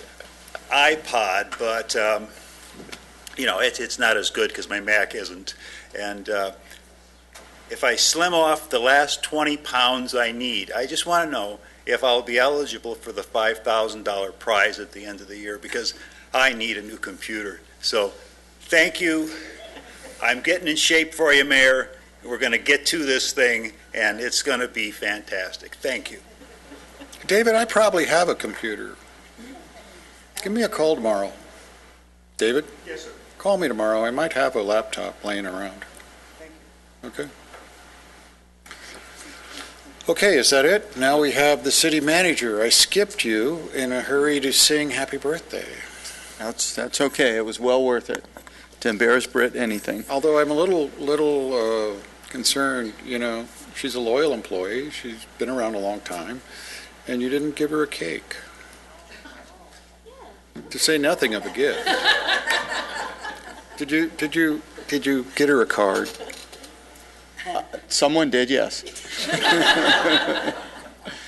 iPod, but you know, it's not as good because my Mac isn't. And if I slim off the last 20 pounds I need, I just want to know if I'll be eligible for the $5,000 prize at the end of the year, because I need a new computer. So thank you. I'm getting in shape for you, Mayor, We're going to get to this thing, and it's going to be fantastic. Thank you. David, I probably have a computer. Give me a call tomorrow. David? Yes, sir. Call me tomorrow. I might have a laptop laying around. Okay. Okay, is that it? Now we have the city manager. I skipped you in a hurry to sing happy birthday. That's okay. It was well worth it to embarrass Britt anything. Although I'm a little concerned, you know, she's a loyal employee. She's been around a long time, and you didn't give her a cake. To say nothing of a gift. Did you get her a card? Someone did, yes.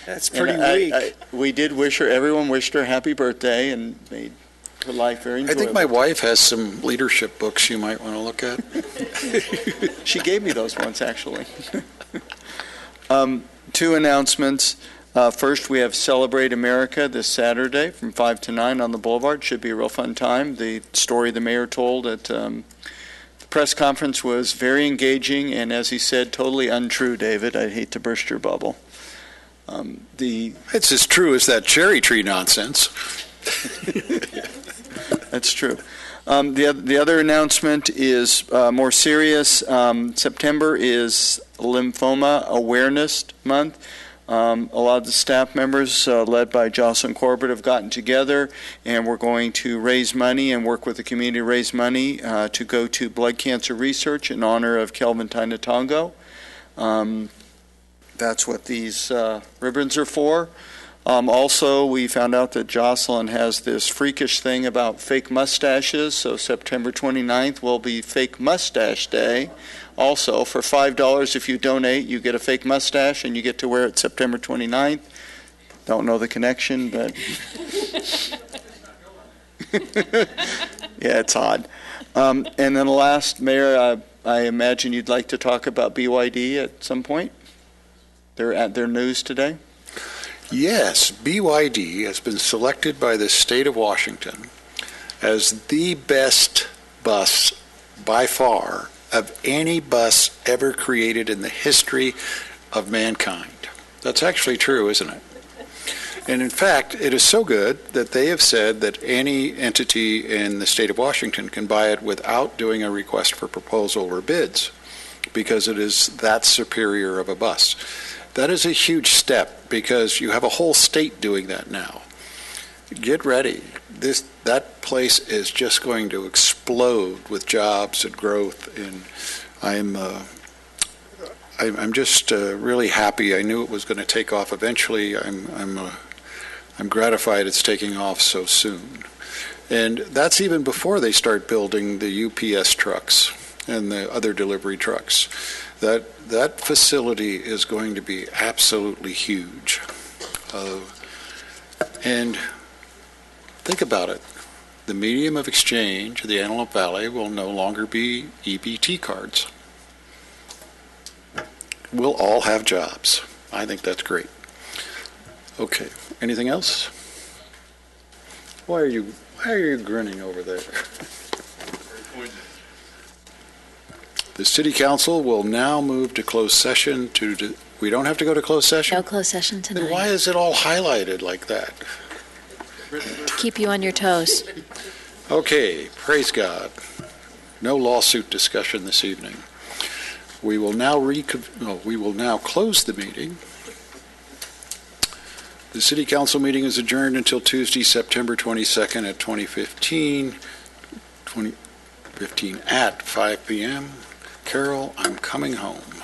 That's pretty weak. We did wish her, everyone wished her happy birthday and made her life very enjoyable. I think my wife has some leadership books you might want to look at. She gave me those once, actually. Two announcements. First, we have Celebrate America this Saturday from 5 to 9 on the Boulevard. Should be a real fun time. The story the mayor told at the press conference was very engaging and, as he said, totally untrue, David. I'd hate to burst your bubble. It's as true as that cherry tree nonsense. That's true. The other announcement is more serious. September is Lymphoma Awareness Month. A lot of the staff members, led by Jocelyn Corbett, have gotten together, and we're going to raise money and work with the community to raise money to go to blood cancer research in honor of Kelvin Tainatongo. That's what these ribbons are for. Also, we found out that Jocelyn has this freakish thing about fake mustaches, so September 29th will be Fake Mustache Day. Also, for $5, if you donate, you get a fake mustache, and you get to wear it September 29th. Don't know the connection, but yeah, it's odd. And then the last, Mayor, I imagine you'd like to talk about BYD at some point? They're at their news today? Yes, BYD has been selected by the state of Washington as the best bus by far of any bus ever created in the history of mankind. That's actually true, isn't it? And in fact, it is so good that they have said that any entity in the state of Washington can buy it without doing a request for proposal or bids, because it is that superior of a bus. That is a huge step, because you have a whole state doing that now. Get ready. That place is just going to explode with jobs and growth, and I'm just really happy. I knew it was going to take off eventually. I'm gratified it's taking off so soon, and that's even before they start building the UPS trucks and the other delivery trucks. That facility is going to be absolutely huge, and think about it. The medium of exchange, the Antelope Valley, will no longer be EBT cards. We'll all have jobs. I think that's great. Okay, anything else? Why are you grinning over there? The City Council will now move to closed session we don't have to go to closed session? No closed session tonight. Then why is it all highlighted like that? To keep you on your toes. Okay, praise God. No lawsuit discussion this evening. We will now close the meeting. The City Council meeting is adjourned until Tuesday, September 22nd at 2015 at 5 p.m. Carol, I'm coming home.